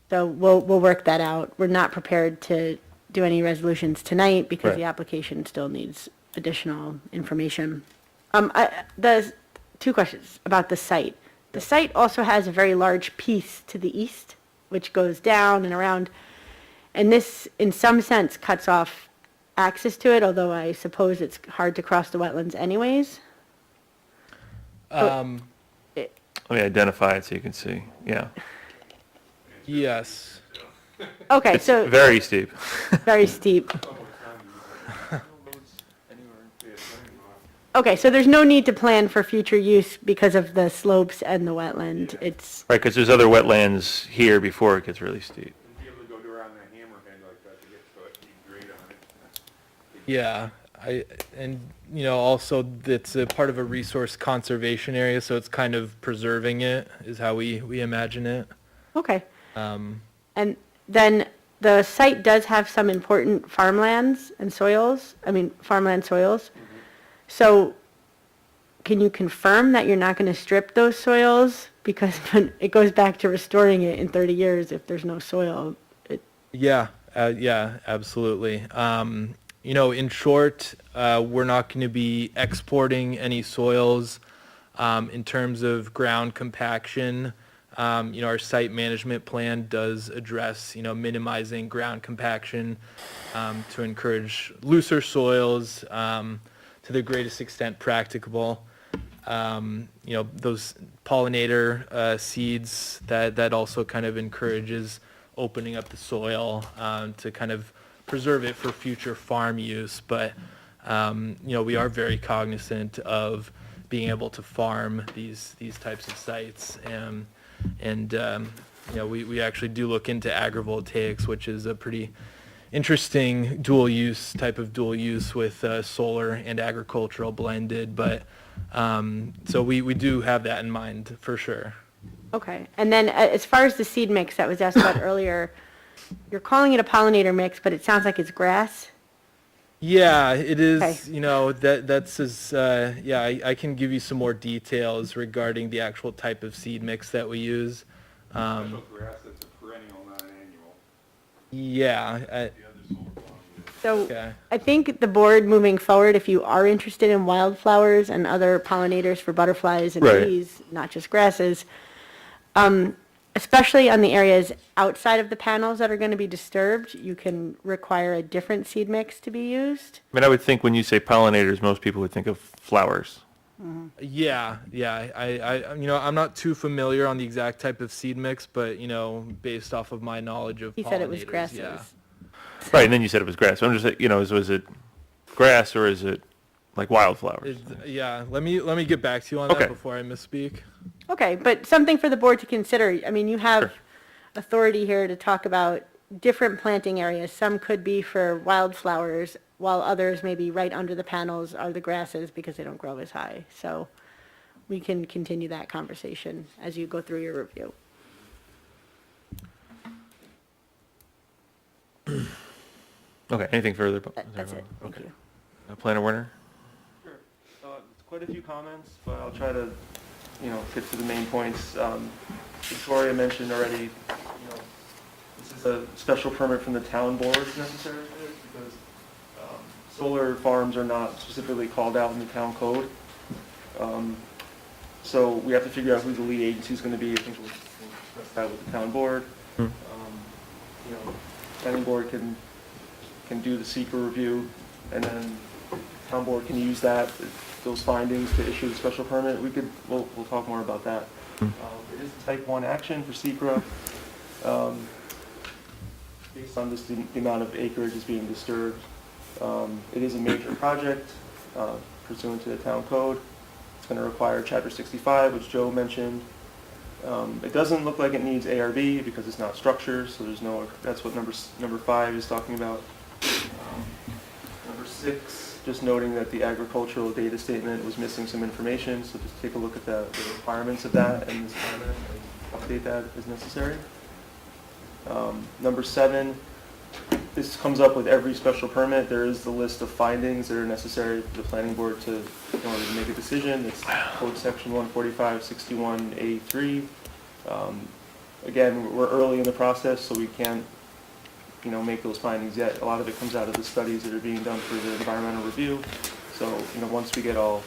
Speaker 8: So we'll work that out. We're not prepared to do any resolutions tonight because the
Speaker 1: Right.
Speaker 8: application still needs additional information. The two questions about the site. The site also has a very large piece to the east, which goes down and around, and this, in some sense, cuts off access to it, although I suppose it's hard to cross the wetlands anyways.
Speaker 1: Let me identify it so you can see. Yeah.
Speaker 10: Yes.
Speaker 8: Okay,
Speaker 1: It's
Speaker 8: so
Speaker 1: very steep.
Speaker 8: very steep. Okay, so there's no need to plan for future use because of the slopes and the wetland. It's,
Speaker 1: Right, because there's other wetlands here before it gets really steep.
Speaker 9: Be able to go around that hammerhead like that to get to it, be great on it.
Speaker 10: Yeah, also it's a part of a resource conservation area, so it's kind of preserving it is how we imagine it.
Speaker 8: Okay. And then the site does have some important farmlands and soils, farmland soils. So can you confirm that you're not going to strip those soils? Because it goes back to restoring it in 30 years if there's no soil.
Speaker 10: Yeah, absolutely. In short, we're not going to be exporting any soils. In terms of ground compaction, our site management plan does address, minimizing ground compaction to encourage looser soils to the greatest extent practicable. Those pollinator seeds, that also kind of encourages opening up the soil to kind of preserve it for future farm use. But, we are very cognizant of being able to farm these types of sites. We actually do look into agrivoltaics, which is a pretty interesting dual use with solar and agricultural blended. But so we do have that in mind for sure.
Speaker 8: Okay. And then as far as the seed mix that was asked about earlier, you're calling it a pollinator mix, but it sounds like it's grass?
Speaker 10: Yeah, it is.
Speaker 8: Okay.
Speaker 10: That's as I can give you some more details regarding the actual type of seed mix that we use.
Speaker 9: Special grass that's a perennial, not an annual.
Speaker 10: Yeah.
Speaker 9: The other solar farm.
Speaker 8: So
Speaker 10: Okay.
Speaker 8: I think the board moving forward, if you are interested in wildflowers and other pollinators for butterflies and
Speaker 4: Right.
Speaker 8: bees, not just grasses, especially on the areas outside of the panels that are going to be disturbed, you can require a different seed mix to be used.
Speaker 1: I mean, I would think when you say pollinators, most people would think of flowers.
Speaker 10: Yeah. I'm not too familiar on the exact type of seed mix, but based off of my knowledge of
Speaker 8: He said it was
Speaker 10: pollinators,
Speaker 8: grasses.
Speaker 10: yeah.
Speaker 1: Right, and then you said it was grass. So I'm just, was it grass or is it like wildflowers?
Speaker 10: Yeah, let me get back to you on
Speaker 1: Okay.
Speaker 10: that before I misspeak.
Speaker 8: Okay, but something for the board to consider. I mean, you have
Speaker 1: Sure.
Speaker 8: authority here to talk about different planting areas. Some could be for wildflowers, while others maybe right under the panels are the grasses because they don't grow as high. So we can continue that conversation as you go through your review.
Speaker 1: Okay, anything further?
Speaker 8: That's it. Thank
Speaker 1: Okay.
Speaker 8: you.
Speaker 1: Planner Werner?
Speaker 6: Sure. It's quite a few comments, but I'll try to, get to the main points. Victoria mentioned already, this is a special permit from the town board necessary for this because solar farms are not specifically called out in the town code. So we have to figure out who the lead agency is going to be. I think we'll discuss that with the town board. Planning board can do the secret review, and then town board can use those findings to issue the special permit. We'll talk more about that. It is a type 1 action for SECRA, based on just the amount of acreage is being disturbed. It is a major project pursuant to the town code. It's going to require Chapter 65, which Joe mentioned. It doesn't look like it needs ARB because it's not structures, so that's what number 5 is talking about. Number 6, just noting that the agricultural data statement was missing some information, so just take a look at the requirements of that and this permit and update that as necessary. Number 7, this comes up with every special permit. There is the list of findings that are necessary for the planning board in order to make a decision. It's code section 145-61A3. Again, we're early in the process, so we can't make those findings yet. A lot of it comes out of the studies that are being done for the environmental review. So, once we get all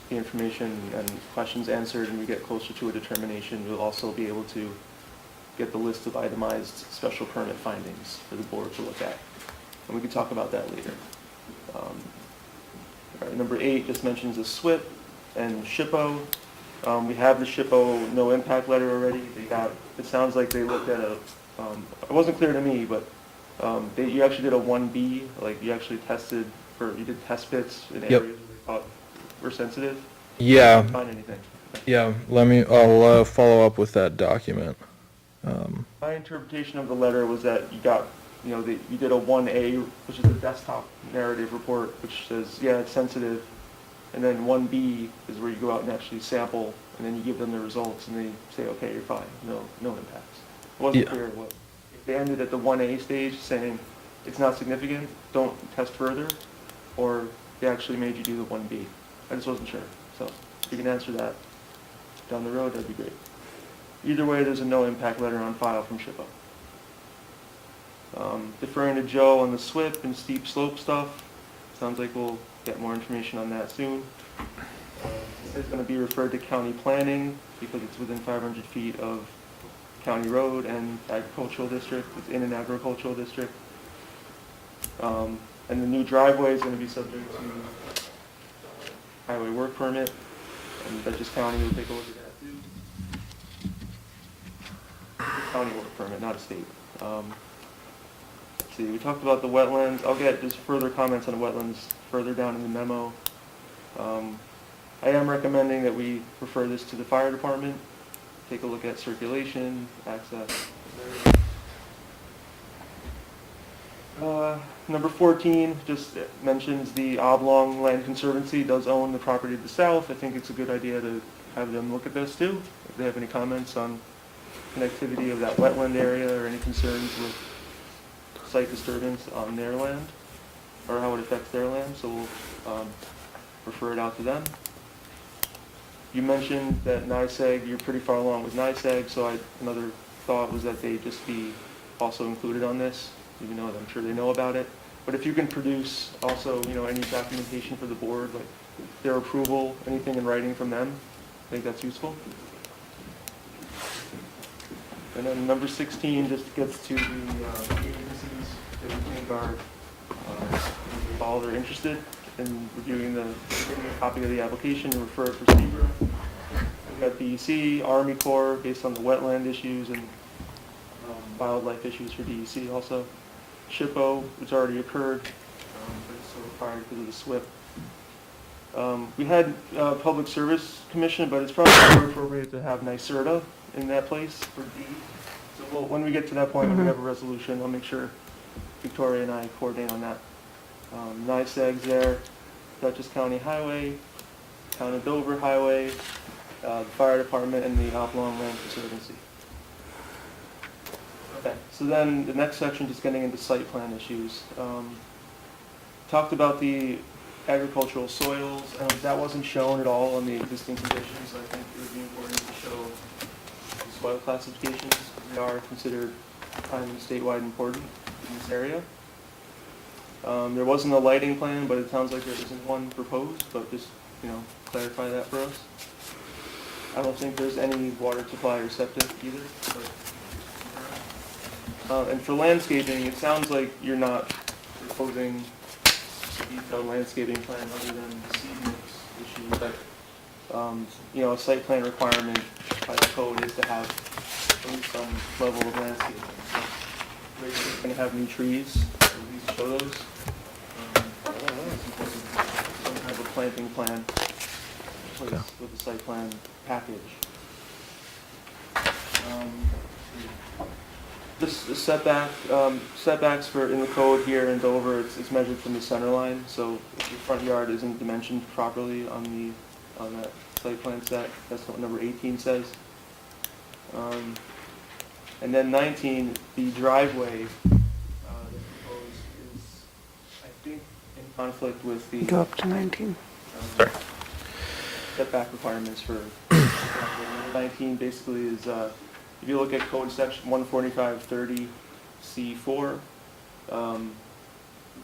Speaker 6: the information and questions answered and we get closer to a determination, we'll also be able to get the list of itemized special permit findings for the board to look at. And we can talk about that later. All right, number 8 just mentions a SWIP and SHPO. We have the SHPO no impact letter already. It sounds like they looked at it wasn't clear to me, but you actually did a 1B, like you actually you did test pits in areas where you thought were sensitive?
Speaker 10: Yeah.
Speaker 6: Didn't find anything.
Speaker 10: Yeah, I'll follow up with that document.
Speaker 6: My interpretation of the letter was that you got you know, you did a 1A, which is a desktop narrative report, which says, yeah, it's sensitive. And then 1B is where you go out and actually sample, and then you give them the results, and they say, okay, you're fine, no impacts. It wasn't
Speaker 1: Yeah.
Speaker 6: clear what, if they ended at the 1A stage saying it's not significant, don't test further, or they actually made you do the 1B. I just wasn't sure. So if you can answer that down the road, that'd be great. Either way, there's a no impact letter on file from SHPO. Deferring to Joe on the SWIP and steep slope stuff. Sounds like we'll get more information on that soon. It's going to be referred to county planning because it's within 500 feet of county road and agricultural district. It's in an agricultural district. And the new driveway is going to be subject to highway work permit, and Dutchess County will take a look at that too. County work permit, not a state. Let's see, we talked about the wetlands. I'll get just further comments on the wetlands further down in the memo. I am recommending that we refer this to the fire department, take a look at circulation, access. Number 14 just mentions the Oblong Land Conservancy does own the property to the south. I think it's a good idea to have them look at this too, if they have any comments on connectivity of that wetland area or any concerns with site disturbance on their land or how it affects their land, so we'll refer it out to them. You mentioned that NICEAG, you're pretty far along with NICEAG, so another thought was that they just be also included on this, even though I'm sure they know about it. But if you can produce also, any documentation for the board, like their approval, anything in writing from them, I think that's useful. And then number 16 just gets to the agencies that we think are involved or interested in reviewing getting a copy of the application and refer it for SECR. We've got DEC, Army Corps, based on the wetland issues and wildlife issues for DEC also. SHPO, which already occurred, but it's still required because of the SWIP. We had Public Service Commission, but it's probably more appropriate to have NYSERDA in that place for D. So when we get to that point, when we have a resolution, I'll make sure Victoria and I coordinate on that. NICEAG's there, Dutchess County Highway, Town of Dover Highway, the Fire Department, and the Oblong Land Conservancy. Okay, so then the next section, just getting into site plan issues. Talked about the agricultural soils, and that wasn't shown at all on the existing conditions. I think it would be important to show the soil classifications, because they are considered kind of statewide important in this area. There wasn't a lighting plan, but it sounds like there isn't one proposed, but just, clarify that for us. I don't think there's any water supply or septic either. And for landscaping, it sounds like you're not proposing a detailed landscaping plan other than the seed mix issue, but, a site plan requirement by the code is to have at least some level of landscaping. So, we're going to have new trees, at least show those. Some kind of a planting plan with the site plan package. The setbacks for in the code here in Dover, it's measured from the center line. So if your front yard isn't dimensioned properly on that site plan set, that's what number 18 says. And then 19, the driveway that's proposed is, I think, in conflict with the
Speaker 7: Go up to 19.
Speaker 6: setback requirements for 19 basically is, if you look at code section 14530C4,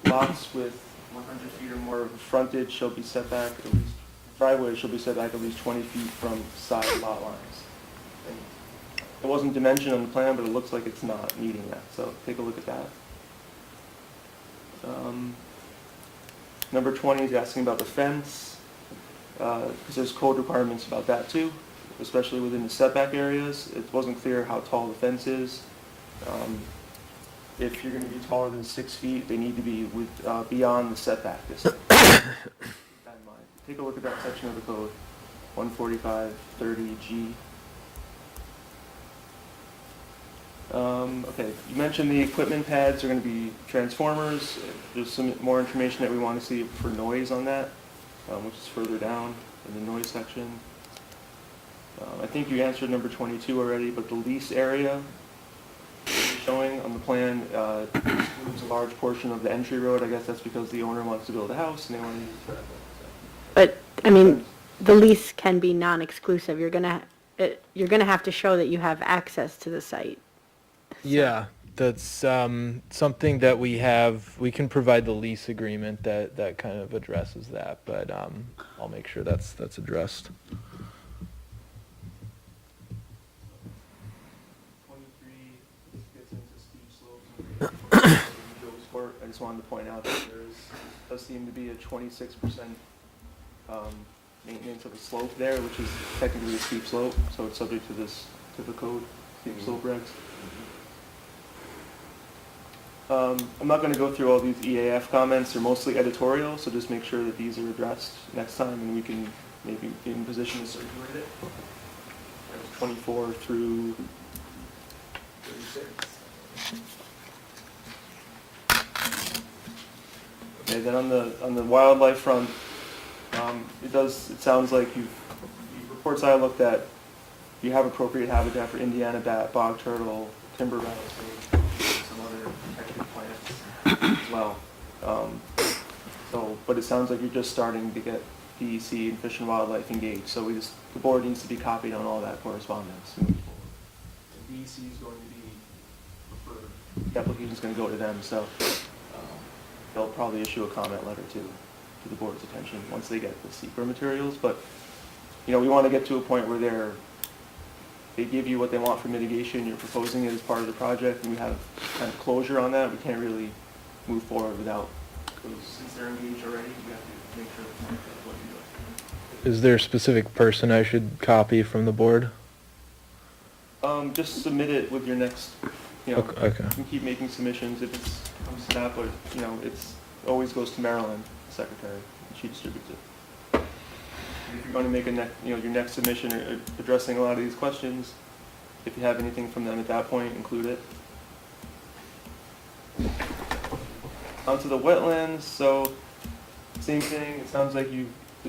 Speaker 6: lots with 100 feet or more of frontage shall be set back at least, driveways shall be set back at least 20 feet from side lot lines. And it wasn't dimensioned on the plan, but it looks like it's not meeting that, so take a look at that. Number 20 is asking about the fence, because there's code requirements about that too, especially within the setback areas. It wasn't clear how tall the fence is. If you're going to be taller than 6 feet, they need to be beyond the setback distance. Keep that in mind. Take a look at that section of the code, 14530G. Okay, you mentioned the equipment pads are going to be transformers. There's some more information that we want to see for noise on that, which is further down in the noise section. I think you answered number 22 already, but the lease area showing on the plan includes a large portion of the entry road. I guess that's because the owner wants to build a house and they want to use that.
Speaker 8: But, I mean, the lease can be non-exclusive. You're gonna have to show that you have access to the site.
Speaker 10: Yeah, that's something that we have. We can provide the lease agreement that kind of addresses that, but I'll make sure that's addressed.
Speaker 6: 23 gets into steep slopes. Joe's Court, I just wanted to point out that does seem to be a 26% maintenance of the slope there, which is technically a steep slope, so it's subject to the code, steep slope regs. I'm not going to go through all these EAF comments. They're mostly editorial, so just make sure that these are addressed next time, and we can maybe be in position to circulate it. That's 24 through 36. Okay, then on the wildlife front, it sounds like the reports I looked at, you have appropriate habitat for Indiana bat, bog turtle, timber rattlesnake, some other protected plants as well. But it sounds like you're just starting to get DEC and Fish and Wildlife engaged, so the board needs to be copied on all that correspondence moving forward. And DEC is going to be preferred. The application's going to go to them, so they'll probably issue a comment letter to the board's attention once they get the secret materials. But we want to get to a point where they give you what they want for mitigation, you're proposing it as part of the project, and we have kind of closure on that. We can't really move forward without, since they're engaged already, we have to make sure that's what you're doing.
Speaker 10: Is there a specific person I should copy from the board?
Speaker 6: Just submit it with your next,
Speaker 10: Okay.
Speaker 6: You can keep making submissions if it comes to that, but, it's always goes to Marilyn, the secretary, and she distributes it. If you're going to make your next submission addressing a lot of these questions, if you have anything from them at that point, include it. Onto the wetlands, so same thing, it sounds like the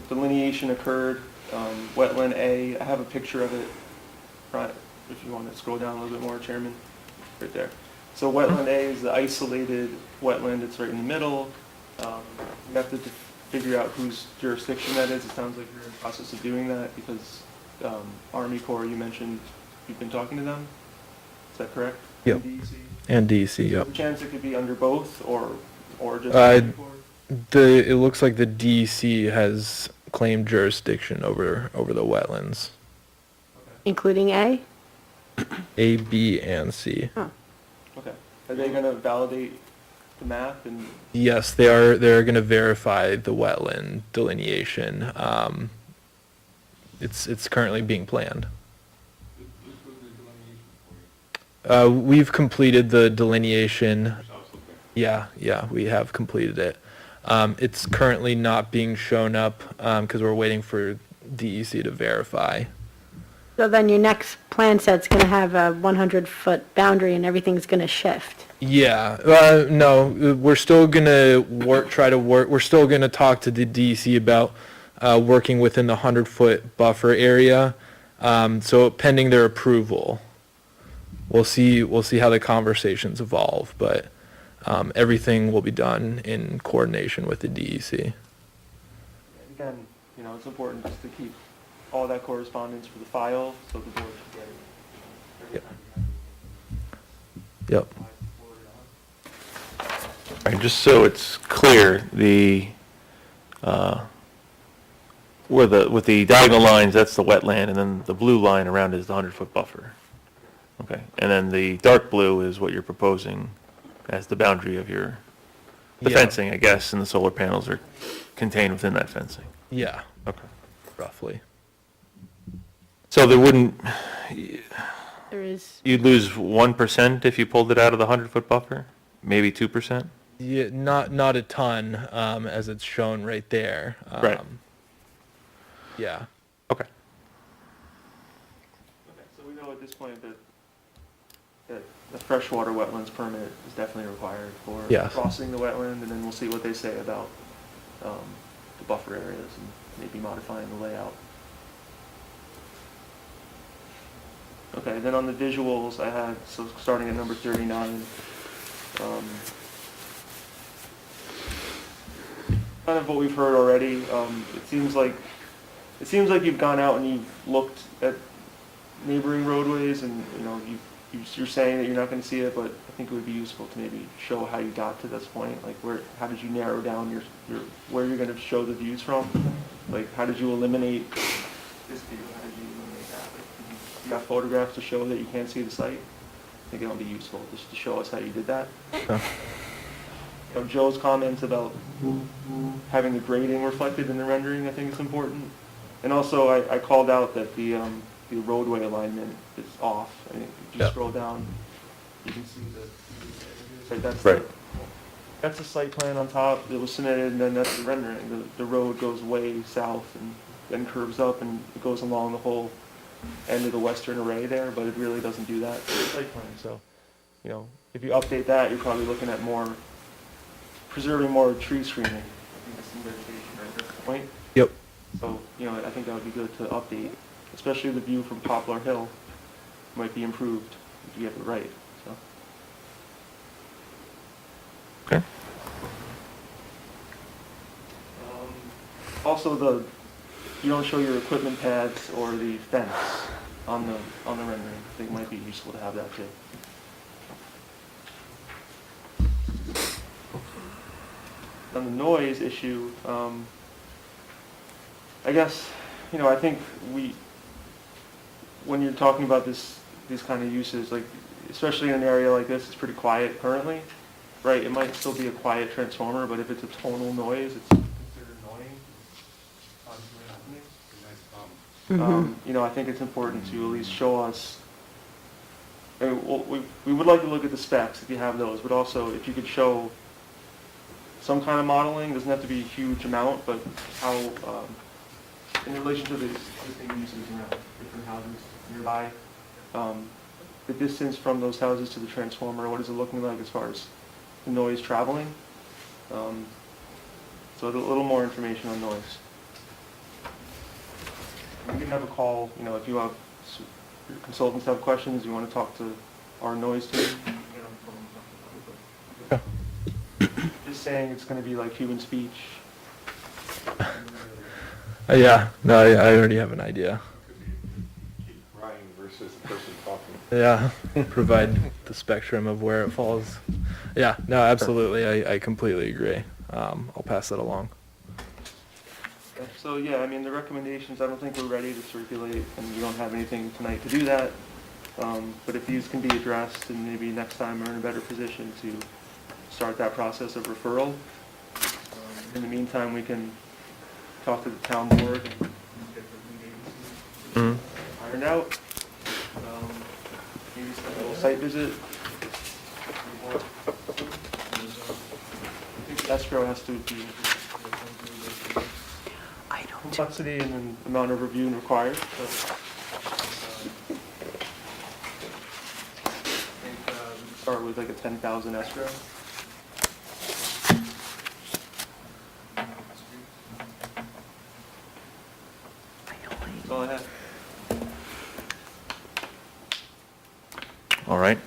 Speaker 6: delineation occurred. Wetland A, I have a picture of it, right, if you want to scroll down a little bit more, Chairman, right there. So wetland A is the isolated wetland, it's right in the middle. You have to figure out whose jurisdiction that is. It sounds like you're in the process of doing that because Army Corps, you mentioned you've been talking to them. Is that correct?
Speaker 10: Yep.
Speaker 6: And DEC?
Speaker 10: And DEC, yep.
Speaker 6: There's a chance it could be under both or just Army Corps?
Speaker 10: It looks like the DEC has claimed jurisdiction over the wetlands.
Speaker 8: Including A?
Speaker 10: A, B, and C.
Speaker 8: Oh.
Speaker 6: Okay. Are they going to validate the map and?
Speaker 10: Yes, they are. They're going to verify the wetland delineation. It's currently being planned. We've completed the delineation. Yeah, we have completed it. It's currently not being shown up because we're waiting for DEC to verify.
Speaker 8: So then your next plan set's gonna have a 100-foot boundary and everything's gonna shift.
Speaker 10: Yeah, no, we're still gonna we're still gonna talk to the DEC about working within the 100-foot buffer area. So pending their approval, we'll see how the conversations evolve, but everything will be done in coordination with the DEC.
Speaker 6: Again, it's important just to keep all that correspondence for the file so the board should get it.
Speaker 10: Yep.
Speaker 1: All right, just so it's clear, with the diagonal lines, that's the wetland, and then the blue line around is the 100-foot buffer. Okay, and then the dark blue is what you're proposing as the boundary of the
Speaker 10: Yeah.
Speaker 1: fencing, I guess, and the solar panels are contained within that fencing.
Speaker 10: Yeah,
Speaker 1: Okay.
Speaker 10: roughly.
Speaker 1: So there wouldn't,
Speaker 8: There is,
Speaker 1: you'd lose 1% if you pulled it out of the 100-foot buffer? Maybe 2%?
Speaker 10: Yeah, not a ton, as it's shown right there.
Speaker 1: Right.
Speaker 10: Yeah.
Speaker 1: Okay.
Speaker 6: Okay, so we know at this point that that the freshwater wetlands permit is definitely required for
Speaker 10: Yes.
Speaker 6: crossing the wetland, and then we'll see what they say about the buffer areas and maybe modifying the layout. Okay, then on the visuals, I had, so starting at number 39, kind of what we've heard already. It seems like you've gone out and you've looked at neighboring roadways, and you're saying that you're not going to see it, but I think it would be useful to maybe show how you got to this point. Like, how did you narrow down your where you're going to show the views from? Like, how did you eliminate this view? How did you eliminate that? Like, you got photographs to show that you can't see the site? I think it'll be useful just to show us how you did that. Joe's comments about having the grading reflected in the rendering, I think is important. And also, I called out that the roadway alignment is off. I mean, if you scroll down, you can see that's the site plan on top that was submitted, and then that's the rendering. The road goes way south and then curves up, and it goes along the whole end of the western array there, but it really doesn't do that for the site plan. So, if you update that, you're probably looking at preserving more tree screening. I think that's some vegetation right at this point.
Speaker 10: Yep.
Speaker 6: So, I think that would be good to update, especially the view from Poplar Hill might be improved if you get it right, so.
Speaker 1: Okay.
Speaker 6: Also, you don't show your equipment pads or the fence on the rendering. I think it might be useful to have that too. On the noise issue, I guess, I think when you're talking about these kind of uses, like, especially in an area like this, it's pretty quiet currently, right? It might still be a quiet transformer, but if it's a tonal noise, it's considered annoying. I think it's important to at least show us. I mean, we would like to look at the specs if you have those, but also if you could show some kind of modeling, doesn't have to be a huge amount, but how, in relation to the existing uses around different houses nearby, the distance from those houses to the transformer, what is it looking like as far as the noise traveling? So a little more information on noise. We can have a call, if you have, your consultants have questions, you want to talk to our noise team. Just saying it's going to be like human speech.
Speaker 10: Yeah, no, I already have an idea.
Speaker 9: Keep crying versus the person talking.
Speaker 10: Yeah, provide the spectrum of where it falls. Yeah, no, absolutely, I completely agree. I'll pass that along.
Speaker 6: So yeah, I mean, the recommendations, I don't think we're ready to circulate, and we don't have anything tonight to do that. But if these can be addressed, and maybe next time we're in a better position to start that process of referral. In the meantime, we can talk to the town board and get the lead agency ironed out. Maybe a little site visit. I think escrow has to be complexity and then amount of review required. So, I think we start with like a 10,000 escrow. That's all I have.
Speaker 1: All right.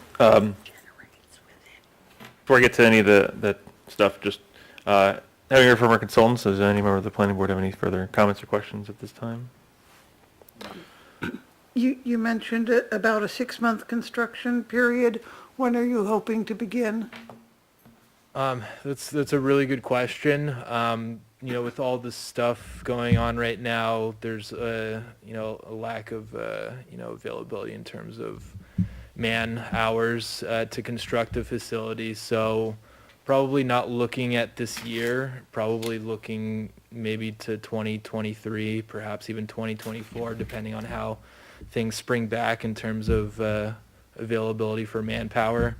Speaker 1: Before I get to any of the stuff, just having heard from our consultants, does any member of the planning board have any further comments or questions at this time?
Speaker 7: You mentioned it about a 6-month construction period. When are you hoping to begin?
Speaker 10: That's a really good question. With all this stuff going on right now, there's a lack of availability in terms of man hours to construct a facility. So probably not looking at this year, probably looking maybe to 2023, perhaps even 2024, depending on how things spring back in terms of availability for manpower.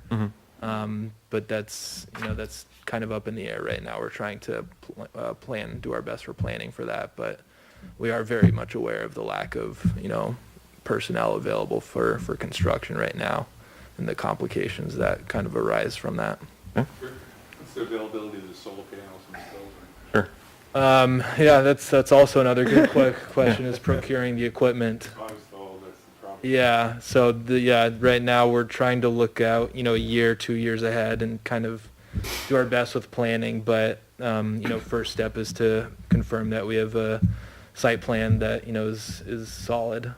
Speaker 10: But that's kind of up in the air right now. We're trying to do our best for planning for that, but we are very much aware of the lack of personnel available for construction right now. and the complications that kind of arise from that.
Speaker 9: What's the availability of the solar panels themselves?
Speaker 1: Sure.
Speaker 10: Yeah, that's also another good question is procuring the equipment.
Speaker 9: That's the problem.
Speaker 10: Yeah, so right now we're trying to look out, a year, 2 years ahead and kind of do our best with planning, but, first step is to confirm that we have a site plan that, is solid,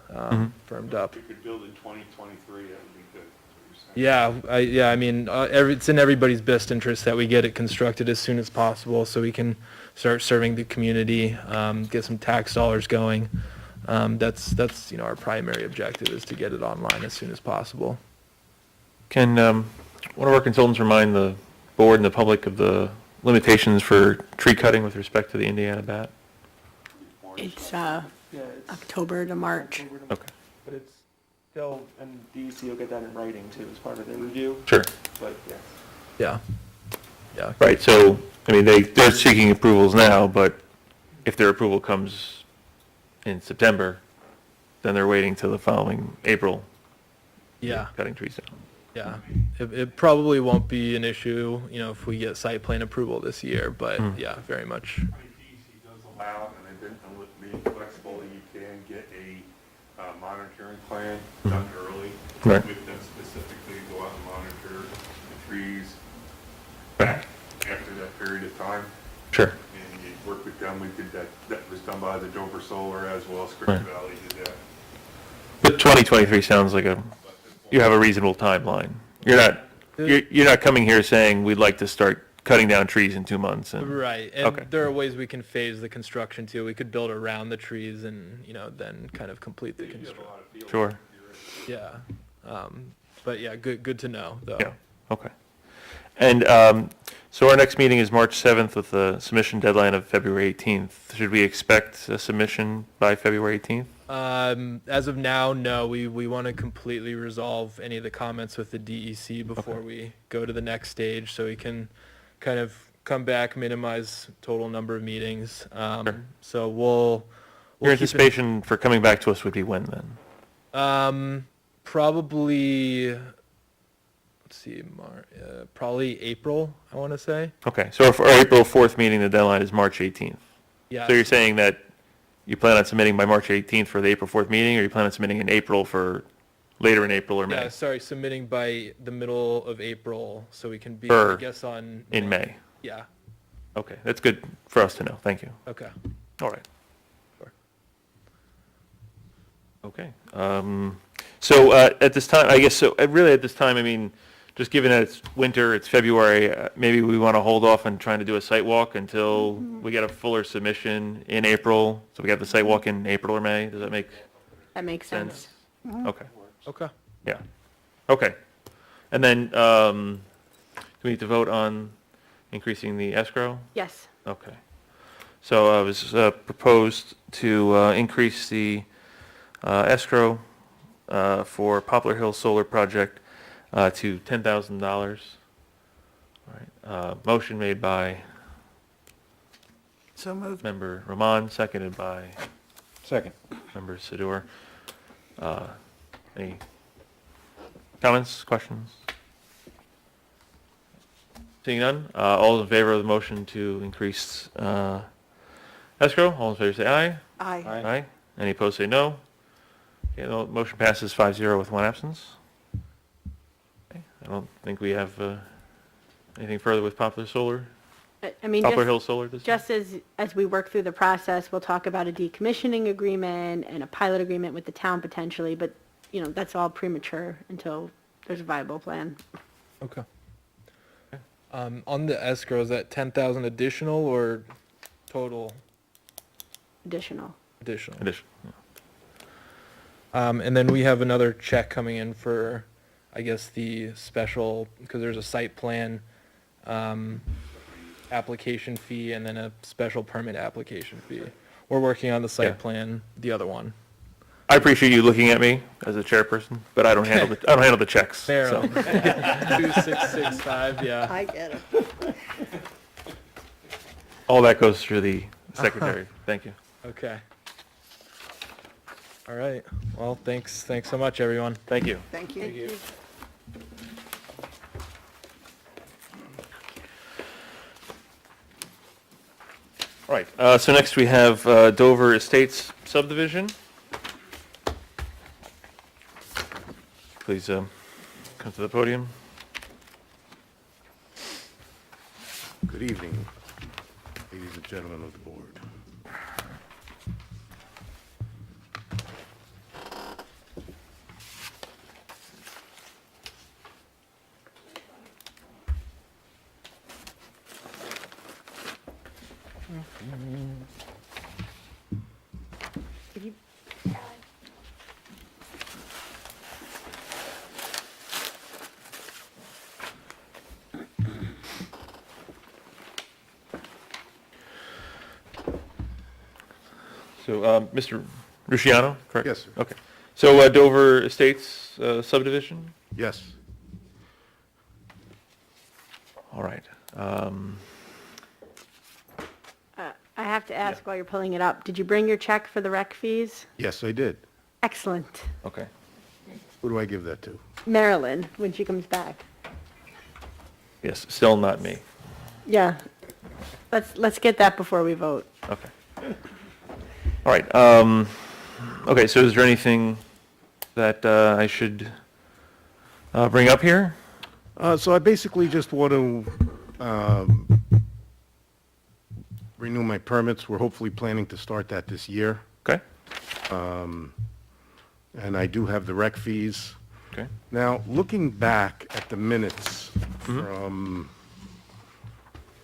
Speaker 10: firmed up.
Speaker 9: If you could build in 2023, that would be good. That's what you're saying.
Speaker 10: Yeah, I mean, it's in everybody's best interest that we get it constructed as soon as possible so we can start serving the community, get some tax dollars going. That's our primary objective is to get it online as soon as possible.
Speaker 1: Can one of our consultants remind the board and the public of the limitations for tree cutting with respect to the Indiana bat?
Speaker 8: It's
Speaker 6: Yeah, it's
Speaker 8: October to March.
Speaker 1: Okay.
Speaker 6: But it's, and DEC will get that in writing too, as part of their review,
Speaker 1: Sure.
Speaker 6: but yeah.
Speaker 10: Yeah. Yeah.
Speaker 1: Right, so, I mean, they're seeking approvals now, but if their approval comes in September, then they're waiting till the following April,
Speaker 10: Yeah.
Speaker 1: cutting trees down.
Speaker 10: Yeah. It probably won't be an issue, if we get site plan approval this year, but yeah, very much.
Speaker 9: I mean, DEC does allow, and they've been being flexible, that you can get a monitoring plan done early.
Speaker 1: Right.
Speaker 9: With them specifically, go out and monitor the trees
Speaker 1: Right.
Speaker 9: after that period of time.
Speaker 1: Sure.
Speaker 9: And you work with them, we did that, that was done by the Dover Solar as well as Scripps
Speaker 1: Right.
Speaker 9: Valley did that.
Speaker 1: But 2023 sounds like you have a reasonable timeline. You're not coming here saying, we'd like to start cutting down trees in 2 months and.
Speaker 10: Right, and
Speaker 1: Okay.
Speaker 10: there are ways we can phase the construction too. We could build around the trees and, then kind of complete the construction.
Speaker 1: Sure,
Speaker 10: Yeah, but yeah, good to know, though.
Speaker 1: yeah, okay. And so our next meeting is March 7th with a submission deadline of February 18th. Should we expect a submission by February 18th?
Speaker 10: As of now, no, we want to completely resolve any of the comments with the DEC before we go to the next stage, so we can kind of come back, minimize total number of meetings. So we'll
Speaker 1: Your
Speaker 10: keep it-
Speaker 1: anticipation for coming back to us would be when then?
Speaker 10: Probably, let's see, probably April, I want to say.
Speaker 1: Okay, so for our April 4th meeting, the deadline is March 18th.
Speaker 10: Yeah.
Speaker 1: So you're saying that you plan on submitting by March 18th for the April 4th meeting, or you plan on submitting in April for later in April or May?
Speaker 10: Yeah, sorry, submitting by the middle of April, so we can be,
Speaker 1: For-
Speaker 10: I guess, on.
Speaker 1: In May?
Speaker 10: Yeah,
Speaker 1: Okay, that's good for us to know, thank you.
Speaker 10: okay.
Speaker 1: All right.
Speaker 10: Sure.
Speaker 1: Okay. So at this time, I guess, so really at this time, I mean, just given that it's winter, it's February, maybe we want to hold off on trying to do a site walk until we get a fuller submission in April. So we got the site walk in April or May. Does that make
Speaker 8: That makes
Speaker 1: sense?
Speaker 8: sense.
Speaker 1: Okay,
Speaker 10: Okay.
Speaker 1: yeah. Okay. And then, do we need to vote on increasing the escrow?
Speaker 8: Yes.
Speaker 1: Okay. So it was proposed to increase the escrow for Poplar Hill Solar Project to $10,000. All right. Motion made by
Speaker 7: So moved.
Speaker 1: Member Rahman, seconded by
Speaker 11: Second.
Speaker 1: Member Sador. Any comments, questions? Seeing none, all in favor of the motion to increase escrow, all in favor say aye.
Speaker 2: Aye.
Speaker 1: Aye. Any opposed say no. Okay, the motion passes 5-0 with 1 absence. Okay, I don't think we have anything further with Poplar Solar,
Speaker 8: I mean,
Speaker 1: Poplar Hill Solar.
Speaker 8: just as we work through the process, we'll talk about a decommissioning agreement and a pilot agreement with the town potentially, but, that's all premature until there's a viable plan.
Speaker 10: Okay. On the escrow, is that 10,000 additional or total
Speaker 8: Additional.
Speaker 10: additional?
Speaker 1: Addition.
Speaker 10: And then we have another check coming in for, I guess, the special, because there's a site plan application fee and then a special permit application fee. We're working on the site
Speaker 1: Yeah.
Speaker 10: plan, the other one.
Speaker 1: I appreciate you looking at me as a chairperson, but I don't handle the checks.
Speaker 10: Fair
Speaker 1: so.
Speaker 10: enough. 2665, yeah.
Speaker 2: I get it.
Speaker 1: All that goes through the secretary. Thank you.
Speaker 10: Okay. All right. Well, thanks so much, everyone.
Speaker 1: Thank you.
Speaker 7: Thank you.
Speaker 2: Thank you.
Speaker 1: All right, so next we have Dover Estates subdivision. Please come to the podium.
Speaker 12: Good evening, ladies and gentlemen of the board.
Speaker 1: So, Mr. Rusciano, correct?
Speaker 12: Yes, sir.
Speaker 1: Okay. So Dover Estates subdivision?
Speaker 12: Yes,
Speaker 1: All right.
Speaker 8: I have to ask while you're pulling it up, did you bring your check for the rec fees?
Speaker 12: yes, I did.
Speaker 8: Excellent.
Speaker 1: Okay.
Speaker 12: Who do I give that to?
Speaker 8: Marilyn, when she comes back.
Speaker 1: Yes, still not me.
Speaker 8: Yeah. Let's get that before we vote.
Speaker 1: Okay. All right. Okay, so is there anything that I should bring up here?
Speaker 12: So I basically just want to renew my permits. We're hopefully planning to start that this year.
Speaker 1: Okay.
Speaker 12: And I do have the rec fees.
Speaker 1: Okay.
Speaker 12: Now, looking back at the minutes from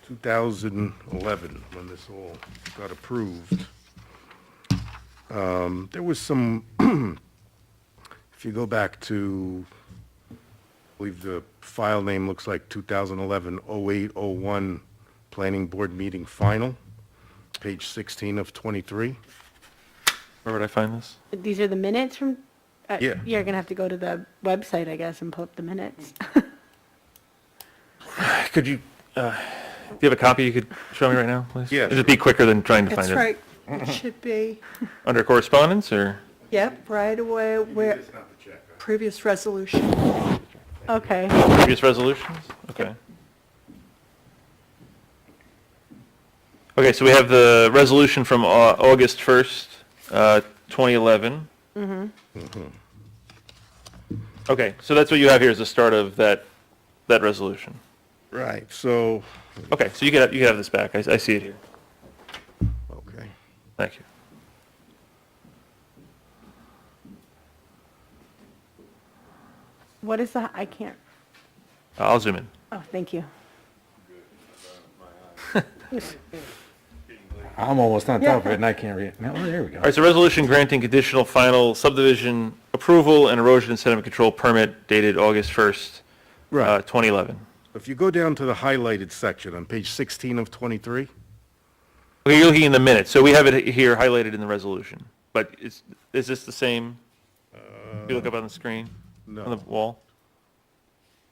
Speaker 12: 2011, when this all got approved, there was some, if you go back to, I believe the file name looks like 2011-0801 Planning Board Meeting Final, page 16 of 23.
Speaker 1: Where would I find this?
Speaker 8: These are the minutes from?
Speaker 12: Yeah.
Speaker 8: You're going to have to go to the website, I guess, and pull up the minutes.
Speaker 1: Could you, do you have a copy you could show me right now, please?
Speaker 12: Yeah,
Speaker 1: It'd just be quicker than trying to find
Speaker 2: That's
Speaker 1: it.
Speaker 2: right. It should be,
Speaker 1: Under correspondence, or?
Speaker 2: yep, right away, where, previous resolution.
Speaker 8: Okay.
Speaker 1: Previous resolutions? Okay. Okay, so we have the resolution from August 1st, 2011. Okay, so that's what you have here is the start of that resolution.
Speaker 12: Right, so,
Speaker 1: Okay, so you can have this back. I see it here.
Speaker 12: okay.
Speaker 1: Thank you.
Speaker 8: What is the, I can't,
Speaker 1: I'll zoom in.
Speaker 8: oh, thank you.
Speaker 11: I'm almost on top of it and I can't read it. No, there we go.
Speaker 1: All right, so resolution granting conditional final subdivision approval and erosion and sediment control permit dated August 1st,
Speaker 12: Right.
Speaker 1: 2011.
Speaker 12: If you go down to the highlighted section on page 16 of 23,
Speaker 1: Okay, you're looking in the minutes, so we have it here highlighted in the resolution, but is this the same? If you look up on the screen, on the
Speaker 12: no.
Speaker 1: wall?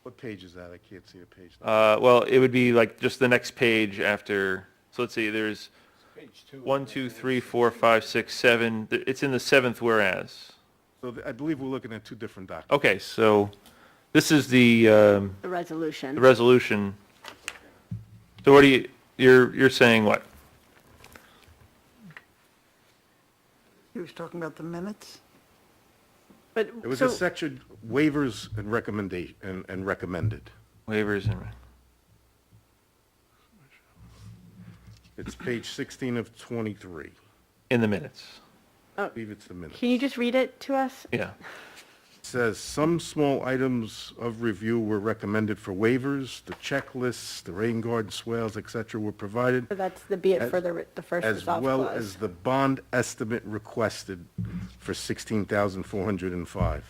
Speaker 12: What page is that? I can't see a page.
Speaker 1: Well, it would be like just the next page after, so let's see, there's 1, 2, 3, 4, 5, 6, 7, it's in the seventh whereas.
Speaker 12: So I believe we're looking at two different documents.
Speaker 1: Okay, so this is the
Speaker 8: The resolution.
Speaker 1: resolution. So what you're saying what?
Speaker 7: He was talking about the minutes?
Speaker 8: But,
Speaker 12: It was
Speaker 8: so,
Speaker 12: a section, waivers and recommendation, and recommended.
Speaker 1: Waivers and,
Speaker 12: It's page 16 of 23.
Speaker 1: in the minutes,
Speaker 12: I believe it's the minutes.
Speaker 8: can you just read it to us?
Speaker 1: yeah.
Speaker 12: It says, some small items of review were recommended for waivers. The checklists, the rain garden swales, et cetera, were provided,
Speaker 8: So that's the be it
Speaker 12: As-
Speaker 8: for the first
Speaker 12: as
Speaker 8: resolve
Speaker 12: well
Speaker 8: clause.
Speaker 12: as the bond estimate requested for $16,405.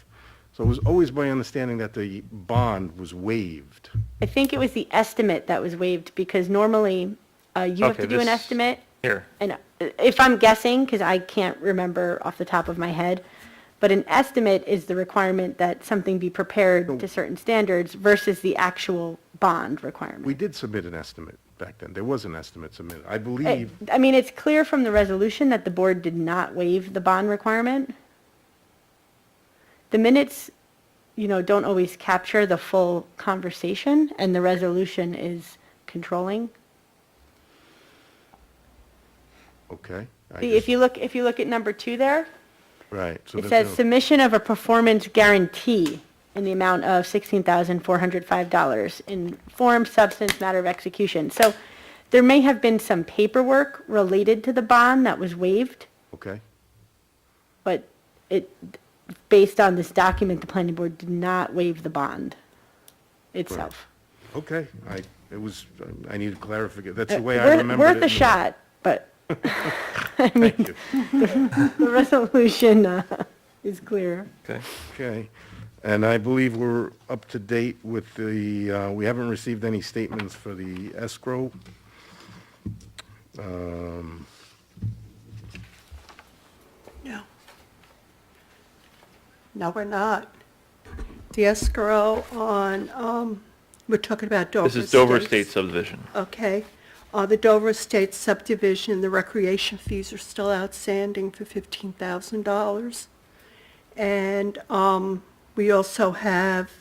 Speaker 12: So it was always my understanding that the bond was waived.
Speaker 8: I think it was the estimate that was waived because normally you have
Speaker 1: Okay,
Speaker 8: to do an
Speaker 1: this-
Speaker 8: estimate.
Speaker 1: Here,
Speaker 8: And if I'm guessing, because I can't remember off the top of my head, but an estimate is the requirement that something be prepared to certain standards versus the actual bond requirement.
Speaker 12: We did submit an estimate back then. There was an estimate submitted. I believe,
Speaker 8: I mean, it's clear from the resolution that the board did not waive the bond requirement. The minutes, don't always capture the full conversation, and the resolution is controlling.
Speaker 12: Okay. I
Speaker 8: See,
Speaker 12: just-
Speaker 8: if you look at number 2 there,
Speaker 12: Right. So
Speaker 8: it
Speaker 12: there's
Speaker 8: says
Speaker 12: no-
Speaker 8: submission of a performance guarantee in the amount of $16,405 in form, substance, matter of execution. So there may have been some paperwork related to the bond that was waived,
Speaker 12: Okay.
Speaker 8: but based on this document, the planning board did not waive the bond itself.
Speaker 12: Okay. I needed clarification. That's the way I remember it.
Speaker 8: Worth a shot, but, I mean,
Speaker 12: Thank you.
Speaker 8: the resolution is clear.
Speaker 1: Okay.
Speaker 12: Okay. And I believe we're up to date with we haven't received any statements for the escrow.
Speaker 2: No. No, we're not. The escrow on, we're talking about Dover
Speaker 1: This
Speaker 2: Estates.
Speaker 1: is Dover Estates subdivision.
Speaker 2: Okay. The Dover Estates subdivision, the recreation fees are still outstanding for $15,000. And we also have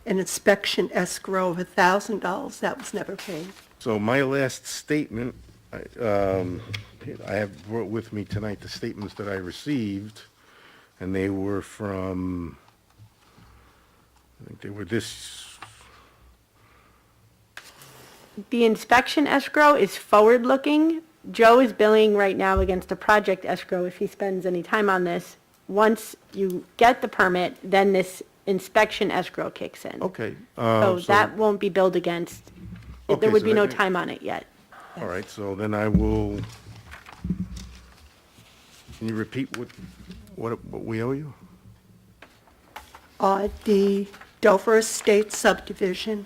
Speaker 2: an inspection escrow of $1,000. That was never paid.
Speaker 12: So my last statement, I have brought with me tonight the statements that I received, and they were from, I think they were this,
Speaker 8: The inspection escrow is forward-looking. Joe is billing right now against a project escrow if he spends any time on this. Once you get the permit, then this inspection escrow kicks in.
Speaker 12: okay.
Speaker 8: So that won't be billed against,
Speaker 12: Okay,
Speaker 8: there would
Speaker 12: so
Speaker 8: be no
Speaker 12: that-
Speaker 8: time on it yet.
Speaker 12: All right, so then I will, can you repeat what we owe you?
Speaker 2: The Dover Estates subdivision,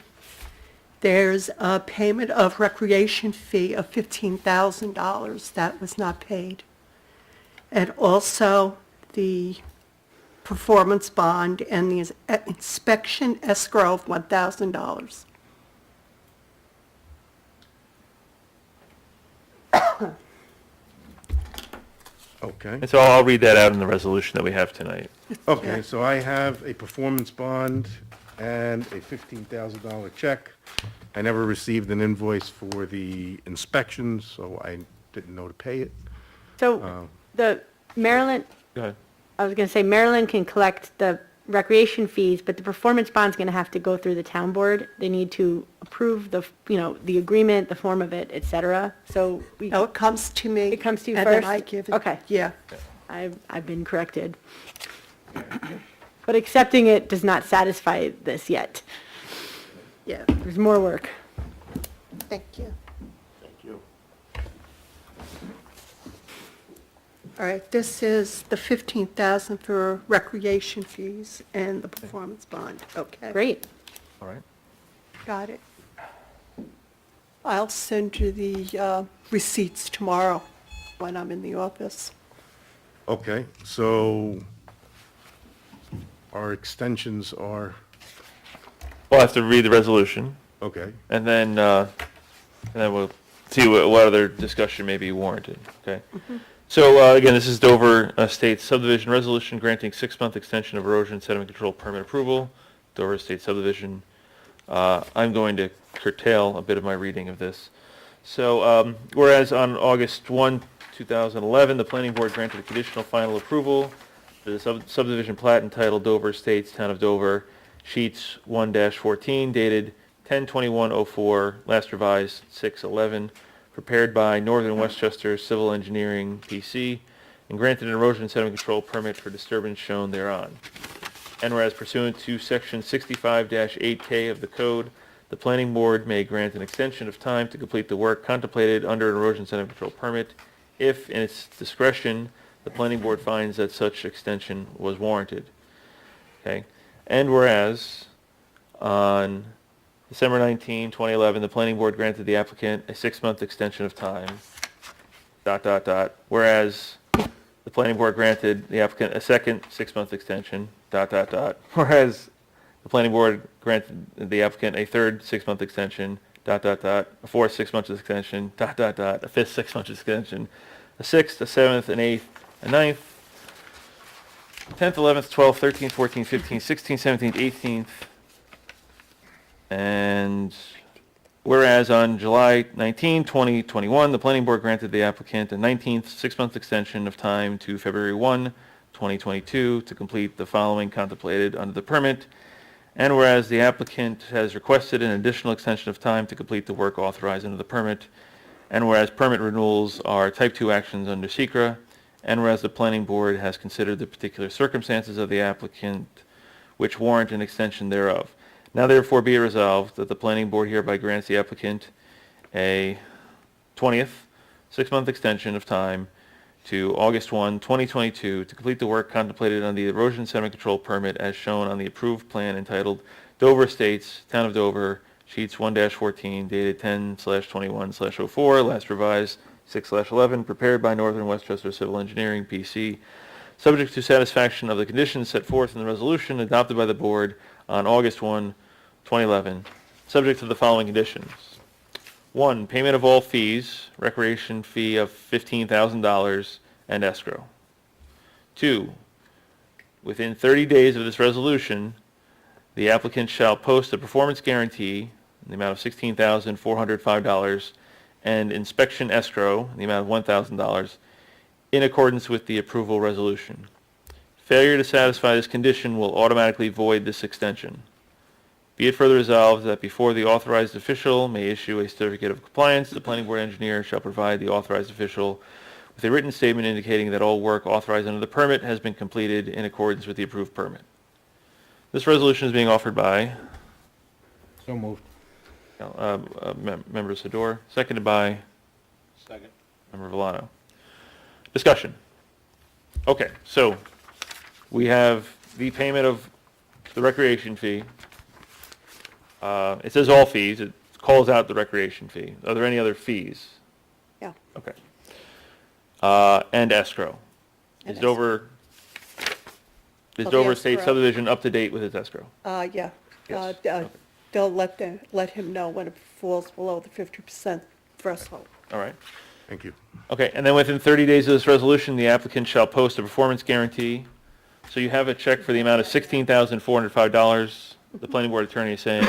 Speaker 2: there's a payment of recreation fee of $15,000. That was not paid. And also the performance bond and the inspection escrow of $1,000.
Speaker 12: Okay.
Speaker 1: And so I'll read that out in the resolution that we have tonight.
Speaker 12: Okay, so I have a performance bond and a $15,000 check. I never received an invoice for the inspections, so I didn't know to pay it.
Speaker 8: So the Maryland,
Speaker 1: Go ahead.
Speaker 8: I was going to say Maryland can collect the recreation fees, but the performance bond's going to have to go through the town board. They need to approve the agreement, the form of it, et cetera. So
Speaker 2: No, it comes to me.
Speaker 8: It comes to you
Speaker 2: And then
Speaker 8: first?
Speaker 2: I give it.
Speaker 8: Okay.
Speaker 2: Yeah.
Speaker 8: I've been corrected. But accepting it does not satisfy this yet.
Speaker 2: Yeah.
Speaker 8: There's more work.
Speaker 2: Thank you.
Speaker 12: Thank you.
Speaker 2: All right, this is the $15,000 for recreation fees and the performance bond. Okay.
Speaker 8: Great.
Speaker 1: All right.
Speaker 2: Got it. I'll send you the receipts tomorrow when I'm in the office.
Speaker 12: Okay, so our extensions are,
Speaker 1: We'll have to read the resolution,
Speaker 12: okay,
Speaker 1: and then we'll see what other discussion may be warranted, okay? So, again, this is Dover Estates subdivision resolution granting 6-month extension of erosion sediment control permit approval, Dover Estates subdivision. I'm going to curtail a bit of my reading of this. So, whereas on August 1, 2011, the planning board granted a conditional final approval for the subdivision plat entitled Dover Estates, Town of Dover, sheets 1-14, dated 10/21/04, last revised 6/11, prepared by Northern Westchester Civil Engineering, PC, and granted an erosion sediment control permit for disturbance shown thereon. And whereas pursuant to section 65-8K of the code, the planning board may grant an extension of time to complete the work contemplated under an erosion sediment control permit if, in its discretion, the planning board finds that such extension was warranted. Okay? And whereas on December 19, 2011, the planning board granted the applicant a 6-month extension of time, ... Whereas the planning board granted the applicant a second 6-month extension, ... Whereas the planning board granted the applicant a third 6-month extension, ... A fourth 6-month extension, ... A fifth 6-month extension, a sixth, a seventh, an eighth, a ninth, 10th, 11th, 12th, 13th, 14th, 15th, 16th, 17th, 18th, and Whereas on July 19, 2021, the planning board granted the applicant a 19th six-month extension of time to February 1, 2022 to complete the following contemplated under the permit. And whereas the applicant has requested an additional extension of time to complete the work authorized under the permit. And whereas permit renewals are type 2 actions under SECRA. And whereas the planning board has considered the particular circumstances of the applicant which warrant an extension thereof. Now therefore be it resolved that the planning board hereby grants the applicant a 20th six-month extension of time to August 1, 2022 to complete the work contemplated on the erosion sediment control permit as shown on the approved plan entitled Dover Estates, Town of Dover, Sheets 1-14, dated 10/21/04, last revised 6/11, prepared by Northern Westchester Civil Engineering, PC, subject to satisfaction of the conditions set forth in the resolution adopted by the board on August 1, 2011, subject to the following conditions. 1, payment of all fees, recreation fee of $15,000 and escrow. 2, within 30 days of this resolution, the applicant shall post a performance guarantee in the amount of $16,405 and inspection escrow in the amount of $1,000 in accordance with the approval resolution. Failure to satisfy this condition will automatically void this extension. Be it further resolved that before the authorized official may issue a certificate of compliance, the planning board engineer shall provide the authorized official with a written statement indicating that all work authorized under the permit has been completed in accordance with the approved permit. This resolution is being offered by
Speaker 11: So moved.
Speaker 1: Member Sador, seconded by
Speaker 9: Second.
Speaker 1: Member Villano. Discussion. Okay, so we have the payment of the recreation fee. It says all fees. It calls out the recreation fee. Are there any other fees?
Speaker 2: Yeah.
Speaker 1: Okay. And escrow.
Speaker 2: And
Speaker 1: Is Dover
Speaker 2: the
Speaker 1: Dover State
Speaker 2: escrow.
Speaker 1: subdivision up to date with its escrow?
Speaker 2: Yeah.
Speaker 1: Yes.
Speaker 2: They'll let him know when it falls below the 50% threshold.
Speaker 1: All right.
Speaker 12: Thank you.
Speaker 1: Okay, and then within 30 days of this resolution, the applicant shall post a performance guarantee. So you have a check for the amount of $16,405. The planning board attorney is saying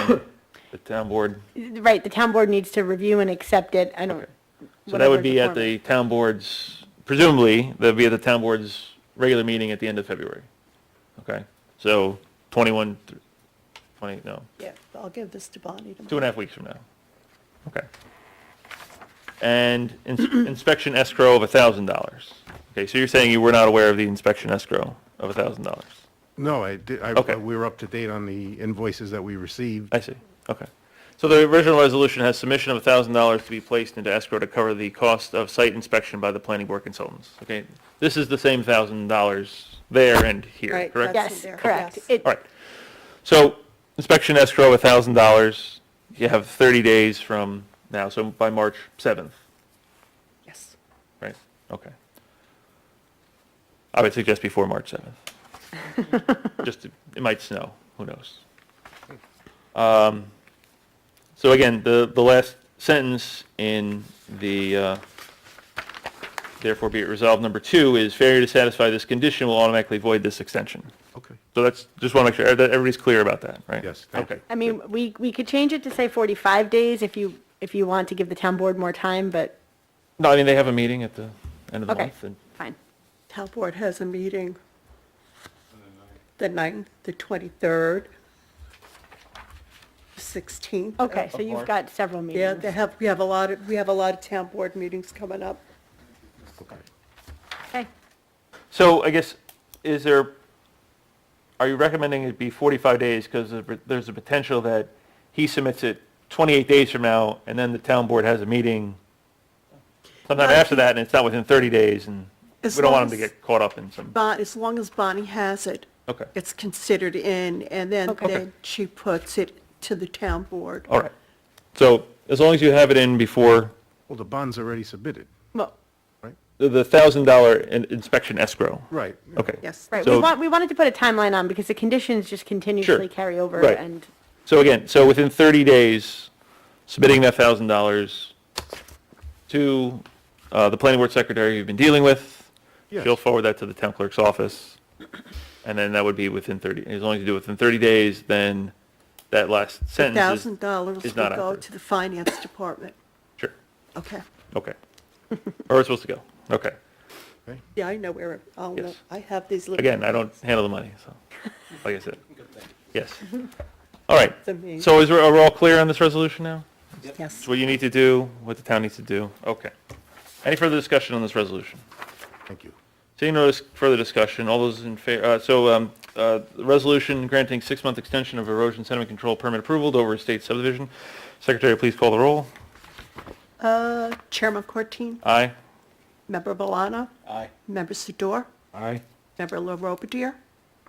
Speaker 1: the town board,
Speaker 8: Right, the town board needs to review and accept it. I don't.
Speaker 1: so that would
Speaker 8: whatever
Speaker 1: be at
Speaker 8: format.
Speaker 1: the town board's, presumably, that would be at the town board's regular meeting at the end of February. Okay, so 20, no,
Speaker 2: Yeah, I'll give this to Bonnie tomorrow.
Speaker 1: 2.5 weeks from now. Okay. And inspection escrow of $1,000. Okay, so you're saying you were not aware of the inspection escrow of $1,000?
Speaker 12: No, I did,
Speaker 1: Okay.
Speaker 12: we were up to date on the invoices that we received.
Speaker 1: I see, okay. So the original resolution has submission of $1,000 to be placed into escrow to cover the cost of site inspection by the planning board consultants, okay? This is the same $1,000 there and here,
Speaker 2: Right,
Speaker 1: correct?
Speaker 2: that's-
Speaker 8: Yes,
Speaker 2: there,
Speaker 8: correct.
Speaker 2: yes.
Speaker 8: It-
Speaker 1: All right. So inspection escrow, $1,000. You have 30 days from now, so by March 7th,
Speaker 2: Yes.
Speaker 1: right? Okay. I would suggest before March 7th. It might snow, who knows? So again, the last sentence in the, therefore be it resolved, number 2 is failure to satisfy this condition will automatically void this extension.
Speaker 12: Okay.
Speaker 1: So that's, just want to make sure that everybody's clear about that, right?
Speaker 12: Yes, thank
Speaker 1: Okay.
Speaker 8: I mean, we could change it to say 45 days if you want to give the town board more time, but,
Speaker 1: No, I mean, they have a meeting at the end of the
Speaker 8: okay,
Speaker 1: month, and
Speaker 8: fine.
Speaker 2: Town board has a meeting the 9th, the 23rd, the 16th.
Speaker 8: Okay, so you've got several meetings.
Speaker 2: Yeah, we have a lot of town board meetings coming up.
Speaker 8: Okay.
Speaker 1: so I guess, are you recommending it be 45 days because there's a potential that he submits it 28 days from now, and then the town board has a meeting sometime
Speaker 2: No,
Speaker 1: after that, and it's not within 30 days, and we
Speaker 2: As
Speaker 1: don't
Speaker 2: long
Speaker 1: want him to
Speaker 2: as-
Speaker 1: get caught up in some,
Speaker 2: As long as Bonnie has it,
Speaker 1: okay,
Speaker 2: it's considered in, and then
Speaker 8: Okay.
Speaker 2: she puts it to the town board.
Speaker 1: all right. So as long as you have it in before
Speaker 12: Well, the bond's already submitted.
Speaker 8: Well,
Speaker 1: the $1,000 inspection escrow,
Speaker 12: Right.
Speaker 1: okay.
Speaker 2: Yes.
Speaker 8: right,
Speaker 1: So-
Speaker 8: we wanted to put a timeline on because the conditions just continuously carry over
Speaker 1: right.
Speaker 8: and,
Speaker 1: So again, so within 30 days, submitting that $1,000 to the planning board secretary you've been dealing with,
Speaker 12: Yes.
Speaker 1: she'll forward that to the town clerk's office, and then that would be within 30, as long as you do it within 30 days, then that last sentence
Speaker 2: $1,000
Speaker 1: is
Speaker 2: will
Speaker 1: not
Speaker 2: go
Speaker 1: accurate.
Speaker 2: to the finance department.
Speaker 1: Sure,
Speaker 2: Okay.
Speaker 1: okay. Where it's supposed to go, okay.
Speaker 2: Yeah, I know where, I'll know.
Speaker 1: Yes.
Speaker 2: I have these little.
Speaker 1: Again, I don't handle the money, so, like I said. Yes. All right,
Speaker 2: It's amazing.
Speaker 1: so are we all clear on this resolution now?
Speaker 2: Yes.
Speaker 1: It's what you need to do, what the town needs to do, okay. Any further discussion on this resolution?
Speaker 12: Thank you.
Speaker 1: Seeing no further discussion, all those in favor, the resolution granting 6-month extension of erosion sediment control permit approval, Dover Estates subdivision. Secretary, please call the roll.
Speaker 2: Chairman Courtine,
Speaker 1: Aye.
Speaker 2: Member Bolano,
Speaker 11: Aye.
Speaker 2: Member Sador,
Speaker 11: Aye.
Speaker 2: Member LaRobier,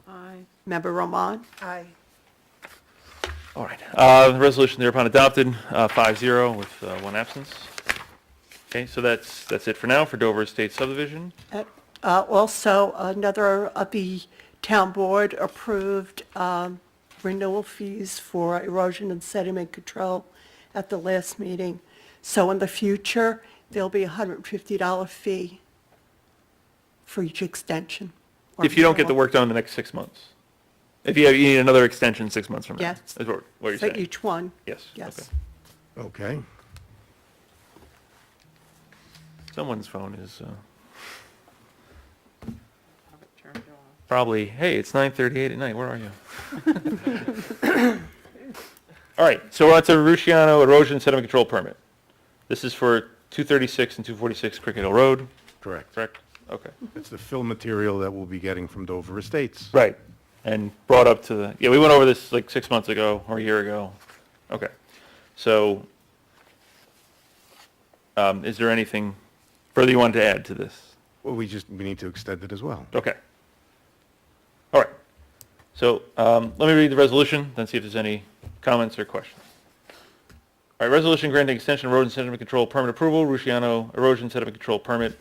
Speaker 8: Aye.
Speaker 2: Member Roman,
Speaker 7: Aye.
Speaker 1: All right, the resolution thereupon adopted, 5-0 with one absence. Okay, so that's it for now for Dover Estates subdivision.
Speaker 2: Also, another of the town board approved renewal fees for erosion and sediment control at the last meeting. So in the future, there'll be a $150 fee for each extension. or
Speaker 1: If you don't get the
Speaker 2: renewal.
Speaker 1: work done in the next 6 months. If you need another extension 6 months from now.
Speaker 2: Yes.
Speaker 1: Is what you're
Speaker 2: For
Speaker 1: saying.
Speaker 2: each one.
Speaker 1: Yes.
Speaker 2: Yes.
Speaker 1: Okay.
Speaker 12: Okay.
Speaker 1: Someone's phone is probably, hey, it's 9:38 at night, where are you? All right, so we're on to Rusciano erosion sediment control permit. This is for 236 and 246 Cricket Hill Road,
Speaker 12: Correct.
Speaker 1: correct? Okay.
Speaker 12: It's the fill material that we'll be getting from Dover Estates.
Speaker 1: Right, and brought up to the, yeah, we went over this like 6 months ago or a year ago. Okay, so is there anything further you wanted to add to this?
Speaker 12: Well, we need to extend it as well.
Speaker 1: Okay. All right. So let me read the resolution, then see if there's any comments or questions. All right, resolution granting extension of erosion sediment control permit approval, Rusciano erosion sediment control permit.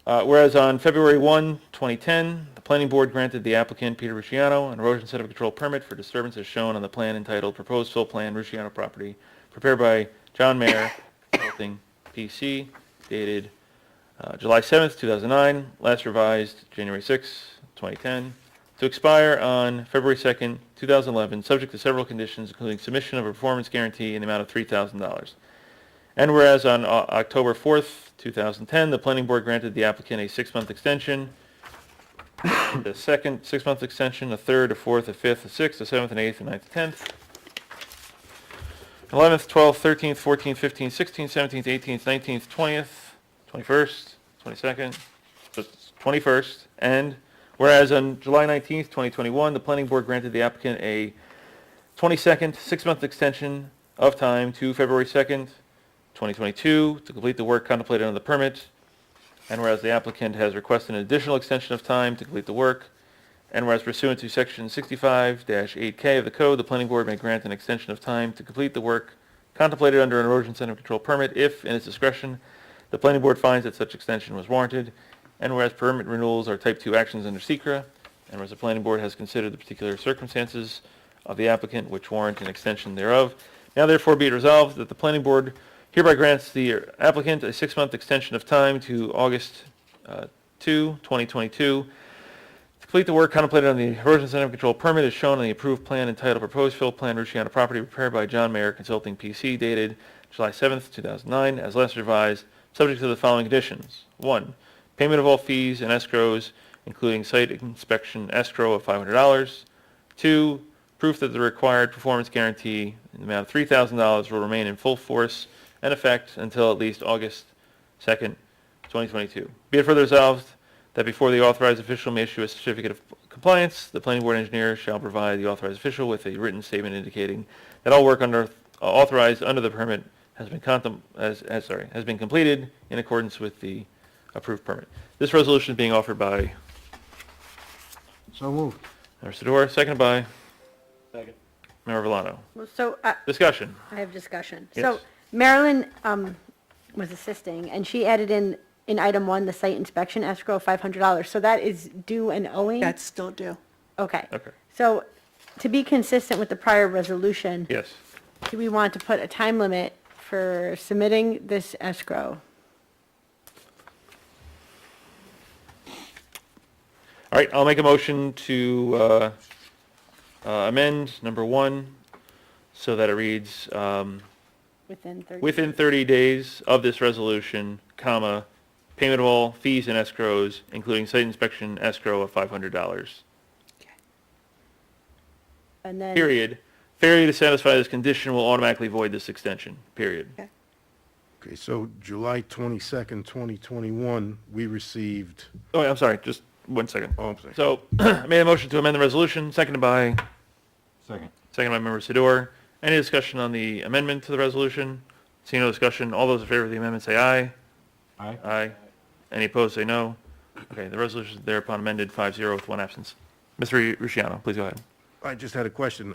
Speaker 1: Whereas on February 1, 2010, the planning board granted the applicant, Peter Rusciano, an erosion sediment control permit for disturbance as shown on the plan entitled Proposed Fill Plan Rusciano Property, prepared by John Mayer, Consulting, PC, dated July 7th, 2009, last revised January 6, 2010, to expire on February 2nd, 2011, subject to several conditions, including submission of a performance guarantee in the amount of $3,000. And whereas on October 4th, 2010, the planning board granted the applicant a 6-month extension, the second 6-month extension, a third, a fourth, a fifth, a sixth, a seventh, an eighth, a ninth, a 10th, 11th, 12th, 13th, 14th, 15th, 16th, 17th, 18th, 19th, 20th, 21st, 22nd, so it's 21st, and whereas on July 19th, 2021, the planning board granted the applicant a 22nd 6-month extension of time to February 2nd, 2022, to complete the work contemplated on the permit, and whereas the applicant has requested an additional extension of time to complete the work, and whereas pursuant to section 65-8K of the code, the planning board may grant an extension of time to complete the work contemplated under an erosion sediment control permit if, in its discretion, the planning board finds that such extension was warranted, and whereas permit renewals are type 2 actions under SECRA, and whereas the planning board has considered the particular circumstances of the applicant which warrant an extension thereof, now therefore be it resolved that the planning board hereby grants the applicant a 6-month extension of time to August 2, 2022, to complete the work contemplated on the erosion sediment control permit as shown on the approved plan entitled Proposed Fill Plan Rusciano Property prepared by John Mayer Consulting PC dated July 7th, 2009, as last revised, subject to the following conditions. 1. Payment of all fees and escrows, including site inspection escrow of $500. 2. Proof that the required performance guarantee in the amount of $3,000 will remain in full force and effect until at least August 2nd, 2022. Be it further resolved that before the authorized official may issue a certificate of compliance, the planning board engineer shall provide the authorized official with a written statement indicating that all work authorized under the permit has been completed in accordance with the approved permit. This resolution is being offered by
Speaker 11: So moved.
Speaker 1: Member Sador, seconded by Member Villano.
Speaker 8: So
Speaker 1: Discussion.
Speaker 8: I have discussion.
Speaker 1: Yes.
Speaker 8: So Marilyn was assisting, and she added in item 1, the site inspection escrow of $500. So that is due and owing?
Speaker 2: That's still due.
Speaker 8: Okay.
Speaker 1: Okay.
Speaker 8: So to be consistent with the prior resolution,
Speaker 1: Yes.
Speaker 8: do we want to put a time limit for submitting this escrow?
Speaker 1: All right, I'll make a motion to amend number 1 so that it reads,
Speaker 8: Within 30.
Speaker 1: within 30 days of this resolution, comma, payment of all fees and escrows, including site inspection escrow of $500.
Speaker 8: And then.
Speaker 1: Period. Failure to satisfy this condition will automatically void this extension, period.
Speaker 12: Okay, so July 22nd, 2021, we received,
Speaker 1: Oh, I'm sorry, just 1 second.
Speaker 12: oh, I'm sorry.
Speaker 1: So, I made a motion to amend the resolution, seconded by
Speaker 11: Second.
Speaker 1: Member Sador. Any discussion on the amendment to the resolution? Seeing no discussion, all those in favor of the amendment say aye.
Speaker 11: Aye.
Speaker 1: Aye. Any opposed, say no. Okay, the resolution is thereupon amended 5-0 with one absence. Mr. Rusciano, please go ahead.
Speaker 12: I just had a question.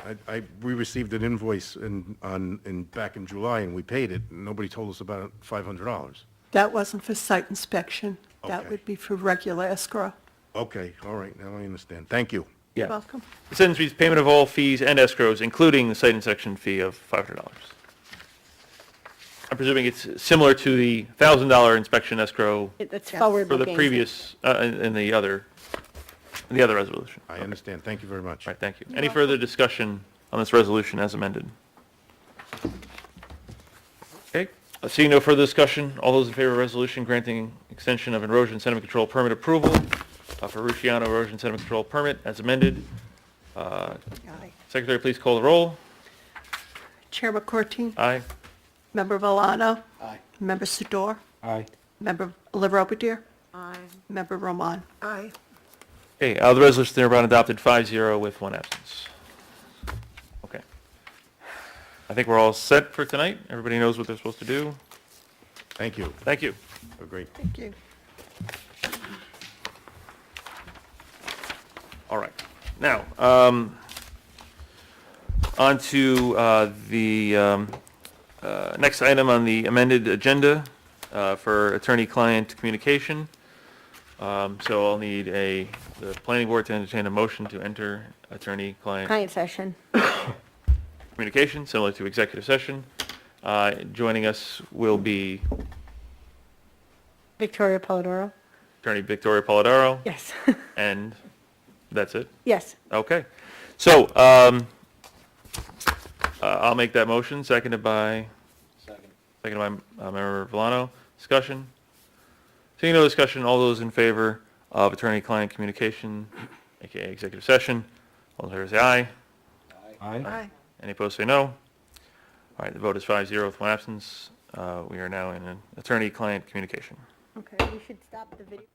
Speaker 12: We received an invoice back in July, and we paid it, and nobody told us about $500.
Speaker 2: That wasn't for site inspection. That
Speaker 12: Okay.
Speaker 2: would be for regular escrow.
Speaker 12: Okay, all right, now I understand. Thank you.
Speaker 1: Yeah.
Speaker 2: Welcome.
Speaker 1: The sentence reads, payment of all fees and escrows, including the site inspection fee of $500. I'm presuming it's similar to the $1,000 inspection escrow
Speaker 8: That's
Speaker 2: Yes.
Speaker 8: forward
Speaker 1: for
Speaker 8: looking.
Speaker 1: the previous, in the other resolution.
Speaker 12: I understand. Thank you very much.
Speaker 1: All right, thank you. Any further discussion on this resolution as amended? Okay, seeing no further discussion, all those in favor of resolution granting extension of erosion sediment control permit approval for Rusciano erosion sediment control permit as amended.
Speaker 2: Aye.
Speaker 1: Secretary, please call the roll.
Speaker 2: Chair McCourtine?
Speaker 1: Aye.
Speaker 2: Member Valano?
Speaker 3: Aye.
Speaker 2: Member Sador?
Speaker 11: Aye.
Speaker 2: Member LaRobertier?
Speaker 7: Aye.
Speaker 2: Member Roman?
Speaker 7: Aye.
Speaker 1: Okay, the resolution thereupon adopted 5-0 with one absence. Okay. I think we're all set for tonight. Everybody knows what they're supposed to do.
Speaker 12: Thank you.
Speaker 1: Thank you.
Speaker 12: Oh, great.
Speaker 2: Thank you.
Speaker 1: All right. Now, on to the next item on the amended agenda for attorney-client communication. So I'll need the planning board to entertain a motion to enter attorney-client
Speaker 8: Client session.
Speaker 1: communication, similar to executive session. Joining us will be
Speaker 8: Victoria Polidoro.
Speaker 1: Attorney Victoria Polidoro,
Speaker 8: Yes.
Speaker 1: and that's it?
Speaker 8: Yes.
Speaker 1: Okay. So, I'll make that motion, seconded by? Seconded by Member Villano. Discussion? Seeing no discussion, all those in favor of attorney-client communication, aka executive session, all in favor say aye.
Speaker 11: Aye.
Speaker 1: Any opposed say no. All right, the vote is 5-0 with one absence. We are now in an attorney-client communication.
Speaker 8: Okay, we should stop the video.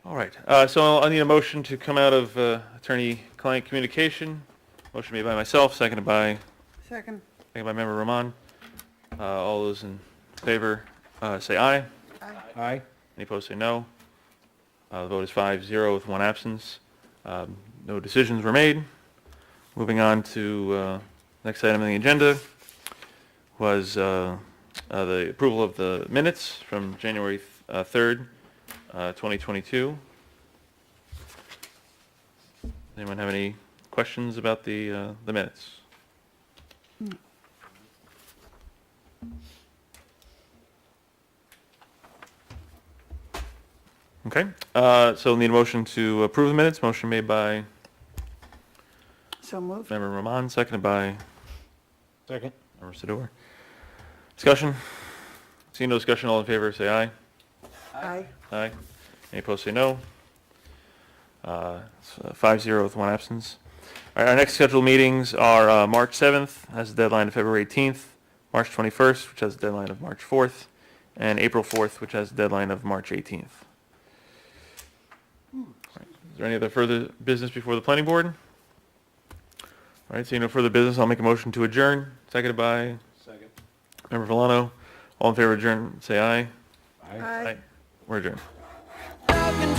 Speaker 1: All right, so I'll need a motion to come out of attorney-client communication. Motion made by myself, seconded by member Rahman. All those in favor, say aye.
Speaker 11: Aye.
Speaker 1: Any opposed, say no. The vote is 5-0 with one absence. No decisions were made. Moving on to next item on the agenda was the approval of the minutes from January 3rd, 2022. Anyone have any questions about the minutes? Okay, so we'll need a motion to approve the minutes. Motion made by
Speaker 7: So moved.
Speaker 1: member Rahman, seconded by
Speaker 11: Second.
Speaker 1: member Sador. Discussion? Seeing no discussion, all in favor, say aye.
Speaker 7: Aye.
Speaker 1: Aye. Any opposed, say no. It's 5-0 with one absence. All right, our next scheduled meetings are March 7th, has a deadline of February 18th, March 21st, which has a deadline of March 4th, and April 4th, which has a deadline of March 18th. All right, is there any other further business before the planning board? All right, seeing no further business, I'll make a motion to adjourn, seconded by
Speaker 11: Second.
Speaker 1: member Villano. All in favor of adjourn, say aye.
Speaker 7: Aye.
Speaker 1: We're adjourned.
Speaker 13: I've been